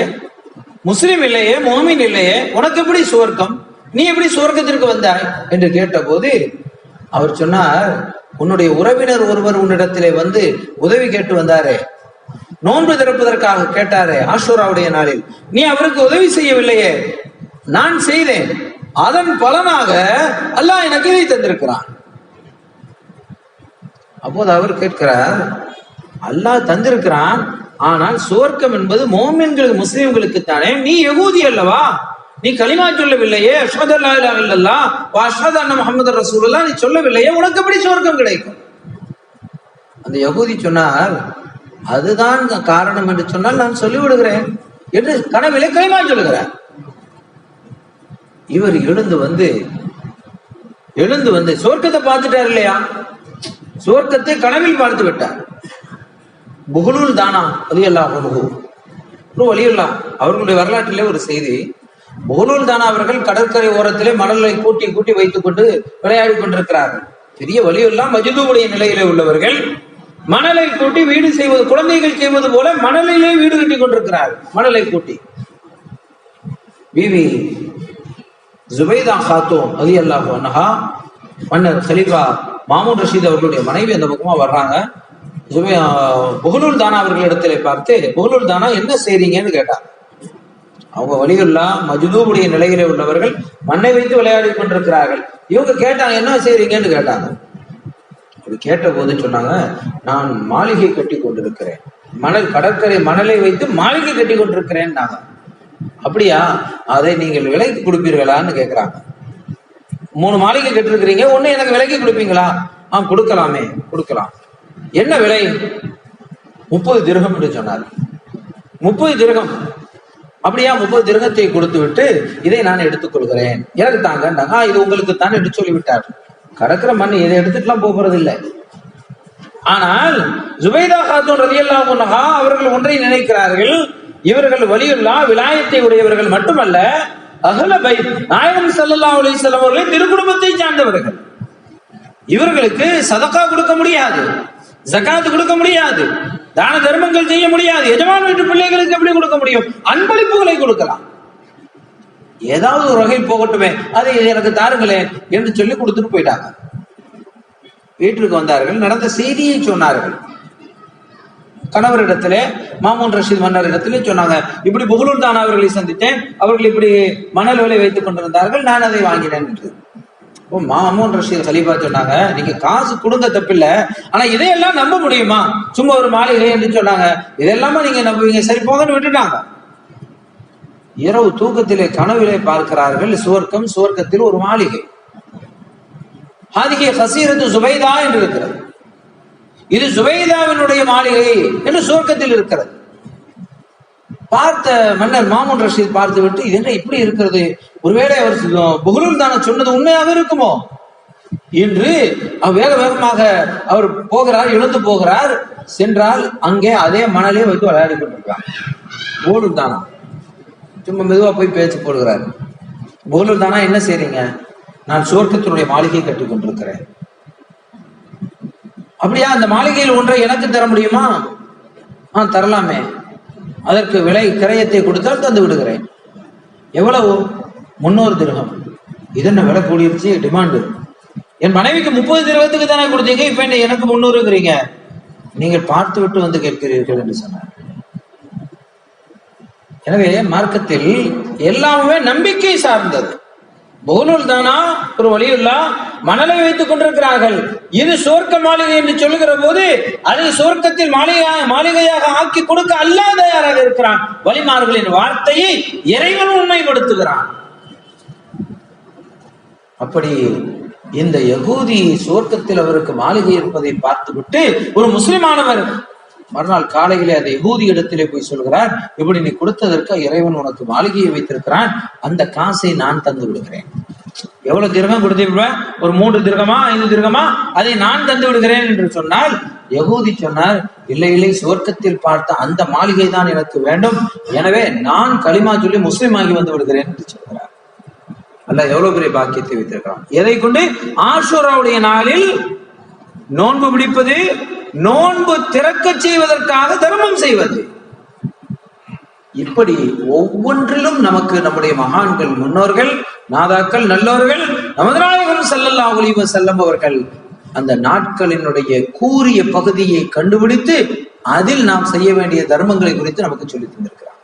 முஸ்லிம் இல்லையே, மோமின் இல்லையே, உனக்கு எப்படி சுவர்க்கம், நீ எப்படி சுவர்க்கத்திற்கு வந்தாய் என்று கேட்ட போது அவர் சொன்னார், உன்னுடைய உறவினர் ஒருவர் உன்னிடத்திலே வந்து உதவி கேட்டு வந்தாரே, நோன்பு திறப்பதற்காக கேட்டாரே ஆஷூராவுடைய நாளில், நீ அவருக்கு உதவி செய்யவில்லையே, நான் செய்தேன், அதன் பலனாக அல்லாஹ் எனக்கு இதை தந்திருக்கிறான். அப்போது அவர் கேட்கிறார், அல்லாஹ் தந்திருக்கிறான், ஆனால் சுவர்க்கம் என்பது மோமின்களுக்கு முஸ்லிம்களுக்கு தானே, நீ யகூதி அல்லவா, நீ கலிமா சொல்லவில்லையே, அஷ்ஹது அல்லா இலாஹ இல்லல்லாஹ் வ அஷ்ஹது அன்ன முஹம்மதர் ரசூலுல்லாஹ் நீ சொல்லவில்லையே, உனக்கு எப்படி சுவர்க்கம் கிடைக்கும்? அந்த யகூதி சொன்னார், அதுதான் காரணம் என்று சொன்னால் நான் சொல்லிவிடுகிறேன் என்று கனவிலே கலிமா சொல்லுகிறார். இவர் எழுந்து வந்து சுவர்க்கத்தை பார்த்துட்டார் இல்லையா, சுவர்க்கத்தை கனவில் பார்த்து விட்டார். புகுலூல் தானா ரலியல்லாஹு அன்ஹு, வலியுல்லாஹ் அவர்களுடைய வரலாற்றிலே ஒரு செய்தி. புகுலூல் தானா அவர்கள் கடற்கரை ஓரத்திலே மணலை கூட்டி கூட்டி வைத்துக் கொண்டு விளையாடி கொண்டிருக்கிறார்கள். பெரிய வலியுல்லாஹ் மஜ்தூவுடைய நிலையிலே உள்ளவர்கள் மணலை கூட்டி வீடு செய்வது, குழந்தைகள் செய்வது போல மணலிலே வீடு கட்டி கொண்டிருக்கிறார். மணலை கூட்டி பிவி ஜுபைதா காத்தூன் ரலியல்லாஹு அன்ஹா, மன்னர் கலீஃபா மாமூன் ரஷீத் அவர்களுடைய மனைவி அந்த பக்கமா வர்றாங்க. புகுலூல் தானா அவர்களிடத்திலே பார்த்து, புகுலூல் தானா என்ன செய்றீங்கன்னு கேட்டாங்க. அவங்க வலியுல்லாஹ் மஜ்தூவுடைய நிலையிலே உள்ளவர்கள் மண்ணை வைத்து விளையாடி கொண்டிருக்கிறார்கள். இவங்க கேட்டாங்க, என்ன செய்றீங்கன்னு கேட்டாங்க. கேட்ட போது சொன்னாங்க, நான் மாளிகை கட்டி கொண்டிருக்கிறேன், கடற்கரை மணலை வைத்து மாளிகை கட்டி கொண்டிருக்கிறேன். அப்படியா, அதை நீங்கள் விலைக்கு கொடுப்பீர்களான்னு கேட்கிறாங்க. 3 மாளிகை கட்டிருக்கிறீங்க, ஒண்ணு எனக்கு விலைக்கு கொடுப்பீங்களா? கொடுக்கலாமே, கொடுக்கலாம். என்ன விலை? 30 திர்ஹம் என்று சொன்னார். 30 திர்ஹம். அப்படியா, 30 திர்ஹத்தை கொடுத்து விட்டு இதை நான் எடுத்துக் கொள்கிறேன், எனக்கு தாங்க. இது உங்களுக்கு தான் என்று சொல்லிவிட்டார். கடற்கரை மண் இதை எடுத்துட்டுலாம் போகிறது இல்லை. ஆனால் ஜுபைதா காத்தூன் ரலியல்லாஹு அன்ஹா அவர்கள் ஒன்றை நினைக்கிறார்கள், இவர்கள் வலியுல்லாஹ் விலாயத்தை உடையவர்கள் மட்டுமல்ல, அஹ்ல பைத் நாயகம் ஸல்லல்லாஹு அலைஹி வஸல்லம் அவர்களின் திருக்குடும்பத்தை சார்ந்தவர்கள். இவர்களுக்கு சதகா கொடுக்க முடியாது, ஜகாத் கொடுக்க முடியாது, தான தர்மங்கள் செய்ய முடியாது. எஜமான் வீட்டு பிள்ளைகளுக்கு எப்படி கொடுக்க முடியும்? அன்பளிப்புகளை கொடுக்கலாம். ஏதாவது ஒரு வகையில் போகட்டுமே, அதை எனக்கு தாருங்களேன் என்று சொல்லி கொடுத்துட்டு போயிட்டாங்க. வீட்டிற்கு வந்தார்கள், நடந்த செய்தியை சொன்னார்கள். கணவரிடத்திலே, மாமூன் ரஷீத் மன்னர் இடத்திலே சொன்னாங்க, இப்படி புகுலூல் தானா அவர்களை சந்தித்தேன், அவர்கள் இப்படி மணல் விலை வைத்துக் கொண்டிருந்தார்கள், நான் அதை வாங்கினேன் என்று. மாமூன் ரஷீத் கலீஃபா சொன்னாங்க, நீங்க காசு கொடுங்க தப்பில்ல, ஆனா இதையெல்லாம் நம்ப முடியுமா? சும்மா ஒரு மாளிகை என்று சொன்னாங்க, இதெல்லாமா நீங்க நம்புவீங்க? சரி போங்கன்னு விட்டுட்டாங்க. இரவு தூக்கத்திலே கனவிலே பார்க்கிறார்கள், சுவர்க்கத்தில் ஒரு மாளிகை. ஹாதிகே ஹசீரத்து ஜுபைதா என்று இருக்கிறது. இது ஜுபைதாவினுடைய மாளிகை என்று சுவர்க்கத்தில் இருக்கிறது. பார்த்த மன்னர் மாமூன் ரஷீத் பார்த்து விட்டு, இது என்ன இப்படி இருக்கிறது, ஒருவேளை அவர் புகுலூல் தானா சொன்னது உண்மையாக இருக்குமோ என்று வேக வேகமாக அவர் போகிறார், எழுந்து போகிறார். சென்றால் அங்கே அதே மணலே வைத்து விளையாடி கொண்டிருக்கிறார். புகுலூல் தானா சும்மா மெதுவா போய் பேச்சு போடுகிறார். புகுலூல் தானா என்ன செய்றீங்க? நான் சுவர்க்கத்தினுடைய மாளிகை கட்டி கொண்டிருக்கிறேன். அப்படியா, அந்த மாளிகையில் ஒன்றை எனக்கு தர முடியுமா? தரலாமே, அதற்கு விலை கிரயத்தை கொடுத்தால் தந்து விடுகிறேன். எவ்வளவு? 300 திர்ஹம். இது என்ன விலை கூடிருச்சு, டிமாண்டு. என் மனைவிக்கு 30 திர்ஹத்துக்கு தானே கொடுத்தீங்க, இப்ப என்ன எனக்கு 300ங்கிறீங்க? நீங்கள் பார்த்து விட்டு வந்து கேட்கிறீர்கள் என்று சொன்னார். எனவே மார்க்கத்தில் எல்லாமே நம்பிக்கை சார்ந்தது. புகுலூல் தானா ஒரு வலியுல்லாஹ் மணலை வைத்துக் கொண்டிருக்கிறார்கள். இது சுவர்க்க மாளிகை என்று சொல்லுகிற போது அதை சுவர்க்கத்தில் மாளிகையாக ஆக்கி கொடுக்க அல்லாஹ் தயாராக இருக்கிறான். வலிமார்களின் வார்த்தையை இறைவன் உண்மைப்படுத்துகிறான். அப்படி இந்த யகூதி சுவர்க்கத்தில் அவருக்கு மாளிகை இருப்பதை பார்த்துவிட்டு ஒரு முஸ்லிமானவர் மறுநாள் காலையிலே அந்த யகூதி இடத்திலே போய் சொல்கிறார், இப்படி நீ கொடுத்ததற்கு இறைவன் உனக்கு மாளிகையை வைத்திருக்கிறான், அந்த காசை நான் தந்து விடுகிறேன். எவ்வளவு திரகம் கொடுத்திருப்பேன்? ஒரு 3 திரகமா 5 திரகமா, அதை நான் தந்து விடுகிறேன் என்று சொன்னால், யகூதி சொன்னார், இல்லை இல்லை, சுவர்க்கத்தில் பார்த்த அந்த மாளிகை தான் எனக்கு வேண்டும், எனவே நான் களிமா சொல்லி முஸ்லிம் ஆகி வந்து விடுகிறேன் என்று சொல்கிறார். அல்லாஹ் எவ்வளவு பெரிய பாக்கியத்தை வைத்திருக்கிறான். எதை கொண்டு? ஆஷூராவுடைய நாளில் நோன்பு பிடிப்பது, நோன்பு திறக்க செய்வதற்காக தர்மம் செய்வது. இப்படி ஒவ்வொன்றிலும் நமக்கு நம்முடைய மகான்கள், முன்னோர்கள், நாதாக்கள், நல்லோர்கள், நமது நாயகம் ஸல்லல்லாஹு அலைஹி வஸல்லம் அவர்கள் அந்த நாட்களினுடைய கூறிய பகுதியை கண்டுபிடித்து அதில் நாம் செய்ய வேண்டிய தர்மங்களை குறித்து நமக்கு சொல்லி தந்திருக்கிறார்.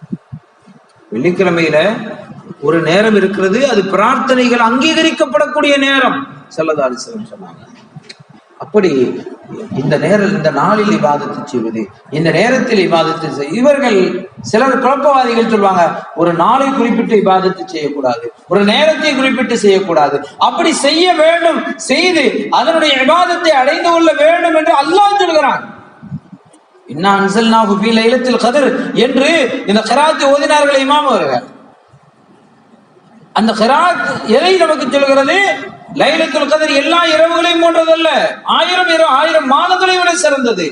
வெள்ளிக்கிழமையில ஒரு நேரம் இருக்கிறது, அது பிரார்த்தனைகள் அங்கீகரிக்கப்படக்கூடிய நேரம் ஸல்லல்லாஹு அலைஹி வஸல்லம் சொன்னாங்க. அப்படி இந்த நாளில் இபாதத்து செய்வது, இந்த நேரத்தில் இபாதத்து செய்ய, இவர்கள் சிலர் குழப்பவாதிகள் சொல்வாங்க, ஒரு நாளை குறிப்பிட்டு இபாதத்து செய்யக்கூடாது, ஒரு நேரத்தை குறிப்பிட்டு செய்யக்கூடாது, அப்படி செய்ய வேண்டும், செய்து அதனுடைய இபாதத்தை அடைந்து கொள்ள வேண்டும் என்று அல்லாஹ் சொல்கிறான். இன்னா அன்ஸல்நாஹு ஃபீ லைலத்தில் கத்ர் என்று இந்த கிராத்தை ஓதினார்கள் இமாம் அவர்கள். அந்த கிராத் எதை நமக்கு சொல்கிறது? லைலத்துல் கத்ர் எல்லா இரவுகளையும் போன்றதல்ல, 1000 மாதங்களை விட சிறந்தது.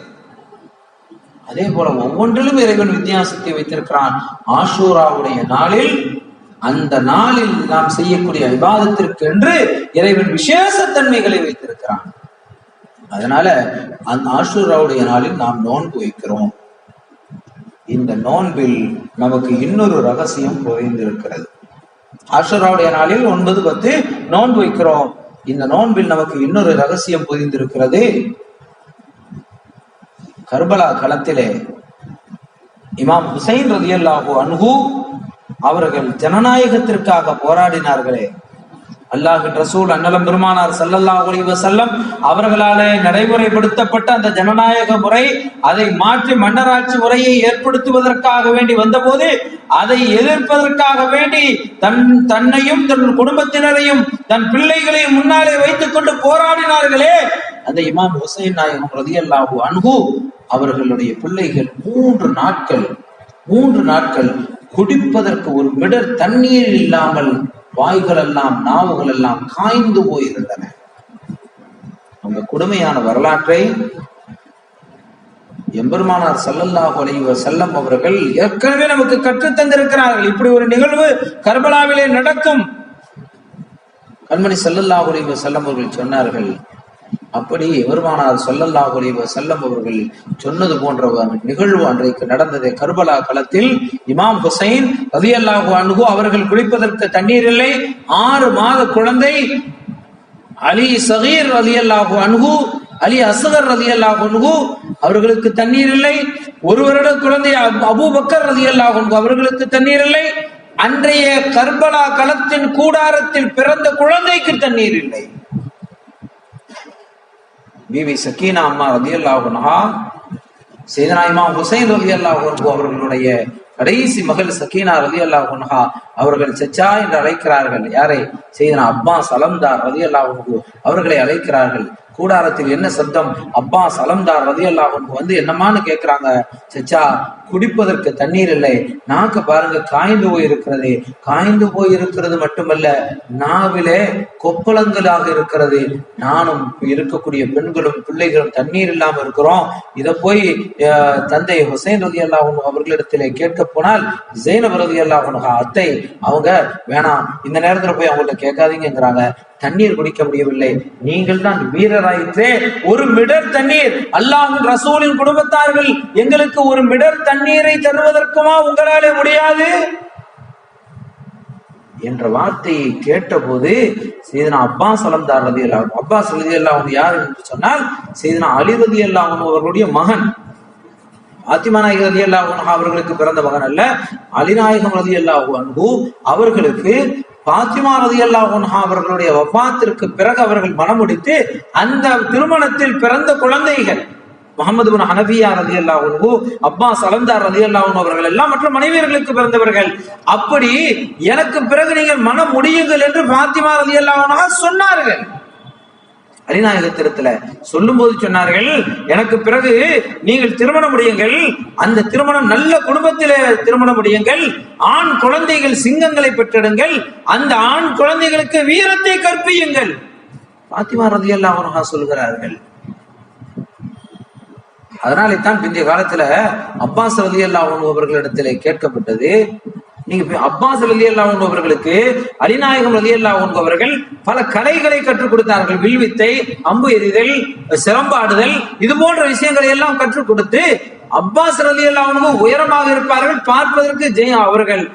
அதே போல ஒவ்வொன்றிலும் இறைவன் வித்தியாசத்தை வைத்திருக்கிறான். ஆஷூராவுடைய நாளில், அந்த நாளில் நாம் செய்யக்கூடிய இபாதத்திற்கு என்று இறைவன் விசேஷ தன்மைகளை வைத்திருக்கிறான். அதனால அந்த ஆஷூராவுடைய நாளில் நாம் நோன்பு வைக்கிறோம். இந்த நோன்பில் நமக்கு இன்னொரு ரகசியம் புரிந்திருக்கிறது. ஆஷூராவுடைய நாளில் 9, 10 நோன்பு வைக்கிறோம். இந்த நோன்பில் நமக்கு இன்னொரு ரகசியம் புரிந்திருக்கிறது. கர்பலா களத்திலே இமாம் ஹுசைன் ரலியல்லாஹு அன்ஹு அவர்கள் ஜனநாயகத்திற்காக போராடினார்களே, அல்லாஹ்வின் ரசூல் அன்னலம் பெருமானார் ஸல்லல்லாஹு அலைஹி வஸல்லம் அவர்களாலே நடைமுறைப்படுத்தப்பட்ட அந்த ஜனநாயக முறை, அதை மாற்றி மன்னராட்சி முறையை ஏற்படுத்துவதற்காக வேண்டி வந்தபோது அதை எதிர்ப்பதற்காக வேண்டி தன்னையும் தன் குடும்பத்தினரையும் தன் பிள்ளைகளையும் முன்னாலே வைத்துக் கொண்டு போராடினார்களே, அந்த இமாம் ஹுசைன் நாயகம் ரலியல்லாஹு அன்ஹு அவர்களுடைய பிள்ளைகள் 3 நாட்கள் குடிப்பதற்கு ஒரு மிடர் தண்ணீர் இல்லாமல் வாய்கள் எல்லாம், நாவுகள் எல்லாம் காய்ந்து போயிருந்தன. அந்த கொடுமையான வரலாற்றை எம்பெருமானார் ஸல்லல்லாஹு அலைஹி வஸல்லம் அவர்கள் ஏற்கனவே நமக்கு கற்றுத் தந்திருக்கிறார்கள். இப்படி ஒரு நிகழ்வு கர்பலாவிலே நடக்கும். கண்மணி ஸல்லல்லாஹு அலைஹி வஸல்லம் அவர்கள் சொன்னார்கள். அப்படி எம்பெருமானார் ஸல்லல்லாஹு அலைஹி வஸல்லம் அவர்கள் சொன்னது போன்ற நிகழ்வு அன்றைக்கு நடந்தது. கர்பலா களத்தில் இமாம் ஹுசைன் ரலியல்லாஹு அன்ஹு அவர்கள் குடிப்பதற்கு தண்ணீர் இல்லை. 6 மாத குழந்தை அலி சகீர் ரலியல்லாஹு அன்ஹு, அலி அஸ்கர் ரலியல்லாஹு அன்ஹு அவர்களுக்கு தண்ணீர் இல்லை. 1 வருட குழந்தை அபூபக்கர் ரலியல்லாஹு அன்ஹு அவர்களுக்கு தண்ணீர் இல்லை. அன்றைய கர்பலா களத்தின் கூடாரத்தில் பிறந்த குழந்தைக்கு தண்ணீர் இல்லை. பிவி சக்கீனா அம்மா ரலியல்லாஹு அன்ஹா சையதுனா இமாம் ஹுசைன் ரலியல்லாஹு அன்ஹு அவர்களுடைய கடைசி மகள் சக்கீனா ரலியல்லாஹு அன்ஹா அவர்கள் சச்சா என்று அழைக்கிறார்கள். யாரை? சையதுனா அப்பாஸ் அலம்தார் ரலியல்லாஹு அன்ஹு அவர்களை அழைக்கிறார்கள். கூடாரத்தில் என்ன சத்தம்? அப்பாஸ் அலம்தார் ரலியல்லாஹு அன்ஹு வந்து என்னமான்னு கேட்கிறாங்க. சச்சா, குடிப்பதற்கு தண்ணீர் இல்லை, நாக்கு பாருங்க காய்ந்து போயிருக்கிறது. காய்ந்து போயிருக்கிறது மட்டுமல்ல, நாவிலே கொப்பளங்களாக இருக்கிறது. நானும் இருக்கக்கூடிய பெண்களும் பிள்ளைகளும் தண்ணீர் இல்லாம இருக்கிறோம். இதை போய் தந்தை ஹுசைன் ரலியல்லாஹு அன்ஹு அவர்களிடத்திலே கேட்க போனால் ஸைனப் ரலியல்லாஹு அன்ஹா அத்தை அவங்க வேணாம், இந்த நேரத்துல போய் அவங்கள்ட்ட கேட்காதீங்கிறாங்க. தண்ணீர் குடிக்க முடியவில்லை. நீங்கள் தான் வீரராயிற்றே, 1 மிடர் தண்ணீர், அல்லாஹ்வின் ரசூலின் குடும்பத்தார்கள் எங்களுக்கு 1 மிடர் தண்ணீரை தருவதற்குமா உங்களாலே முடியாது என்ற வார்த்தையை கேட்ட போது சையதுனா அப்பாஸ் அலம்தார் ரலியல்லாஹு அன்ஹு, அப்பாஸ் ரலியல்லாஹு அன்ஹு யார் என்று சொன்னால் சையதுனா அலி ரலியல்லாஹு அன்ஹு அவர்களுடைய மகன். பாத்திமா நாயகம் ரலியல்லாஹு அன்ஹா அவர்களுக்கு பிறந்த மகன் அல்ல, அலி நாயகம் ரலியல்லாஹு அன்ஹு அவர்களுக்கு பாத்திமா ரலியல்லாஹு அன்ஹா அவர்களுடைய வஃபாத்திற்கு பிறகு அவர்கள் மணமுடித்து அந்த திருமணத்தில் பிறந்த குழந்தைகள். முகமது பின் ஹனபியா ரலியல்லாஹு அன்ஹு, அப்பாஸ் அலம்தார் ரலியல்லாஹு அன்ஹு அவர்கள் எல்லாம் மற்ற மனைவியர்களுக்கு பிறந்தவர்கள். அப்படி எனக்கு பிறகு நீங்கள் மனம் முடியுங்கள் என்று பாத்திமா ரலியல்லாஹு அன்ஹா சொன்னார்கள். அலிநாயகத்திரத்துல சொல்லும் போது சொன்னார்கள், எனக்கு பிறகு நீங்கள் திருமணம் முடியுங்கள், அந்த திருமணம் நல்ல குடும்பத்திலே திருமணம் முடியுங்கள், ஆண் குழந்தைகள் சிங்கங்களை பெற்றெடுங்கள், அந்த ஆண் குழந்தைகளுக்கு வீரத்தை கற்பியுங்கள். பாத்திமா ரலியல்லாஹு அன்ஹா சொல்கிறார்கள். அதனாலே தான் பிந்தைய காலத்துல அப்பாஸ் ரலியல்லாஹு அன்ஹு அவர்களிடத்திலே கேட்கப்பட்டது, நீங்க அப்பாஸ் ரலியல்லாஹு அன்ஹு அவர்களுக்கு அலிநாயகம் ரலியல்லாஹு அன்ஹு அவர்கள் பல கலைகளை கற்றுக் கொடுத்தார்கள். வில்வித்தை, அம்பு எறிதல், சிலம்பாடுதல், இது போன்ற விஷயங்களை எல்லாம் கற்றுக் கொடுத்து அப்பாஸ் ரலியல்லாஹு அன்ஹு உயரமாக இருப்பார்கள், பார்ப்பதற்கு அவர்கள்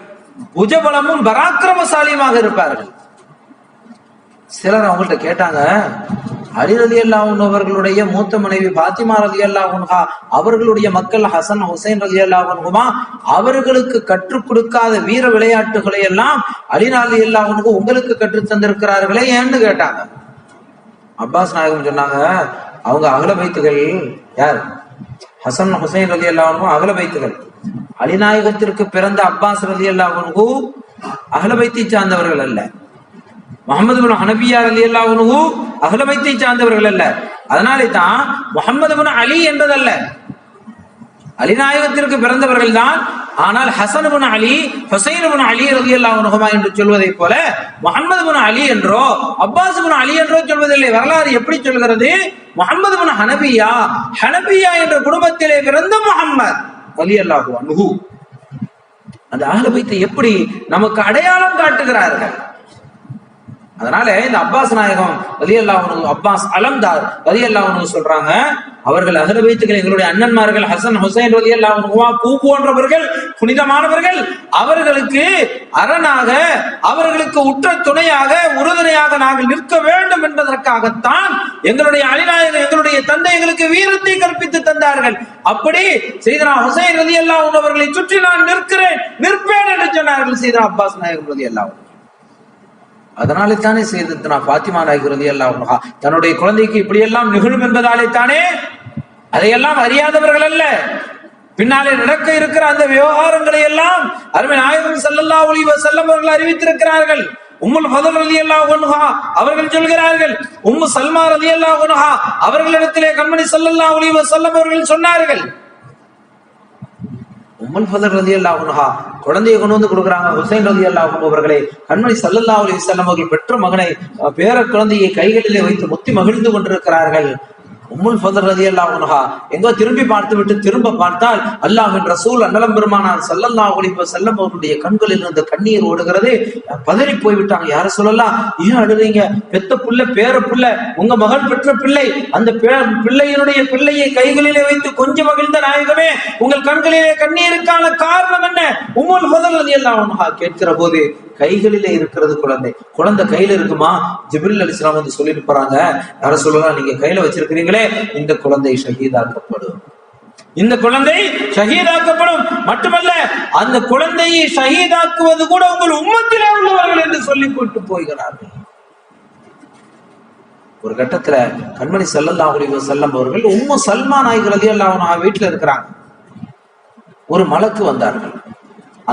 புஜபலமும் பராக்கிரமசாலியுமாக இருப்பார்கள். சிலர் அவங்கள்ட்ட கேட்டாங்க, அலி ரலியல்லாஹு அன்ஹு அவர்களுடைய மூத்த மனைவி பாத்திமா ரலியல்லாஹு அன்ஹா அவர்களுடைய மக்கள் ஹசன் ஹுசைன் ரலியல்லாஹு அன்ஹுமா அவர்களுக்கு கற்றுக் கொடுக்காத வீர விளையாட்டுகளை எல்லாம் அலி ரலியல்லாஹு அன்ஹு உங்களுக்கு கற்றுத் தந்திருக்கிறார்களே ஏன்னு கேட்டாங்க. அப்பாஸ் நாயகம் சொன்னாங்க, அவங்க அகல பைத்துகள். யார்? ஹசன் ஹுசைன் ரலியல்லாஹு அன்ஹு அகல பைத்துகள். அலிநாயகத்திற்கு பிறந்த அப்பாஸ் ரலியல்லாஹு அன்ஹு அகல பைத்தை சார்ந்தவர்கள் அல்ல. முகமது பின் ஹனபியா ரலியல்லாஹு அன்ஹு அஹ்ல பைத்தை சார்ந்தவர்கள் அல்ல. அதனாலே தான் முகமது பின் அலி என்பதல்ல, அலிநாயகத்திற்கு பிறந்தவர்கள் தான். ஆனால் ஹசன் பின் அலி, ஹுசைன் பின் அலி ரலியல்லாஹு அன்ஹுமா என்று சொல்வதை போல முகமது பின் அலி என்றோ அப்பாஸ் பின் அலி என்றோ சொல்வதில்லை. வரலாறு எப்படி சொல்கிறது? முகமது பின் ஹனபியா, ஹனபியா என்ற குடும்பத்திலே பிறந்த முகம்மது ரலியல்லாஹு அன்ஹு. அந்த அஹ்ல பைத்தை எப்படி நமக்கு அடையாளம் காட்டுகிறார்கள். அதனால இந்த அப்பாஸ் நாயகம் ரலியல்லாஹு அன்ஹு, அப்பாஸ் அலம்தார் ரலியல்லாஹு அன்ஹு சொல்றாங்க, அவர்கள் அஹ்ல பைத்துகள் எங்களுடைய அண்ணன்மார்கள், ஹசன் ஹுசைன் ரலியல்லாஹு அன்ஹுமா பூ போன்றவர்கள், புனிதமானவர்கள். அவர்களுக்கு அரணாக, அவர்களுக்கு உற்ற துணையாக, உறுதுணையாக நாங்கள் நிற்க வேண்டும் என்பதற்காகத்தான் எங்களுடைய அலிநாயகம், எங்களுடைய தந்தை எங்களுக்கு வீரத்தை கற்பித்து தந்தார்கள். அப்படி செய்தனா ஹுசைன் ரலியல்லாஹு அன்ஹு அவர்களை சுற்றி நான் நிற்பேன் என்று சொன்னார்கள் செய்தனா அப்பாஸ் நாயகம் ரலியல்லாஹு அன்ஹு. அதனாலே தானே செய்தனா பாத்திமா நாயகி ரலியல்லாஹு அன்ஹா தன்னுடைய குழந்தைக்கு இப்படியெல்லாம் நிகழும் என்பதாலே தானே, அதையெல்லாம் அறியாதவர்கள் அல்ல. பின்னாலே நடக்க இருக்கிற அந்த விவகாரங்களை எல்லாம் அருமை நாயகம் ஸல்லல்லாஹு அலைஹி வஸல்லம் அவர்கள் அறிவித்திருக்கிறார்கள். உம்முல் ஃபதல் ரலியல்லாஹு அன்ஹா அவர்கள் சொல்கிறார்கள், உம்மு சல்மா ரலியல்லாஹு அன்ஹா அவர்களிடத்திலே கண்மணி ஸல்லல்லாஹு அலைஹி வஸல்லம் அவர்கள் சொன்னார்கள், உம்முல் ஃபதல் ரலியல்லாஹு அன்ஹா குழந்தையை கொண்டு வந்து கொடுக்குறாங்க. ஹுசைன் ரலியல்லாஹு அன்ஹு அவர்களை கண்மணி ஸல்லல்லாஹு அலைஹி வஸல்லம் அவர்கள் பெற்ற மகனை, பேர குழந்தையை கைகளிலே வைத்து முத்தி மகிழ்ந்து கொண்டிருக்கிறார்கள். உம்முல் ஃபதல் ரலியல்லாஹு அன்ஹா எங்கோ திரும்பி பார்த்து விட்டு திரும்ப பார்த்தால் அல்லாஹ்வின் ரசூல் அன்னலம் பெருமானார் ஸல்லல்லாஹு அலைஹி வஸல்லம் அவர்களுடைய கண்களில் இருந்து கண்ணீர் ஓடுகிறது. பதறி போய்விட்டாங்க. யார சொல்லலாம், ஏன் அழுறீங்க? பெத்த புள்ள, பேர புள்ள, உங்க மகள் பெற்ற பிள்ளை, அந்த பிள்ளையினுடைய பிள்ளையை கைகளிலே வைத்து கொஞ்சம் மகிழ்ந்த நாயகமே, உங்கள் கண்களிலே கண்ணீருக்கான காரணம் என்ன? உம்முல் ஃபதல் ரலியல்லாஹு அன்ஹா கேட்கிற போது, கைகளிலே இருக்கிறது குழந்தை. குழந்தை கையில இருக்குமா? ஜிப்ரீல் அலைஹிஸ்ஸலாம் வந்து சொல்லிட்டு போறாங்க, யார சொல்லலாம், நீங்க கையில வச்சிருக்கிறீங்களே, இந்த குழந்தை ஷஹீதாக்கப்படும், இந்த குழந்தை ஷஹீதாக்கப்படும். மட்டுமல்ல, அந்த குழந்தையை ஷஹீதாக்குவது கூட உங்கள் உம்மத்திலே உள்ளவர்கள் என்று சொல்லி போட்டு போகிறார்கள். ஒரு கட்டத்துல கண்மணி ஸல்லல்லாஹு அலைஹி வஸல்லம் அவர்கள் உம்மு சல்மா நாயகி ரலியல்லாஹு அன்ஹா வீட்டுல இருக்கிறாங்க. ஒரு மலக்கு வந்தார்கள்.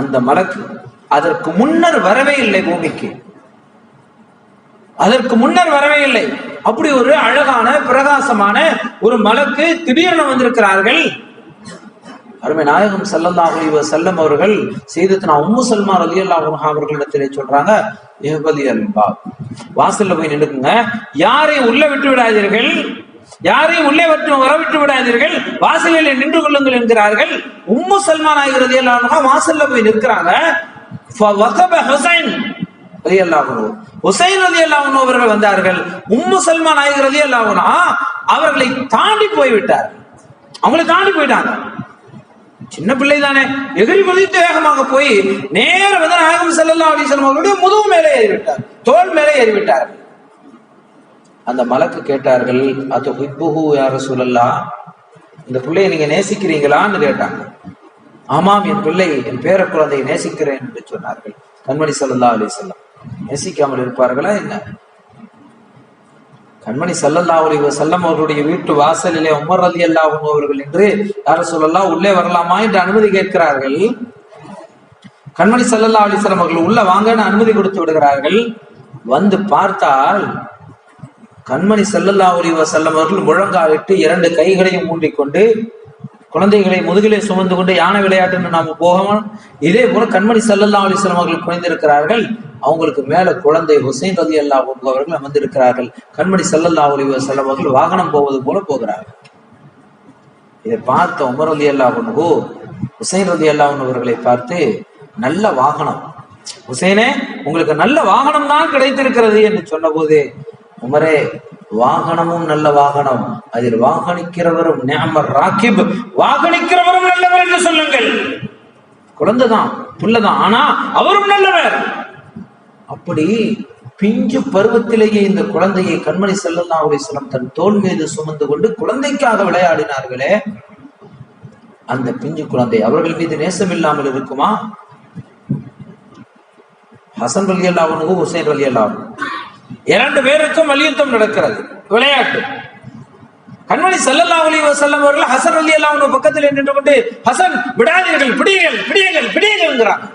அந்த மலக்கு அதற்கு முன்னர் வரவே இல்லை பூமிக்கு, அதற்கு முன்னர் வரவே இல்லை. அப்படி ஒரு அழகான பிரகாசமான ஒரு மலக்கு திடீரென வந்திருக்கிறார்கள். அருமை நாயகம் ஸல்லல்லாஹு அலைஹி வஸல்லம் அவர்கள் செய்தனா உம்மு சல்மா ரலியல்லாஹு அன்ஹா அவர்களிடத்திலே சொல்றாங்க, வாசல்ல போய் நின்னுக்குங்க, யாரையும் உள்ள விட்டு விடாதீர்கள், யாரையும் உள்ளே வரவிட்டு விடாதீர்கள், வாசலில் நின்று கொள்ளுங்கள் என்கிறார்கள். உம்மு சல்மா நாயகி ரலியல்லாஹு அன்ஹா வாசல்ல போய் நிற்கிறாங்க. ஹுசைன் ரலியல்லாஹு அன்ஹு, ஹுசைன் ரலியல்லாஹு அன்ஹு அவர்கள் வந்தார்கள். உம்மு சல்மா நாயகி ரலியல்லாஹு அன்ஹா அவர்களை தாண்டி போய்விட்டார். அவங்களை தாண்டி போயிட்டாங்க. சின்ன பிள்ளை தானே, எகிரி குதித்து வேகமாக போய் நேர வந்து நாயகம் ஸல்லல்லாஹு அலைஹி வஸல்லம் அவர்களுடைய முதுகு மேலே ஏறிவிட்டார், தோள் மேலே ஏறிவிட்டார். அந்த மலக்கு கேட்டார்கள், அதுஹிப்புஹு யா ரசூலல்லாஹ், இந்த பிள்ளையை நீங்க நேசிக்கிறீங்களான்னு கேட்டாங்க. ஆமாம், என் பிள்ளை, என் பேர குழந்தையை நேசிக்கிறேன் என்று சொன்னார்கள். கண்மணி ஸல்லல்லாஹு அலைஹி வஸல்லம் நேசிக்காமல் இருப்பார்களா என்ன? கண்மணி ஸல்லல்லாஹு அலைஹி வஸல்லம் அவர்களுடைய வீட்டு வாசலிலே உமர் ரலியல்லாஹு அன்ஹு அவர்கள் என்று யா ரசூலல்லாஹ் உள்ளே வரலாமா என்று அனுமதி கேட்கிறார்கள். கண்மணி ஸல்லல்லாஹு அலைஹி வஸல்லம் அவர்கள் உள்ள வாங்கன்னு அனுமதி கொடுத்து விடுகிறார்கள். வந்து பார்த்தால் கண்மணி ஸல்லல்லாஹு அலைஹி வஸல்லம் அவர்கள் முழங்காலிட்டு 2 கைகளையும் ஊன்றிக்கொண்டு குழந்தைகளை முதுகிலே சுமந்து கொண்டு யானை விளையாட்டுன்னு நாம போகணும். இதே போல கண்மணி ஸல்லல்லாஹு அலைஹி வஸல்லம் அவர்கள் குறைந்திருக்கிறார்கள். அவங்களுக்கு மேல குழந்தை ஹுசைன் ரலியல்லாஹு அன்ஹு அவர்கள் அமர்ந்திருக்கிறார்கள். கண்மணி ஸல்லல்லாஹு அலைஹி வஸல்லம் அவர்கள் வாகனம் போவது போல போகிறார்கள். இதை பார்த்த உமர் ரலியல்லாஹு அன்ஹு ஹுசைன் ரலியல்லாஹு அன்ஹு அவர்களை பார்த்து, நல்ல வாகனம் ஹுசைனே, உங்களுக்கு நல்ல வாகனம் தான் கிடைத்திருக்கிறது என்று சொன்ன போது, உமரே வாகனமும் நல்ல வாகனம், அதில் வாகனிக்கிறவரும் நிஅமர் ராகிப், வாகனிக்கிறவரும் நல்லவர் என்று சொல்லுங்கள். குழந்தைதான் புள்ளதான், ஆனா அவரும் நல்லவர். அப்படி பிஞ்சு பருவத்திலேயே இந்த குழந்தையை கண்மணி ஸல்லல்லாஹு அலைஹி வஸல்லம் தன் தோள் மீது சுமந்து கொண்டு குழந்தைக்காக விளையாடினார்களே, அந்த பிஞ்சு குழந்தை அவர்கள் மீது நேசம் இல்லாமல் இருக்குமா? ஹசன் ரலியல்லாஹு அன்ஹு, ஹுசைன் ரலியல்லாஹு அன்ஹு 2 பேருக்கும் மல்யுத்தம் நடக்கிறது, விளையாட்டு. கண்மணி ஸல்லல்லாஹு அலைஹி வஸல்லம் அவர்கள் ஹசன் ரலியல்லாஹு அன்ஹு பக்கத்தில் நின்று கொண்டு, ஹசன் விடாதீர்கள், பிடியுங்கள் பிடியுங்கள் பிடியுங்கள்ங்கிறாங்க.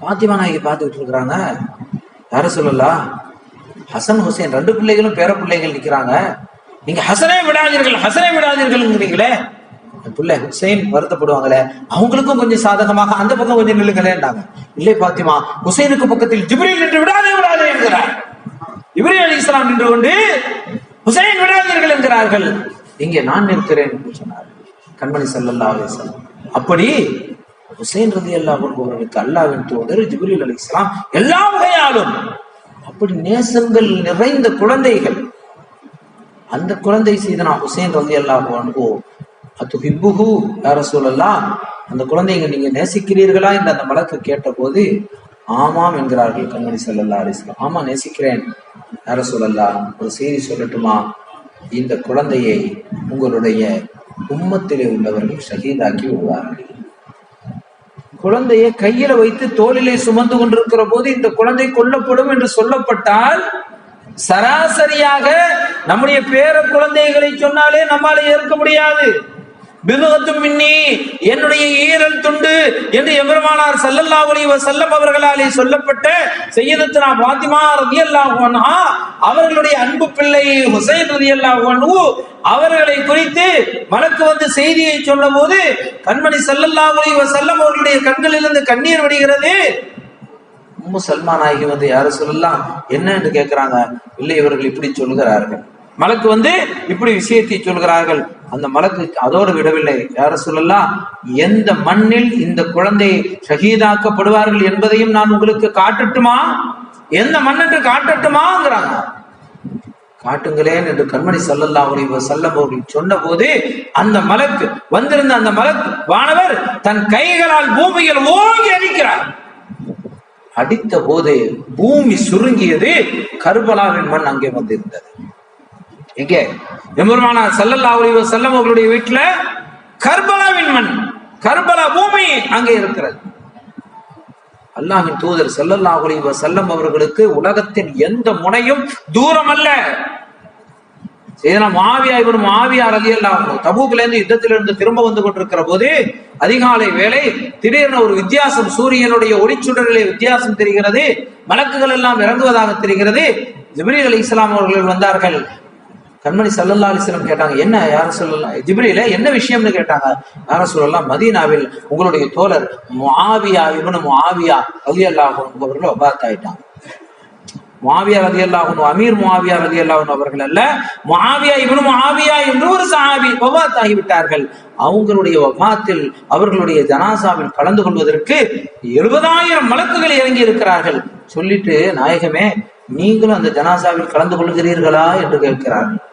பாத்திமா நாயகி பார்த்துக்கிட்டு இருக்கிறாங்க. யார சொல்லலாம், ஹசன் ஹுசைன் 2 பிள்ளைகளும் பேர பிள்ளைகள் நிக்கிறாங்க. நீங்க ஹசனே விடாதீர்கள் ஹசனே விடாதீர்கள்ங்கிறீங்களே, பிள்ளை ஹுசைன் வருத்தப்படுவாங்களே, அவங்களுக்கும் கொஞ்சம் சாதகமாக அந்த பக்கம் கொஞ்சம் நில்லுங்களேன்னாங்க. இல்லை பாத்திமா, ஹுசைனுக்கு பக்கத்தில் ஜிப்ரீல் நின்று விடாதே விடாதே என்கிறார். ஜிப்ரீல் அலைஹிஸ்ஸலாம் நின்று கொண்டு ஹுசைன் விடாதீர்கள் என்கிறார்கள். இங்கே நான் நிற்கிறேன் என்று சொன்னார் கண்மணி ஸல்லல்லாஹு அலைஹி வஸல்லம். அப்படி ஹுசைன் ரலியல்லாஹு அன்ஹு அவர்களுக்கு அல்லாஹ்வின் தூதர் ஜிப்ரீல் அலைஹிஸ்ஸலாம் எல்லா வகையாலும் அப்படி நேசங்கள் நிறைந்த குழந்தைகள். அந்த குழந்தை சீதனா ஹுசைன் ரலியல்லாஹு அன்ஹு அதுஹிப்புஹு யா ரசூலல்லாஹ், அந்த குழந்தைங்க நீங்க நேசிக்கிறீர்களா என்று அந்த மலக்கு கேட்ட போது ஆமாம் என்கிறார்கள் கண்மணி ஸல்லல்லாஹு அலைஹி வஸல்லம். ஆமா நேசிக்கிறேன் யா ரசூலல்லாஹ், ஒரு செய்தி சொல்லட்டுமா, இந்த குழந்தையை உங்களுடைய உம்மத்திலே உள்ளவர்கள் ஷஹீதாக்கி விடுவார்கள். குழந்தையை கையில வைத்து தோளிலே சுமந்து கொண்டிருக்கிற போது இந்த குழந்தை கொல்லப்படும் என்று சொல்லப்பட்டால், சராசரியாக நம்முடைய பேர குழந்தைகளை சொன்னாலே நம்மாலே ஏற்க முடியாது. பிதுகத்தும் மின்னி, என்னுடைய ஈரல் துண்டு என்று எம்பெருமானார் ஸல்லல்லாஹு அலைஹி வஸல்லம் அவர்களாலே சொல்லப்பட்ட சய்யிதத்துனா ஃபாத்திமா ரலியல்லாஹு அன்ஹா அவர்களுடைய அன்பு பிள்ளை ஹுசைன் ரலியல்லாஹு அன்ஹு அவர்களை குறித்து மலக்கு வந்து செய்தியை சொன்னபோது கண்மணி ஸல்லல்லாஹு அலைஹி வஸல்லம் அவர்களுடைய கண்களிலிருந்து கண்ணீர் வடிகிறது. உம்மு சல்மா நாயகி வந்து யார சொல்லலாம் என்ன என்று கேட்கிறாங்க. இல்லை, இவர்கள் இப்படி சொல்கிறார்கள், மலக்கு வந்து இப்படி விஷயத்தை சொல்கிறார்கள். அந்த மலக்கு அதோடு விடவில்லை. யார சொல்லலாம், எந்த மண்ணில் இந்த குழந்தை ஷஹீதாக்கப்படுவார்கள் என்பதையும் நான் உங்களுக்கு காட்டட்டுமா, எந்த மண் என்று காட்டட்டுமாங்கிறாங்க. காட்டுங்களேன் என்று கண்மணி ஸல்லல்லாஹு அலைஹி வஸல்லம் அவர்கள் சொன்ன போது அந்த மலக்கு வந்திருந்த அந்த மலக்கு வானவர் தன் கைகளால் பூமியில் ஓங்கி அடிக்கிறார். அடித்த போது பூமி சுருங்கியது. கர்பலாவின் மண் அங்கே வந்திருந்தது. எங்கே? எம்பெருமானார் ஸல்லல்லாஹு அலைஹி வஸல்லம் அவர்களுடைய வீட்டுல கர்பலாவின் மண், கர்பலா பூமி அங்கே இருக்கிறது. அல்லாஹ்வின் தூதர் ஸல்லல்லாஹு அலைஹி வஸல்லம் அவர்களுக்கு உலகத்தின் எந்த முனையும் தூரம் அல்ல. முஆவியா ரலியல்லாஹு அன்ஹு தபூக்ல இருந்து யுத்தத்திலிருந்து திரும்ப வந்து கொண்டிருக்கிற போது அதிகாலை வேளை திடீர்னு ஒரு வித்தியாசம், சூரியனுடைய ஒளிச்சுடரிலே வித்தியாசம் தெரிகிறது. மலக்குகள் எல்லாம் இறங்குவதாக தெரிகிறது. ஜிப்ரீல் அலைஹிஸ்ஸலாம் அவர்கள் வந்தார்கள். கண்மணி ஸல்லல்லாஹு அலைஹி வஸல்லம் கேட்டாங்க, என்ன யார சொல்லலாம் ஜிப்ரீலே என்ன விஷயம்னு கேட்டாங்க. யார சொல்லலாம், மதீனாவில் உங்களுடைய தோழர் முஆவியா இப்னு முஆவியா ரலியல்லாஹு அன்ஹு அவர்கள் வஃபாத் ஆயிட்டாங்க. முஆவியா ரலியல்லாஹு அன்ஹு அமீர் முஆவியா ரலியல்லாஹு அன்ஹு அவர்கள் அல்ல, முஆவியா இப்னு முஆவியா என்று ஒரு சஹாபி வஃபாத் ஆகிவிட்டார்கள். அவங்களுடைய வஃபாத்தில் அவர்களுடைய ஜனாசாவில் கலந்து கொள்வதற்கு 70,000 மலக்குகள் இறங்கி இருக்கிறார்கள். சொல்லிட்டு, நாயகமே நீங்களும் அந்த ஜனாசாவில் கலந்து கொள்கிறீர்களா என்று கேட்கிறார்கள்.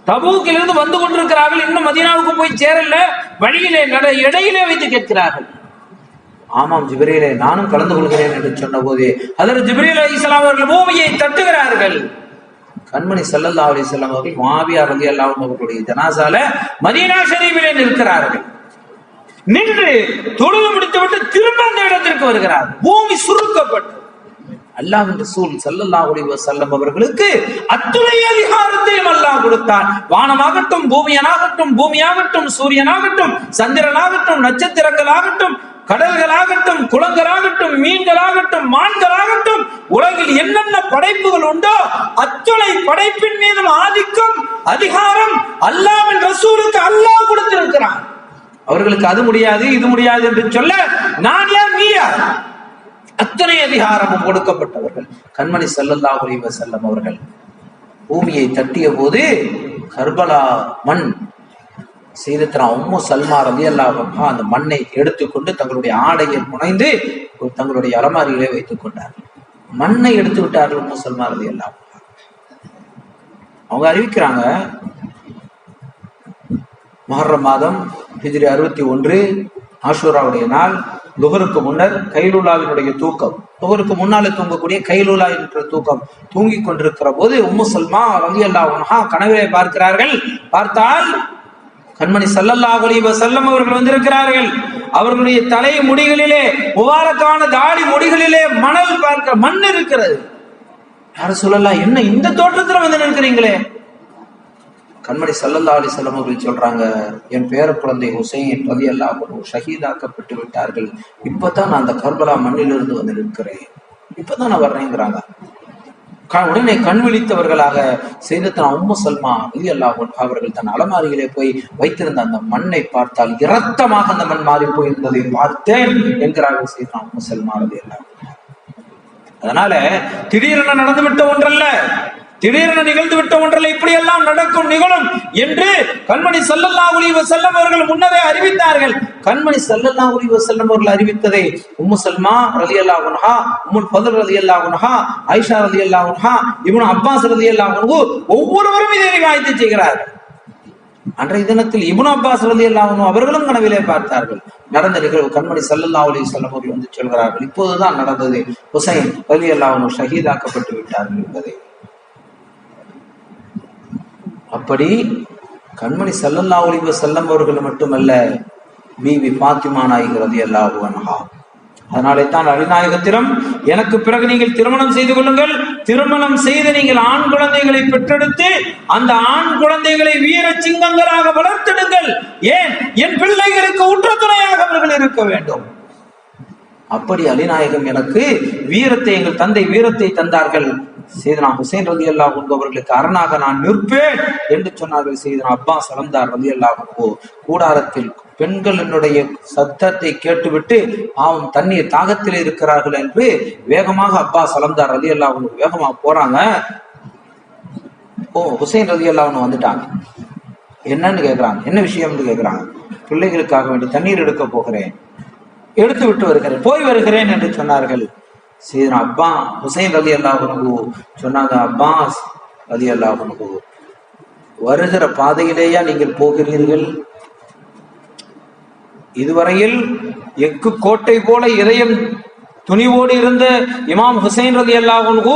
தபூக்கிலிருந்து வந்து கொண்டிருக்கிறார்கள், இன்னும் மதீனாவுக்கு போய் சேரல, வழியிலே இடையிலே வைத்து கேட்கிறார்கள். ஆமாம் ஜிப்ரீலே, நானும் கலந்து கொள்கிறேன் என்று சொன்ன போது ஹஜ்ரத் ஜிப்ரீல் அலைஹிஸ்ஸலாம் அவர்கள் பூமியை தட்டுகிறார்கள். கண்மணி ஸல்லல்லாஹு அலைஹி வஸல்லம் அவர்கள் முஆவியா ரலியல்லாஹு அன்ஹு அவர்களுடைய ஜனாசால மதீனா ஷரீஃபிலே நிற்கிறார்கள். நின்று தொழுது முடித்துவிட்டு திரும்ப அந்த இடத்திற்கு வருகிறார். பூமி சுருக்கப்பட்டு அல்லாஹ்வின் ரசூல் ஸல்லல்லாஹு அலைஹி வஸல்லம் அவர்களுக்கு அத்துணை அதிகாரத்தையும் அல்லாஹ் கொடுத்தான். வானமாகட்டும், பூமியாகட்டும், சூரியனாகட்டும், சந்திரனாகட்டும், நட்சத்திரங்களாகட்டும், கடல்களாகட்டும், குளங்களாகட்டும், மீன்களாகட்டும், மான்களாகட்டும், உலகில் என்னென்ன படைப்புகள் உண்டோ அத்துணை படைப்பின் மீதும் ஆதிக்கம், அதிகாரம் அல்லாஹ்வின் ரசூலுக்கு அல்லாஹ் கொடுத்திருக்கிறான். அவர்களுக்கு அது முடியாது, இது முடியாது என்று சொல்ல நான் யார், நீ யார்? அத்தனை அதிகாரமும் கொடுக்கப்பட்டவர்கள். கண்மணி ஸல்லல்லாஹு அலைஹி வஸல்லம் அவர்கள் பூமியை தட்டிய போது கர்பலா மண், சையதத்துனா உம்மு சல்மா ரலியல்லாஹு அன்ஹா அந்த மண்ணை எடுத்துக்கொண்டு தங்களுடைய ஆடையை புனைந்து தங்களுடைய அலமாரியிலே வைத்துக் கொண்டார்கள். மண்ணை எடுத்து விட்டார்கள் உம்மு சல்மா ரலியல்லாஹு அன்ஹா. அவங்க அறிவிக்கிறாங்க, முஹர்ரம் மாதம் ஹிஜ்ரி 61 ஆஷூராவுடைய நாள், லுஹருக்கு முன்னர் கைலூலாவினுடைய தூக்கம், லுஹருக்கு முன்னாலே தூங்கக்கூடிய கைலூலா என்ற தூக்கம், தூங்கி கொண்டிருக்கிற போது உம்மு சல்மா ரலியல்லாஹு அன்ஹா கனவிலே பார்க்கிறார்கள். பார்த்தால் கண்மணி ஸல்லல்லாஹு அலைஹி வஸல்லம் அவர்கள் வந்திருக்கிறார்கள். அவர்களுடைய தலை முடிகளிலே, முபாரக்கான தாடி முடிகளிலே மண் இருக்கிறது. யார சொல்லலாம், என்ன இந்த தோற்றத்துல வந்து நிற்கிறீங்களே? கண்மணி ஸல்லல்லாஹு அலைஹி வஸல்லம் அவர்கள் சொல்றாங்க, என் பேர குழந்தை ஹுசைன் ரலியல்லாஹு அன்ஹு ஷஹீதாக்கப்பட்டு விட்டார்கள். இப்பதான் நான் அந்த கர்பலா மண்ணிலிருந்து வந்து நிற்கிறேன், இப்பதான் நான் வர்றேங்கிறாங்க. உடனே கண் விழித்தவர்களாக சையதத்துனா உம்மு சல்மா ரலியல்லாஹு அன்ஹா அவர்கள் தன் அலமாரியிலே போய் வைத்திருந்த அந்த மண்ணை பார்த்தால் இரத்தமாக அந்த மண் மாறி போயிருந்ததை பார்த்தேன் என்கிறார்கள் சையதத்துனா உம்மு சல்மா ரலியல்லாஹு அன்ஹா. அதனால திடீரென நடந்துவிட்ட ஒன்றல்ல, திடீரென நிகழ்ந்து விட்ட ஒன்றல்ல, இப்படி எல்லாம் நடக்கும், நிகழும் என்று கண்மணி ஸல்லல்லாஹு அலைஹி வஸல்லம் அவர்கள் முன்னரே அறிவித்தார்கள். கண்மணி ஸல்லல்லாஹு அலைஹி வஸல்லம் அவர்கள் அறிவித்ததை உம்மு சல்மா ரலியல்லாஹு அன்ஹா, உம்முல் ஃபத்ல் ரலியல்லாஹு அன்ஹா, ஆயிஷா ரலியல்லாஹு அன்ஹா, இப்னு அப்பாஸ் ரலியல்லாஹு அன்ஹு ஒவ்வொருவரும் இதை ரிவாயத் செய்கிறார்கள். அன்றைய தினத்தில் இப்னு அப்பாஸ் ரலியல்லாஹு அன்ஹு அவர்களும் கனவிலே பார்த்தார்கள். நடந்த நிகழ்வு கண்மணி ஸல்லல்லாஹு அலைஹி வஸல்லம் அவர்கள் வந்து சொல்கிறார்கள், இப்போதுதான் நடந்தது, ஹுசைன் ரலியல்லாஹு அன்ஹு ஷஹீதாக்கப்பட்டு விட்டார்கள் என்பதை. அப்படி கண்மணி ஸல்லல்லாஹு அலைஹி வஸல்லம் அவர்கள் மட்டுமல்ல, பீவி ஃபாத்திமா நாயகி ரலியல்லாஹு அன்ஹா. அதனாலே தான் அலிநாயகத்திடம், எனக்கு பிறகு நீங்கள் திருமணம் செய்து கொள்ளுங்கள், திருமணம் செய்து நீங்கள் ஆண் குழந்தைகளை பெற்றெடுத்து அந்த ஆண் குழந்தைகளை வீர சிங்கங்களாக வளர்த்தெடுங்கள், ஏன் என் பிள்ளைகளுக்கு உற்ற துணையாக அவர்கள் இருக்க வேண்டும். அப்படி அலிநாயகம் எனக்கு வீரத்தை, எங்கள் தந்தை வீரத்தை தந்தார்கள். சையதுனா ஹுசைன் ரலியல்லாஹு அன்ஹு அவர்களுக்கு அரணாக நான் நிற்பேன் என்று சொன்னார்கள். சையதுனா அப்பாஸ் அலம்தார் ரலியல்லாஹு அன்ஹு கூடாரத்தில் பெண்களினுடைய சத்தத்தை கேட்டுவிட்டு பாவம் தண்ணீர் தாகத்தில் இருக்கிறார்கள் என்று வேகமாக அப்பாஸ் அலம்தார் ரலியல்லாஹு அன்ஹு வேகமாக போறாங்க. ஹுசைன் ரலியல்லாஹு அன்ஹு வந்துட்டாங்க. என்னன்னு கேட்கிறாங்க, என்ன விஷயம்னு கேட்கிறாங்க. பிள்ளைகளுக்காக வேண்டி தண்ணீர் எடுக்க போகிறேன், எடுத்து விட்டு வருகிறேன், போய் வருகிறேன் என்று சொன்னார்கள். சையதுனா அப்பா ஹுசைன் ரலியல்லாஹு அன்ஹு சொன்னாங்க, அப்பாஸ் ரலியல்லாஹு அன்ஹு, வருகிற பாதையிலேயா நீங்கள் போகிறீர்கள்? இதுவரையில் எக்கு கோட்டை போல இதயம் துணிவோடு இருந்த இமாம் ஹுசைன் ரலியல்லாஹு அன்ஹு,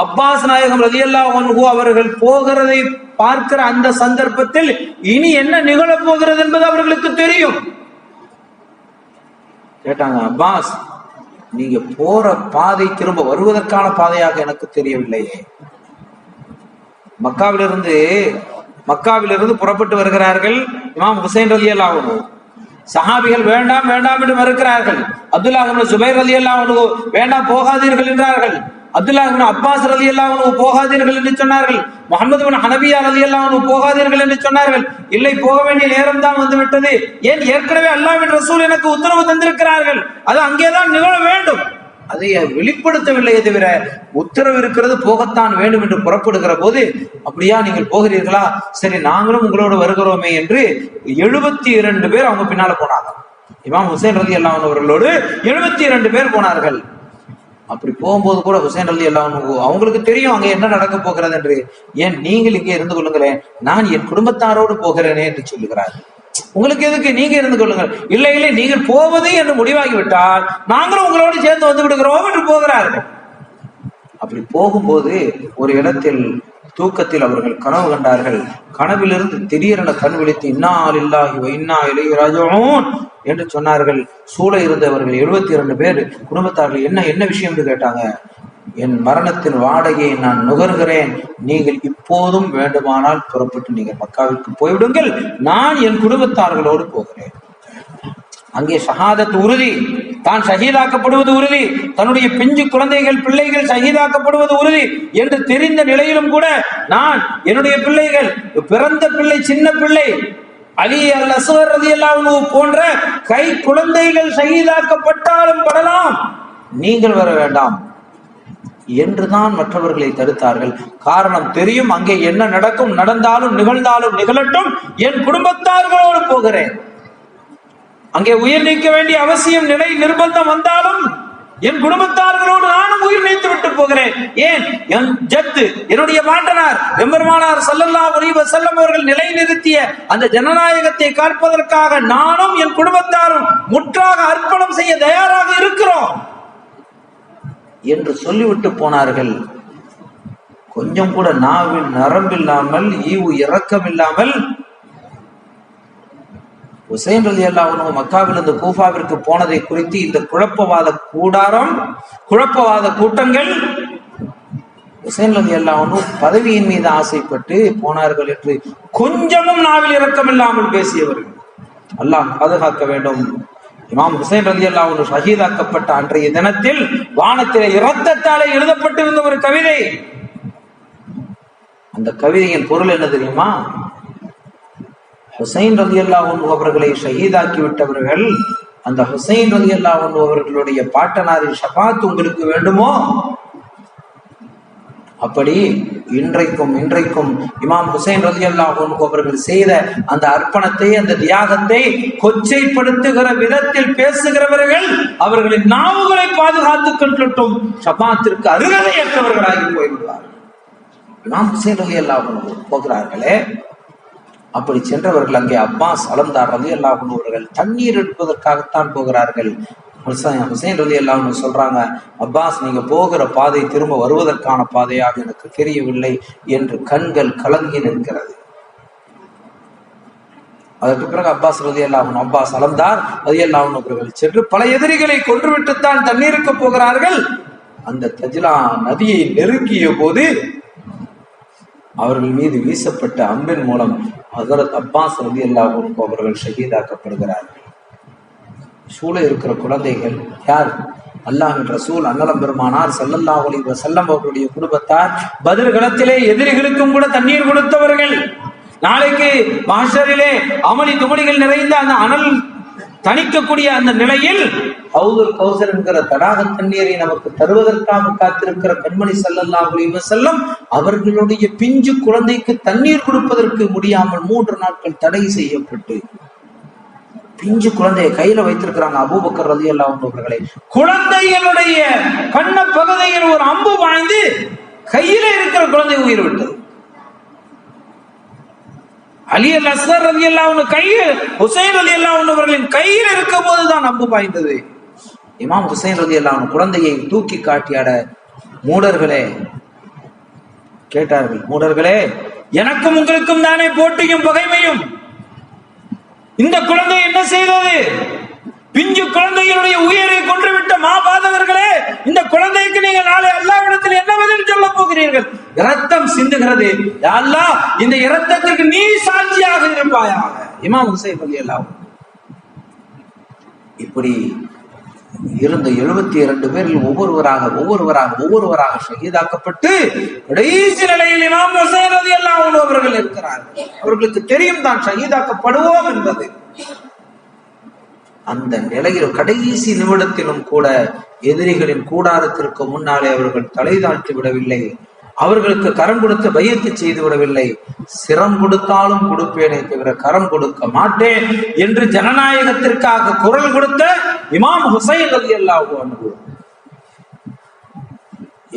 அப்பாஸ் நாயகம் ரலியல்லாஹு அன்ஹு அவர்கள் போகிறதை பார்க்கிற அந்த சந்தர்ப்பத்தில் இனி என்ன நிகழப் போகிறது என்பது அவர்களுக்கு தெரியும். கேட்டாங்க, அப்பாஸ், நீங்க போற பாதை திரும்ப வருவதற்கான பாதையாக எனக்கு தெரியவில்லையே. மக்காவிலிருந்து புறப்பட்டு வருகிறார்கள் இமாம் ஹுசைன் ரலியல்லாஹு அன்ஹு. சஹாபிகள் வேண்டாம் வேண்டாம் என்று மறுக்கிறார்கள். அப்துல்லாஹ் இப்னு ஜுபைர் ரலியல்லாஹு அன்ஹு வேண்டாம், போகாதீர்கள் என்றார்கள். அப்துல்லாஹ் இப்னு அப்பாஸ் ரலியல்லாஹு அன்ஹு போகாதீர்கள் என்று சொன்னார்கள். முஹம்மது இப்னு ஹனபியா ரலியல்லாஹு அன்ஹு போகாதீர்கள் என்று சொன்னார்கள். இல்லை, போக வேண்டிய நேரம் தான் வந்து விட்டது. ஏன், ஏற்கனவே அல்லாஹ்வின் ரசூல் எனக்கு உத்தரவு தந்திருக்கிறார்கள், அது அங்கேதான் நிகழ வேண்டும். அதை வெளிப்படுத்தவில்லையே தவிர உத்தரவு இருக்கிறது, போகத்தான் வேண்டும் என்று புறப்படுகிற போது, அப்படியா நீங்கள் போகிறீர்களா, சரி நாங்களும் உங்களோடு வருகிறோமே என்று 72 பேர் அவங்க பின்னால போனாங்க. இமாம் ஹுசைன் ரலியல்லாஹு அன்ஹு அவர்களோடு 72 பேர் போனார்கள். அப்படி போகும்போது கூட ஹுசைன் ரலியல்லாஹு அன்ஹு அவங்களுக்கு தெரியும் அங்க என்ன நடக்க போகிறது என்று. ஏன், நீங்கள் இங்கே இருந்து கொள்ளுங்களேன், நான் என் குடும்பத்தாரோடு போகிறேனே என்று சொல்லுகிறார். உங்களுக்கு எதுக்கு, நீங்க இருந்து கொள்ளுங்கள். இல்லை இல்லை, நீங்கள் போவது என்று முடிவாகிவிட்டால் நாங்களும் உங்களோடு சேர்ந்து வந்து விடுகிறோம் என்று போகிறார்கள். அப்படி போகும்போது ஒரு இடத்தில் தூக்கத்தில் அவர்கள் கனவு கண்டார்கள். கனவிலிருந்து திடீரென கண் விழித்து இன்னா லில்லாஹி வ இன்னா இலைஹி ராஜிஊன் என்று சொன்னார்கள். சூழ இருந்தவர்கள் 72 பேர் குடும்பத்தார்கள் என்ன விஷயம் என்று கேட்டாங்க. என் மரணத்தின் வாடகையை நான் நுகர்கிறேன், நீங்கள் இப்போதும் வேண்டுமானால் புறப்பட்டு நீங்கள் மக்காவிற்கு போய்விடுங்கள், நான் என் குடும்பத்தார்களோடு போகிறேன். அங்கே ஷஹாதத் உறுதி, தான் ஷஹீதாக்கப்படுவது உறுதி, தன்னுடைய பிஞ்சு குழந்தைகள் பிள்ளைகள் ஷஹீதாக்கப்படுவது உறுதி என்று தெரிந்த நிலையிலும் கூட நான் என்னுடைய பிள்ளைகள், பிறந்த பிள்ளை சின்ன பிள்ளை அலி அல் அஸ்வர் ரலியல்லாஹு அன்ஹு போன்ற கை குழந்தைகள் ஷஹீதாக்கப்பட்டாலும் படலாம், நீங்கள் வர வேண்டாம் என்றுதான் மற்றவர்களை தடுத்தார்கள். காரணம் தெரியும், அங்கே என்ன நடக்கும், நடந்தாலும் நிகழ்ந்தாலும் நிகழட்டும், என் குடும்பத்தார்களோடு போகிறேன். அங்கே உயிர் நீக்க வேண்டிய அவசியம் நிலை நிர்பந்தம் வந்தாலும் என் குடும்பத்தார்களோடு நானும் உயிர் நீத்து விட்டு போகிறேன். ஏன், என் ஜத்து என்னுடைய பாட்டனார் எம்பெருமானார் ஸல்லல்லாஹு அலைஹி வஸல்லம் அவர்கள் நிலைநிறுத்திய அந்த ஜனநாயகத்தை காப்பதற்காக நானும் என் குடும்பத்தாரும் முற்றாக அர்ப்பணம் செய்ய தயாராக இருக்கிறோம் என்று சொல்லிவிட்டு போனார்கள். கொஞ்சம் கூட நாவில் நரம்பில்லாமல் ஈவு இரக்கம் இல்லாமல் ஹுசைன் ரலியல்லாஹு அன்ஹு மக்காவிலிருந்து கூஃபாவிற்கு போனதை குறித்து இந்த குழப்பவாத கூட்டங்கள் ஹுசைன் ரலியல்லாஹு அன்ஹு பதவியின் மீது ஆசைப்பட்டு போனார்கள் என்று கொஞ்சமும் நாவில் இரக்கம் இல்லாமல் பேசியவர்கள். அல்லாஹ் பாதுகாக்க வேண்டும். இமாம் ஹுசைன் ரலியல்லாஹு அன்ஹு ஷஹீதாக்கப்பட்ட அன்றைய தினத்தில் வானத்திலே இரத்தத்தாலே எழுதப்பட்டிருந்த ஒரு கவிதை. அந்த கவிதையின் பொருள் என்ன தெரியுமா? ஹுசைன் ரலியல்லாஹு அன்ஹு அவர்களை ஷஹீதாக்கி விட்டவர்கள், அந்த ஹுசைன் ரலியல்லாஹு அன்ஹு அவர்களுடைய பாட்டனாரின் ஷஃபாத் உங்களுக்கு வேண்டுமோ? அப்படி இன்றைக்கும் இமாம் ஹுசைன் ரலியல்லாஹு அன்ஹு அவர்கள் செய்த அந்த அர்ப்பணத்தை, அந்த தியாகத்தை கொச்சைப்படுத்துகிற விதத்தில் பேசுகிறவர்கள் அவர்களின் நாவுகளை பாதுகாத்துக் கொள்ளட்டும், ஷஃபாத்திற்கு அருகதையற்றவர்களாகி போய்விடுவார்கள். இமாம் ஹுசைன் ரலியல்லாஹு அன்ஹு போகிறார்களே, அப்படி சென்றவர்கள் அங்கே அப்பாஸ் அலம்தார் ரலியல்லாஹு அன்ஹு அவர்கள் தண்ணீர் எடுப்பதற்காகத்தான் போகிறார்கள். ஹுசைன் ரலியல்லாஹு அன்ஹு சொல்றாங்க, அப்பாஸ், நீங்க போகிற பாதை திரும்ப வருவதற்கான பாதையாக எனக்கு தெரியவில்லை என்று கண்கள் கலங்கி நிற்கிறது. அதற்கு பிறகு அப்பாஸ் ரலியல்லாஹு அன்ஹு, அப்பாஸ் அலம்தார் ரலியல்லாஹு அன்ஹு அவர்கள் சென்று பல எதிரிகளை கொன்றுவிட்டுத்தான் தண்ணீருக்கு போகிறார்கள். அந்த தஜ்லா நதியை நெருங்கிய போது அவர்கள் மீது வீசப்பட்ட அம்பின் மூலம் ஹஜ்ரத் அப்பாஸ் ரலியல்லாஹு அன்ஹு அவர்கள் ஷஹீதாக்கப்படுகிறார்கள். சூழ இருக்கிற குழந்தைகள் யார்? அல்லாஹ்வின் ரசூல் அன்னலம் பெருமானார் ஸல்லல்லாஹு அலைஹி வஸல்லம் அவர்களுடைய குடும்பத்தார். பத்ர் களத்திலே எதிரிகளுக்கும் கூட தண்ணீர் கொடுத்தவர்கள். நாளைக்கு மஹ்ஷரிலே அமளி துமளிகள் நிறைந்த அந்த அனல் தணிக்கக்கூடிய அந்த நிலையில் ஹவுதுல் கௌசர் என்கிற தடாக தண்ணீரை நமக்கு தருவதற்காக காத்திருக்கிற கண்மணி ஸல்லல்லாஹு அலைஹி வஸல்லம் அவர்களுடைய பிஞ்சு குழந்தைக்கு தண்ணீர் கொடுப்பதற்கு முடியாமல் 3 நாட்கள் தடை செய்யப்பட்டு பிஞ்சு குழந்தையை கையில வைத்திருக்கிறாங்க. அபூபக்கர் ரலியல்லாஹு அன்ஹு அவர்களை குழந்தைகளுடைய கண்ண பகுதியில் ஒரு அம்பு பாய்ந்து கையில இருக்கிற குழந்தை உயிர் விட்டது. அலி அல் அஸ்கர் ரலியல்லாஹு அன்ஹு கையில், ஹுசைன் ரலியல்லாஹு அன்ஹு அவர்களின் கையில் இருக்கும் போதுதான் அம்பு பாய்ந்தது. இமாம் ஹுசைன் ரலியல்லாஹு அன்ஹு குழந்தையை தூக்கி காட்டியாட மூடர்களே கேட்டார்கள், மூடர்களே, எனக்கும் உங்களுக்கும் தானே போட்டியும் பகைமையும், இந்த குழந்தை என்ன செய்தது? பிஞ்சு குழந்தைகளுடைய உயிரை கொன்றுவிட்ட மாபாதகர்களே, இந்த குழந்தைக்கு நீங்கள் நாளை அல்லாஹ்விடத்தில் என்ன பதில் சொல்ல போகிறீர்கள்? இரத்தம் சிந்துகிறது, யா அல்லாஹ், இந்த இரத்தத்திற்கு நீ சாட்சியாக இருப்பாயாக. இமாம் ஹுசைன் ரலியல்லாஹு அன்ஹு இப்படி இருந்த 72 பேரில் ஒவ்வொருவராக ஷஹீதாக்கப்பட்டு கடைசி நிலையில் இமாம் ஹுசைன் ரலியல்லாஹு அன்ஹு அவர்கள் இருக்கிறார்கள். அவர்களுக்கு தெரியும் தான் ஷஹீதாக்கப்படுவோம் என்பது. அந்த நிலையில் கடைசி நிமிடத்திலும் கூட எதிரிகளின் கூடாரத்திற்கு முன்னாலே அவர்கள் தலை தாழ்த்தி விடவில்லை, அவர்களுக்கு கரம் கொடுத்து பையத்து செய்து விடவில்லை. சிரம் கொடுத்தாலும் கொடுப்பேனே தவிர கரம் கொடுக்க மாட்டேன் என்று ஜனநாயகத்திற்காக குரல் கொடுத்த இமாம் ஹுசைன் ரலியல்லாஹு அன்ஹு.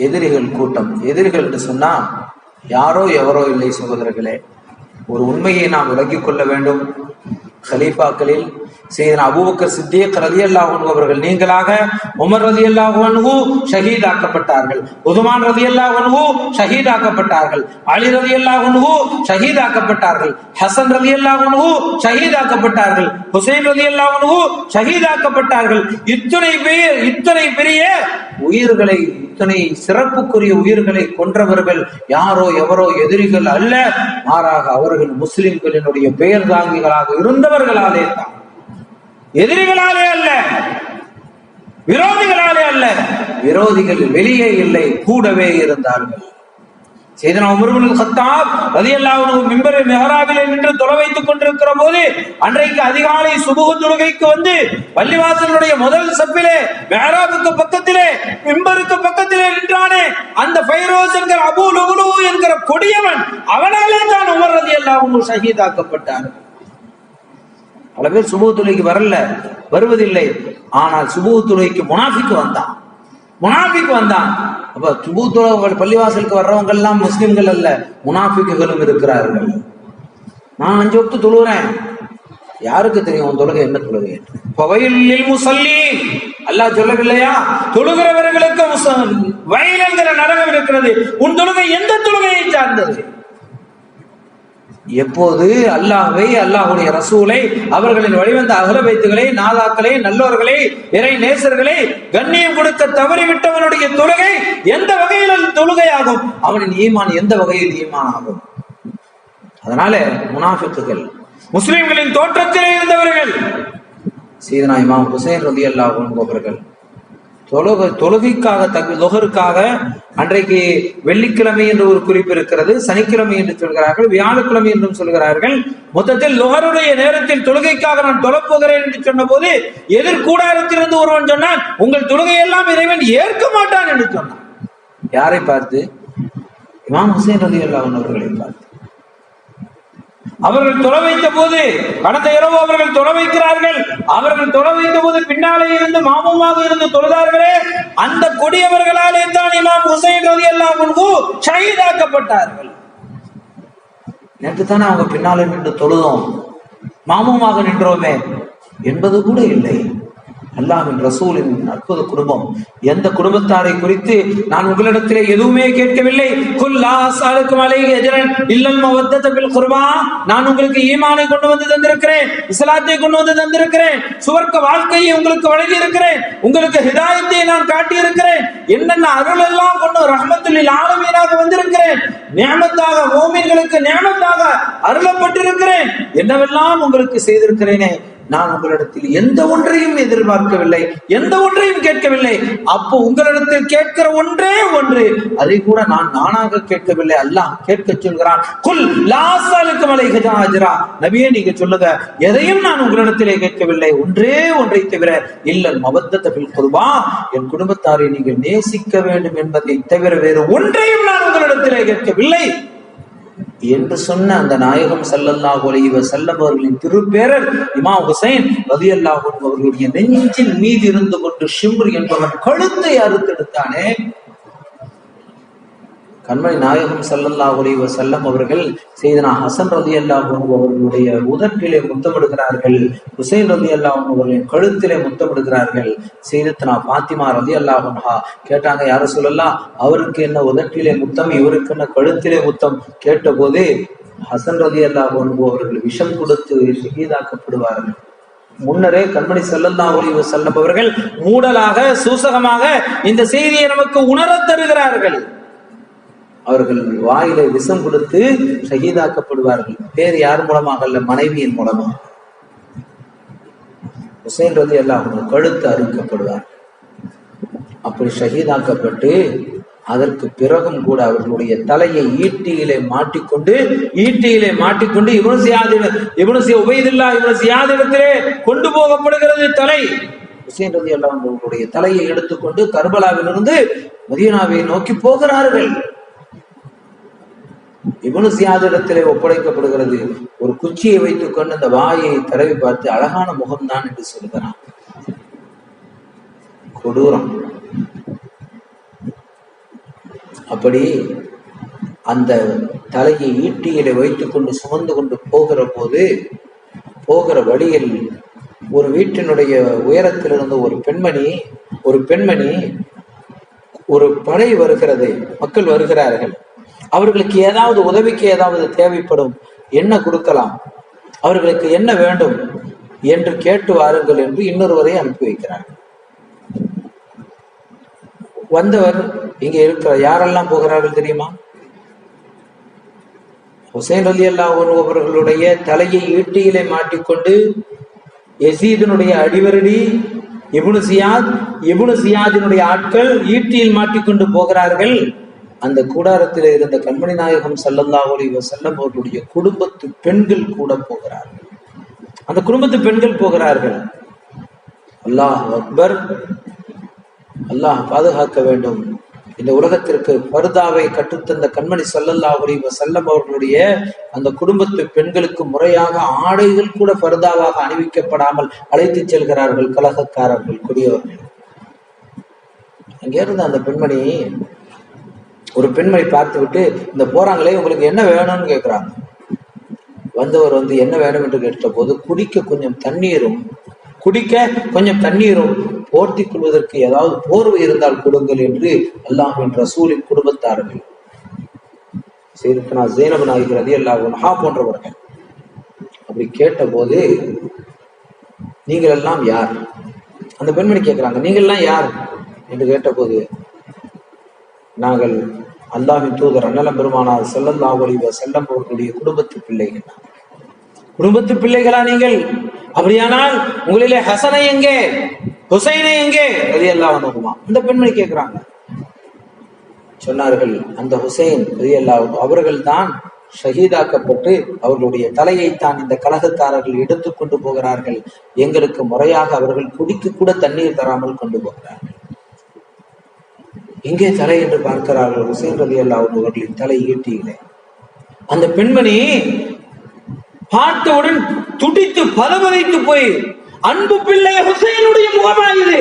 எதிரிகள் கூட்டம், எதிரிகள் என்று சொன்னா யாரோ எவரோ இல்லை சகோதரர்களே. ஒரு உண்மையை நாம் விளங்கிக் கொள்ள வேண்டும். கலீஃபாக்களில் சையதுனா அபூபக்கர் சித்திக் ரலியல்லாஹு அன்ஹு அவர்கள் நீங்களாக, உமர் ரலியல்லாஹு அன்ஹு ஷஹீதாக்கப்பட்டார்கள், உஸ்மான் ரலியல்லாஹு அன்ஹு ஷஹீதாக்கப்பட்டார்கள், அலி ரலியல்லாஹு அன்ஹு ஷஹீதாக்கப்பட்டார்கள், ஹசன் ரலியல்லாஹு அன்ஹு ஷஹீதாக்கப்பட்டார்கள், ஹுசைன் ரலியல்லாஹு அன்ஹு ஷஹீதாக்கப்பட்டார்கள். இத்தனை பெரிய உயிர்களை, இத்தனை சிறப்புக்குரிய உயிர்களை கொன்றவர்கள் யாரோ எவரோ எதிரிகள் அல்ல, மாறாக அவர்கள் முஸ்லிம்களினுடைய பெயர் தாங்கிகளாக இருந்தவர்களாலே தான், எதிரிகளாலே அல்ல, விரோதிகளாலே அல்ல. விரோதிகள் வெளியே இல்லை, கூடவே இருந்தார்கள். சையதுனா உமர் இப்னுல் கத்தாப் ரலியல்லாஹு அன்ஹு மிம்பர் மிஹ்ராபிலே நின்று தொலை வைத்துக் கொண்டிருக்கிற போது, அன்றைக்கு அதிகாலை சுபஹ் தொழுகைக்கு வந்து பள்ளிவாசலுடைய முதல் சப்பிலே மிஹ்ராபுக்கு பக்கத்திலே மிம்பருக்கு பக்கத்திலே நின்றானே அந்த ஃபைரோஸ் என்கிற அபூ லுக்லு என்கிற கொடியவன், அவனாலே தான் உமர் ரலியல்லாஹு அன்ஹு ஷஹீதாக்கப்பட்டார். பல பேர் சுபஹ் தொழுகைக்கு வருவதில்லை. ஆனால் சுபஹ் தொழுகைக்கு முனாஃபிக் வந்தான். அப்ப சுபஹ் தொழுகை பள்ளிவாசலுக்கு வர்றவங்க எல்லாம் முஸ்லிம்கள் அல்ல, முனாஃபிக்குகளும் இருக்கிறார்கள். நான் 5 வக்து தொழுகிறேன், யாருக்கு தெரியும் உன் தொழுகை என்ன தொழுகை? ஃபவைலுல் முஸல்லீன், அல்லாஹ் சொல்லவில்லையா? தொழுகிறவர்களுக்கு வயல் என்கிற நரகம் இருக்கிறது. உன் தொழுகை எந்த தொழுகையை சார்ந்தது? எப்போது அல்லாஹ்வை, அல்லாஹ்வுடைய ரசூலை, அவர்களின் வழிவந்த அஹ்ல பைத்துகளை, நாதாக்களை, நல்லோர்களை, இறை நேசர்களை கண்ணியம் கொடுக்க தவறிவிட்டவனுடைய தொழுகை எந்த வகையில் தொழுகையாகும்? அவனின் ஈமான் எந்த வகையில் ஈமான் ஆகும்? அதனால முனாஃபிக்குகள் முஸ்லிம்களின் தோற்றத்திலே இருந்தவர்கள். சையதுனா இமாம் ஹுசைன் ரலியல்லாஹு அன்ஹு அவர்கள் தொழுகைக்காக தொகருக்காக அன்றைக்கு வெள்ளிக்கிழமை என்று ஒரு குறிப்பு இருக்கிறது, சனிக்கிழமை என்று சொல்கிறார்கள், வியாழக்கிழமை என்றும் சொல்கிறார்கள். மொத்தத்தில் லொஹருடைய நேரத்தில் தொழுகைக்காக நான் தொழப்போகிறேன் என்று சொன்ன போது எதிர்கூடாரத்திலிருந்து ஒருவன் சொன்னான், உங்கள் தொழுகையெல்லாம் இறைவன் ஏற்க மாட்டான் என்று சொன்னான். யாரை பார்த்து? இமாம் ஹுசைன் ரலியல்லாஹு அன்ஹு அவர்களை பார்த்து. அவர்கள் தொலை வைத்த போது, கடந்த இரவு அவர்கள் தொலை வைக்கிறார்கள், அவர்கள் தொலை வைத்த போது பின்னாலே இருந்து மாமுமாக இருந்து தொழுதார்களே, அந்த கொடியவர்களாலே தான் இமாம் ஹுசைன் ரலியல்லாஹு அன்ஹு ஷஹீதாக்கப்பட்டார்கள். நேற்று தானே அவங்க பின்னாலே நின்று தொழுதோம், மாமுமாக நின்றோமே என்பது கூட இல்லை. அல்லாஹ்வின் ரசூலின் அற்புத குடும்பம். எந்த குடும்பத்தாரை குறித்து நான் உங்களிடத்திலே எதுவுமே கேட்கவில்லை. குல் லா அஸ்அலுக்கும் அலைஹி அஜ்ரன் இல்லல் மவத்தத பில் குர்பா. நான் உங்களுக்கு ஈமானை கொண்டு வந்து தந்திருக்கிறேன், இஸ்லாத்தை கொண்டு வந்து தந்திருக்கிறேன், சுவர்க்க வாழ்க்கையை உங்களுக்கு வழங்கி இருக்கிறேன், உங்களுக்கு ஹிதாயத்தை நான் காட்டி இருக்கிறேன், என்னென்ன அருள் எல்லாம் கொண்டு ரஹ்மத்துல் லில் ஆலமீனாக வந்திருக்கிறேன், நிஅமத்தாக மூமின்களுக்கு நிஅமத்தாக அருளப்பட்டிருக்கிறேன், என்னவெல்லாம் உங்களுக்கு செய்திருக்கிறேனே. நான் உங்களிடத்தில் எந்த ஒன்றையும் எதிர்பார்க்கவில்லை, எந்த ஒன்றையும் கேட்கவில்லை. அப்போ உங்களிடத்தில் கேட்கிற ஒன்றே ஒன்று, அதை கூட நான் நானாக கேட்கவில்லை, அல்லாஹ் கேட்க சொல்கிறான். குல் லா அஸ்அலுக்கும் அலைஹி அஜ்ரா. நபியே நீங்க சொல்லுங்க, எதையும் நான் உங்களிடத்திலே கேட்கவில்லை, ஒன்றே ஒன்றை தவிர, இல்லல் மவத்தத பில் குர்பா, என் குடும்பத்தாரை நீங்கள் நேசிக்க வேண்டும் என்பதை தவிர வேறு ஒன்றையும் நான் உங்களிடத்திலே கேட்கவில்லை என்று சொன்ன அந்த நாயகம் ஸல்லல்லாஹு அலைஹி வஸல்லம் அவர்களின் திருப்பேரர் இமாம் ஹுசைன் ரலியல்லாஹு அன்ஹு அவர்களுடைய நெஞ்சின் மீது இருந்து கொண்டு ஷிம்ர் என்பவன் கழுத்தை அறுத்தெடுத்தானே. கண்மணி நாயகம் ஸல்லல்லாஹு அலைஹி வஸல்லம் அவர்கள் சையதுனா ஹசன் ரலியல்லாஹு அன்ஹு அவர்களுடைய உதட்டிலே முத்தமிடுகிறார்கள், ஹுசைன் ரலியல்லாஹு அன்ஹு அவர்களின் கழுத்திலே முத்தமிடுகிறார்கள். சையதத்துனா ஃபாத்திமா ரலியல்லாஹு அன்ஹா கேட்டாங்க, யா ரசூலல்லாஹ், அவருக்கு என்ன உதட்டிலே முத்தம், இவருக்கு என்ன கழுத்திலே முத்தம்? கேட்ட போது ஹசன் ரலியல்லாஹு அன்ஹு அவர்கள் விஷம் கொடுத்து ஷஹீதாக்கப்படுவார்கள். முன்னரே கண்மணி ஸல்லல்லாஹு அலைஹி வஸல்லம் அவர்கள் மூடலாக, சூசகமாக இந்த செய்தியை நமக்கு உணரத் தருகிறார்கள். அவர்கள் வாயில விஷம் கொடுத்து ஷஹீதாக்கப்படுவார்கள். வேறு யார் மூலமாக அல்ல, மனைவியின் மூலமாக. ஹுசைன் ரலியல்லாஹு அன்ஹு கழுத்து அறுக்கப்படுவார். அப்படி ஷஹீதாக்கப்பட்டு அதற்கு பிறகும் கூட அவர்களுடைய தலையை ஈட்டியிலே மாட்டிக்கொண்டு இப்னு உபைதுல்லாஹ் இப்னு ஜியாதிடத்திலே கொண்டு போகப்படுகிறது தலை. ஹுசைன் ரலியல்லாஹு அன்ஹு அவர்களுடைய தலையை எடுத்துக்கொண்டு கர்பலாவிலிருந்து மதீனாவை நோக்கி போகிறார்கள். இப்னு ஜியாதிடத்திலே ஒப்படைக்கப்படுகிறது. ஒரு குச்சியை வைத்துக் கொண்டு அந்த வாயை தடவி பார்த்து அழகான முகம்தான் என்று சொல்கிறான். கொடூரம். அப்படி அந்த தலையை ஈட்டியிலே வைத்துக் கொண்டு சுமந்து கொண்டு போகிற போது, போகிற வழியில் ஒரு வீட்டினுடைய உயரத்திலிருந்து ஒரு பெண்மணி ஒரு படை வருகிறது, மக்கள் வருகிறார்கள், அவர்களுக்கு ஏதாவது உதவிக்கு ஏதாவது தேவைப்படும், என்ன கொடுக்கலாம், அவர்களுக்கு என்ன வேண்டும் என்று கேட்டு வாருங்கள் என்று இன்னொருவரை அனுப்பி வைக்கிறார். வந்தவர் இங்க இருக்கிற யாரெல்லாம் போகிறார்கள் தெரியுமா? ஹுசைன் ரலியல்லாஹு அன்ஹு அவர்களுடைய தலையை ஈட்டியிலே மாட்டிக்கொண்டு யசீதினுடைய அடிவரடி இப்னு சியாதினுடைய ஆட்கள் ஈட்டியில் மாட்டிக்கொண்டு போகிறார்கள். அந்த கூடாரத்தில் இருந்த கண்மணி நாயகம் ஸல்லல்லாஹு அலைஹி வஸல்லம் அவர்களுடைய குடும்பத்து பெண்கள் கூட போகிறார்கள். அந்த குடும்பத்து பெண்கள் போகிறார்கள். அல்லாஹ் அக்பர், அல்லாஹ் பாதுகாக்க வேண்டும். இந்த உலகத்திற்கு பர்தாவை கற்றுத்தந்த கண்மணி ஸல்லல்லாஹு அலைஹி வஸல்லம் அவர்களுடைய அந்த குடும்பத்து பெண்களுக்கு முறையாக ஆடைகள் கூட பர்தாவாக அணிவிக்கப்படாமல் அழைத்து செல்கிறார்கள் கலகக்காரர்கள், கொடியவர்கள். அங்கே இருந்த அந்த பெண்மணி, ஒரு பெண்மணி பார்த்து விட்டு, இந்த போறாங்களே உங்களுக்கு என்ன வேணும்னு கேட்கிறாங்க. வந்தவர் என்ன வேணும் என்று கேட்ட போது, குடிக்க கொஞ்சம் தண்ணீரும் போர்த்திக் கொள்வதற்கு ஏதாவது போர்வை இருந்தால் கொடுங்கள் என்று அல்லாஹ்வின் ரசூலின் குடும்பத்தார்கள், சையதத்துனா ஸைனப் நாயகி ரலியல்லாஹு அன்ஹா போன்றவர்கள் அப்படி கேட்ட போது, நீங்கள் எல்லாம் யார்? அந்த பெண்மணி கேட்கிறாங்க, நீங்கள் எல்லாம் யார் என்று கேட்ட போது, நாங்கள் அல்லாஹ்வின் தூதர் அன்னலம் பெருமானார் ஸல்லல்லாஹு அலைஹி வஸல்லம் அவர்களுடைய குடும்பத்து பிள்ளைகளா நீங்கள்? அப்படியானால் உங்களிலே ஹசனை எங்கே, ஹுசைனை எங்கே ரலியல்லாஹு அன்ஹுமா? இந்த பெண்மணி கேட்கிறாங்க. சொன்னார்கள், அந்த ஹுசைன் ரலியல்லாஹு அவர்கள் தான் ஷஹீதாக்கப்பட்டு அவர்களுடைய தலையைத்தான் இந்த கலகக்காரர்கள் எடுத்துக்கொண்டு போகிறார்கள். எங்களுக்கு முறையாக அவர்கள் குடிக்க கூட தண்ணீர் தராமல் கொண்டு போகிறார்கள். எங்கே தலை என்று பார்க்கிறார்கள். ஹுசைன் ரலியல்லாஹு அவர்களின் தலை ஈட்டியிலே. அந்த பெண்மணி பார்த்தவுடன் துடித்து பதவதைத்து போய், அன்பு பிள்ளை ஹுசைனுடைய முகமா இது?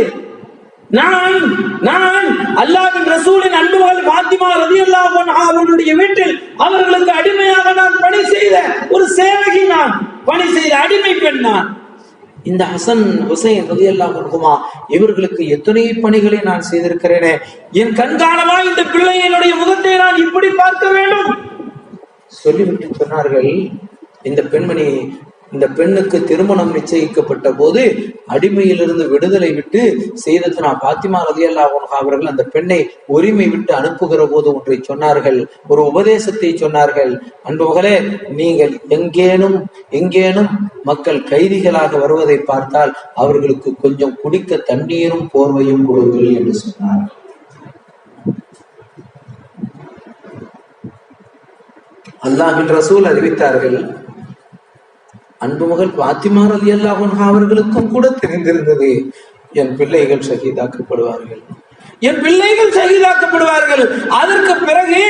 நான் அல்லாஹ்வின் ரசூலின் அன்பு மகள் ஃபாத்திமா ரலியல்லாஹு அன்ஹா அவர்களுடைய வீட்டில் அவர்களுக்கு அடிமையாக நான் பணி செய்த ஒரு சேவகி, நான் பணி செய்த அடிமை பெண் நான். இந்த ஹசன் ஹுசைன் ரலியல்லாஹு அன்ஹுமா இவர்களுக்கு எத்தனை பணிகளை நான் செய்திருக்கிறேனே, என் கண்காணமா இந்த பிள்ளையினுடைய முகத்தை நான் இப்படி பார்க்க வேண்டும் சொல்லிவிட்டு சொன்னார்கள். இந்த பெண்ணுக்கு திருமணம் நிச்சயிக்கப்பட்ட போது அடிமையிலிருந்து விடுதலை விட்டு சையதத்துனா ஃபாத்திமா ரலியல்லாஹு அன்ஹா அவர்கள் அந்த பெண்ணை உரிமை விட்டு அனுப்புகிற போது ஒன்றை சொன்னார்கள், ஒரு உபதேசத்தை சொன்னார்கள். அன்பு மகளே, நீங்கள் எங்கேனும் மக்கள் கைதிகளாக வருவதை பார்த்தால் அவர்களுக்கு கொஞ்சம் குடிக்க தண்ணீரும் போர்வையும் கொடுங்கள் என்று சொன்னார். அல்லாஹ்வின் ரசூல் அறிவித்தார்கள், அன்பு மகள் ஃபாத்திமா ரலியல்லாஹு அன்ஹா அவர்களுக்கும் கூட தெரிந்திருந்தது, என் பிள்ளைகள் ஷஹீதாக்கப்படுவார்கள். அதற்கு பிறகு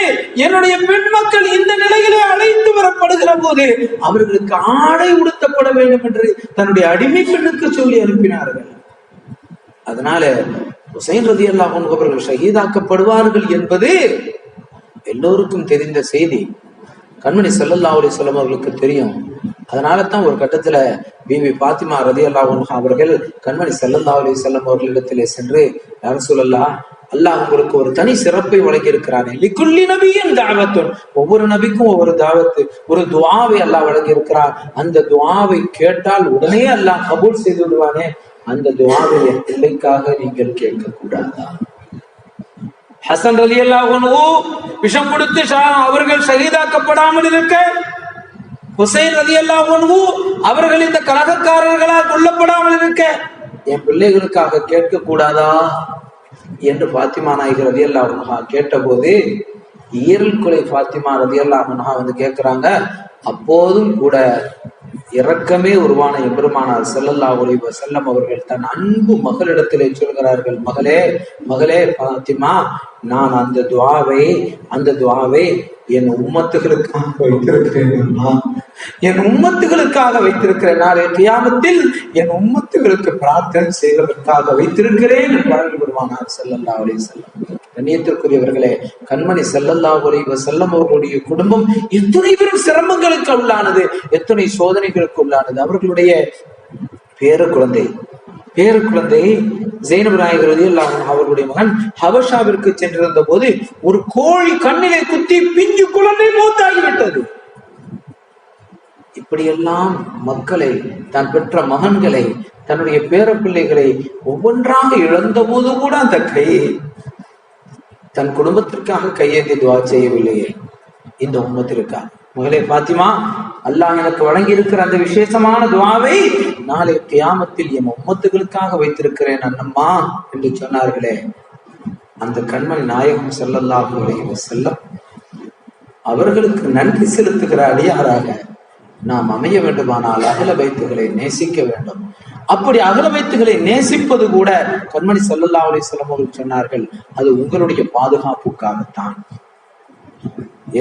என்னுடைய பெண் மக்கள் இந்த நிலையிலே அழைத்து வரப்படுகிற போது அவர்களுக்கு ஆடை உடுத்தப்பட வேண்டும் என்று தன்னுடைய அடிமை பெண்ணுக்கு சொல்லி அனுப்பினார்கள். அதனால ஹுசைன் ரலியல்லாஹு அன்ஹு அவர்கள் ஷஹீதாக்கப்படுவார்கள் என்பது எல்லோருக்கும் தெரிந்த செய்தி. கண்மணி ஸல்லல்லாஹு அலைஹி வஸல்லம் அவர்களுக்கு தெரியும். அதனால தான் ஒரு கட்டத்துல பிபி ஃபாத்திமா ரலியல்லாஹு அன்ஹா அவர்கள் கண்மணி ஸல்லல்லாஹு அலைஹி வஸல்லம் அவர்களிடத்திலே சென்று, யா ரசூலல்லாஹ், அல்லாஹ் உங்களுக்கு ஒரு தனி சிறப்பை வழங்கி இருக்கிறானே, லிக்குல்லி நபியின் தாவத்துன், ஒவ்வொரு நபிக்கும் ஒவ்வொரு தாவத்து, ஒரு துஆவை அல்லாஹ் வழங்கி இருக்கிறார். அந்த துஆவை கேட்டால் உடனே அல்லாஹ் கபூல் செய்து விடுவானே, அந்த துஆவை என் பிள்ளைக்காக நீங்கள் கேட்க கூடாதா? ஹசன் ரலியல்லாஹு அன்ஹு விஷம் கொடுத்து அவர்கள் ஷஹீதாக்கப்படாமல் இருக்க, ஹுசைன் ரலியல்லாஹு அன்ஹு அவர்கள் இந்த கலகக்காரர்களால் கொல்லப்படாமல் இருக்க என் பிள்ளைகளுக்காக கேட்க கூடாதா என்று ஃபாத்திமா நாயகி ரலியல்லாஹு அன்ஹா கேட்டபோது, ஈரல் கொலை ஃபாத்திமா ரலியல்லாஹு அன்ஹா கேட்கிறாங்க. அப்போதும் கூட இரக்கமே உருவான எம்பெருமானார் ஸல்லல்லாஹு அலைஹி வஸல்லம் அவர்கள் தன் அன்பு மகளிடத்திலே சொல்கிறார்கள், மகளே ஃபாத்திமா, நான் அந்த துஆவை என் உம்மத்துகளுக்காக வைத்திருக்கிறேன், நாளை கியாமத்தில் என் உம்மத்துகளுக்கு பிரார்த்தனை செய்வதற்காக வைத்திருக்கிறேன் என்று பெருமானார் ஸல்லல்லாஹு அலைஹி வஸல்லம். கண்ணியத்திற்குரியவர்களே, கண்மணி ஸல்லல்லாஹு அலைஹி வஸல்லம் அவர்களுடைய குடும்பம் எத்தனை பெரும் சிரமங்களுக்கு உள்ளானது, எத்தனை சோதனைகளுக்கு உள்ளானது. அவர்களுடைய பேர குழந்தை ஜெய்னப் நாயகர் ரலியல்லாஹு அன்ஹு அவர்களுடைய மகன் ஹபஷாவிற்கு சென்றிருந்த போது ஒரு கோழி கண்ணிலே குத்தி பிஞ்சு குழந்தை மூத்தாகிவிட்டது. இப்படியெல்லாம் மக்களை, தான் பெற்ற மகன்களை, தன்னுடைய பேர பிள்ளைகளை ஒவ்வொன்றாக இழந்த போது கூட அந்த கையை தன் குடும்பத்திற்காக கையேந்தி துவா செய்யவில்லையே இந்த உம்மத்திற்காக. மகளே பாத்திமா, அல்லாஹ் எனக்கு வழங்கி இருக்கிற அந்த விசேஷமான துவாவை நாளை கியாமத்தில் என் உம்மத்துகளுக்காக வைத்திருக்கிறேன் அண்ணம்மா என்று சொன்னார்களே, அந்த கண்மணி நாயகம் ஸல்லல்லாஹு அலைஹி வஸல்லம் அவர்களுக்கு நன்றி செலுத்துகிற அடியாராக நாம் அமைய வேண்டுமானால் அகல பைத்துகளை நேசிக்க வேண்டும். அப்படி அகல பைத்துகளை நேசிப்பது கூட கண்மணி ஸல்லல்லாஹு அலைஹி வஸல்லம் அவர்கள் சொன்னார்கள், அது உங்களுடைய பாதுகாப்புக்காகத்தான்.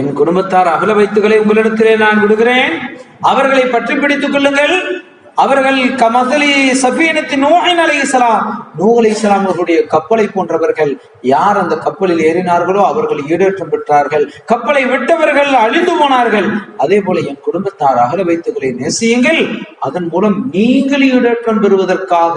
என் குடும்பத்தார் அகல பைத்துகளை உங்களிடத்திலே நான் விடுகிறேன், அவர்களை பற்றி பிடித்துக் கொள்ளுங்கள். அவர்கள் கமசலி சஃபீனத்தின் நூஹ் அலைஹிஸ்ஸலாம், நூஹ் அலைஹிஸ்ஸலாம் அவர்களுடைய கப்பலை போன்றவர்கள். யார் அந்த கப்பலில் ஏறினார்களோ அவர்கள் ஈடேற்றம் பெற்றார்கள், கப்பலை விட்டவர்கள் அழிந்து போனார்கள். அதே போல என் குடும்பத்தார் அகல பைத்துகளை நேசியுங்கள், அதன் மூலம் நீங்கள் ஈடேற்றம் பெறுவதற்காக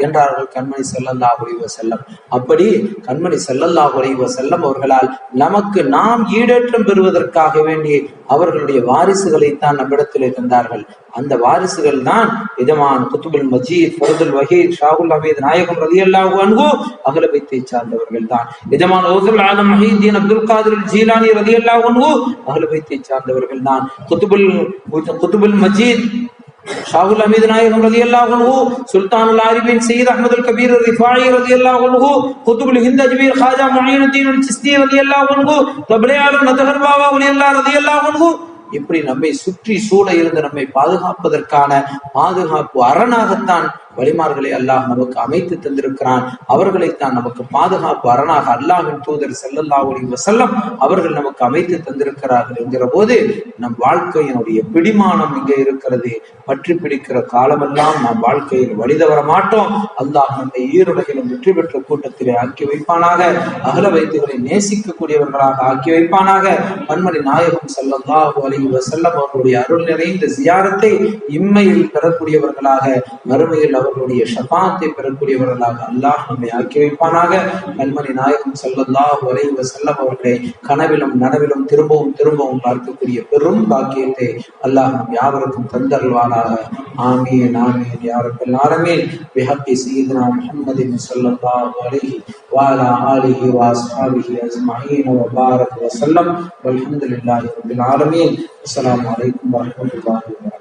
என்றார்கள் கண்மணி ஸல்லல்லாஹு அலைஹி வஸல்லம். அப்படி கண்மணி ஸல்லல்லாஹு அலைஹி வஸல்லம் அவர்களால் நமக்கு நாம் ஈடேற்றம் பெறுவதற்காக வேண்டி அவர்களுடைய வாரிசுகளைத்தான் நம்மிடத்திலே தந்தார்கள். அந்த வாரிசுகள் தான் எஜமான் குத்துபுல் மஜீத், ஃபர்துல் வஹீத், ஷாஹுல் ஹமீத் நாயகம் ரலியல்லாஹு அன்ஹு அஹ்ல பைத்தை சார்ந்தவர்கள் தான். எஜமான் கௌசுல் ஆலம் முஹீத்தீன் அப்துல் காதிர் ஜீலானி ரலியல்லாஹு அன்ஹு அஹ்ல பைத்தை சார்ந்தவர்கள் தான். குத்துபுல் மஜீத் ஷாஹுல் ஹமீத் நாயகம் ரலியல்லாஹு அன்ஹு, சுல்தானுல் ஆரிஃபீன் சையத் அஹ்மதுல் கபீர் ரிஃபாயி ரலியல்லாஹு அன்ஹு, குத்துபுல் ஹிந்த் அஜ்மீர் காஜா முஈனுத்தீன் அல் சிஸ்தி ரலியல்லாஹு அன்ஹு, தப்லியார் நதஹர் பாபா வலியல்லாஹு ரலியல்லாஹு அன்ஹு, இப்படி நம்மை சுற்றி சூழ இருந்து நம்மை பாதுகாப்பதற்கான பாதுகாப்பு அரணாகத்தான் வழிமார்களை அல்லாஹ் நமக்கு அமைத்து தந்திருக்கிறான். அவர்களைத்தான் நமக்கு பாதுகாப்பு அரணாக அல்லாஹ்வின் தூதர் ஸல்லல்லாஹு அலைஹி வஸல்லம் அவர்கள் நமக்கு அமைத்து தந்திருக்கிறார்கள் என்கிற போது நம் வாழ்க்கையினுடைய பிடிமானம் இங்கே இருக்கிறது. பற்றி பிடிக்கிற காலமெல்லாம் நாம் வாழ்க்கையில் வழிதவர மாட்டோம். அல்லாஹ் நம்மை ஈருலகிலும் வெற்றி பெற்ற கூட்டத்திலே ஆக்கி வைப்பானாக. அகல வைத்துகளை நேசிக்கக்கூடியவர்களாக ஆக்கி வைப்பானாக. கண்மணி நாயகம் ஸல்லல்லாஹு அலைஹி வஸல்லம் அவர்களுடைய அருள் நிறைந்த ஜியாரத்தை இம்மையில் பெறக்கூடியவர்களாக, மறுமையில் அவர்களுடைய ஷஃபாத்தை பெறக்கூடியவர்களாக அல்லாஹ் நம்மை ஆக்கி வைப்பானாக. கண்மணி நாயகம் ஸல்லல்லாஹு அலைஹி வஸல்லம் அவர்களை கனவிலும் நனவிலும் திரும்பவும் திரும்பவும் பார்க்கக்கூடிய பெரும் பாக்கியத்தை அல்லாஹ் நம் யாவருக்கும் தந்தருள்வானாக. ஆமீன் ஆமீன் யா ரப்பல் ஆலமீன். பிஹக்கி சய்யிதுனா முஹம்மதின் ஸல்லல்லாஹு அலைஹி வஅலா ஆலிஹி வஅஸ்ஹாபிஹி அஜ்மஈன் வ பாரக வ ஸல்லம் வல்ஹம்துலில்லாஹி ரப்பில் ஆலமீன். அஸ்ஸலாமு அலைக்கும் வரஹ்மத்துல்லாஹி வ பரகாத்துஹு.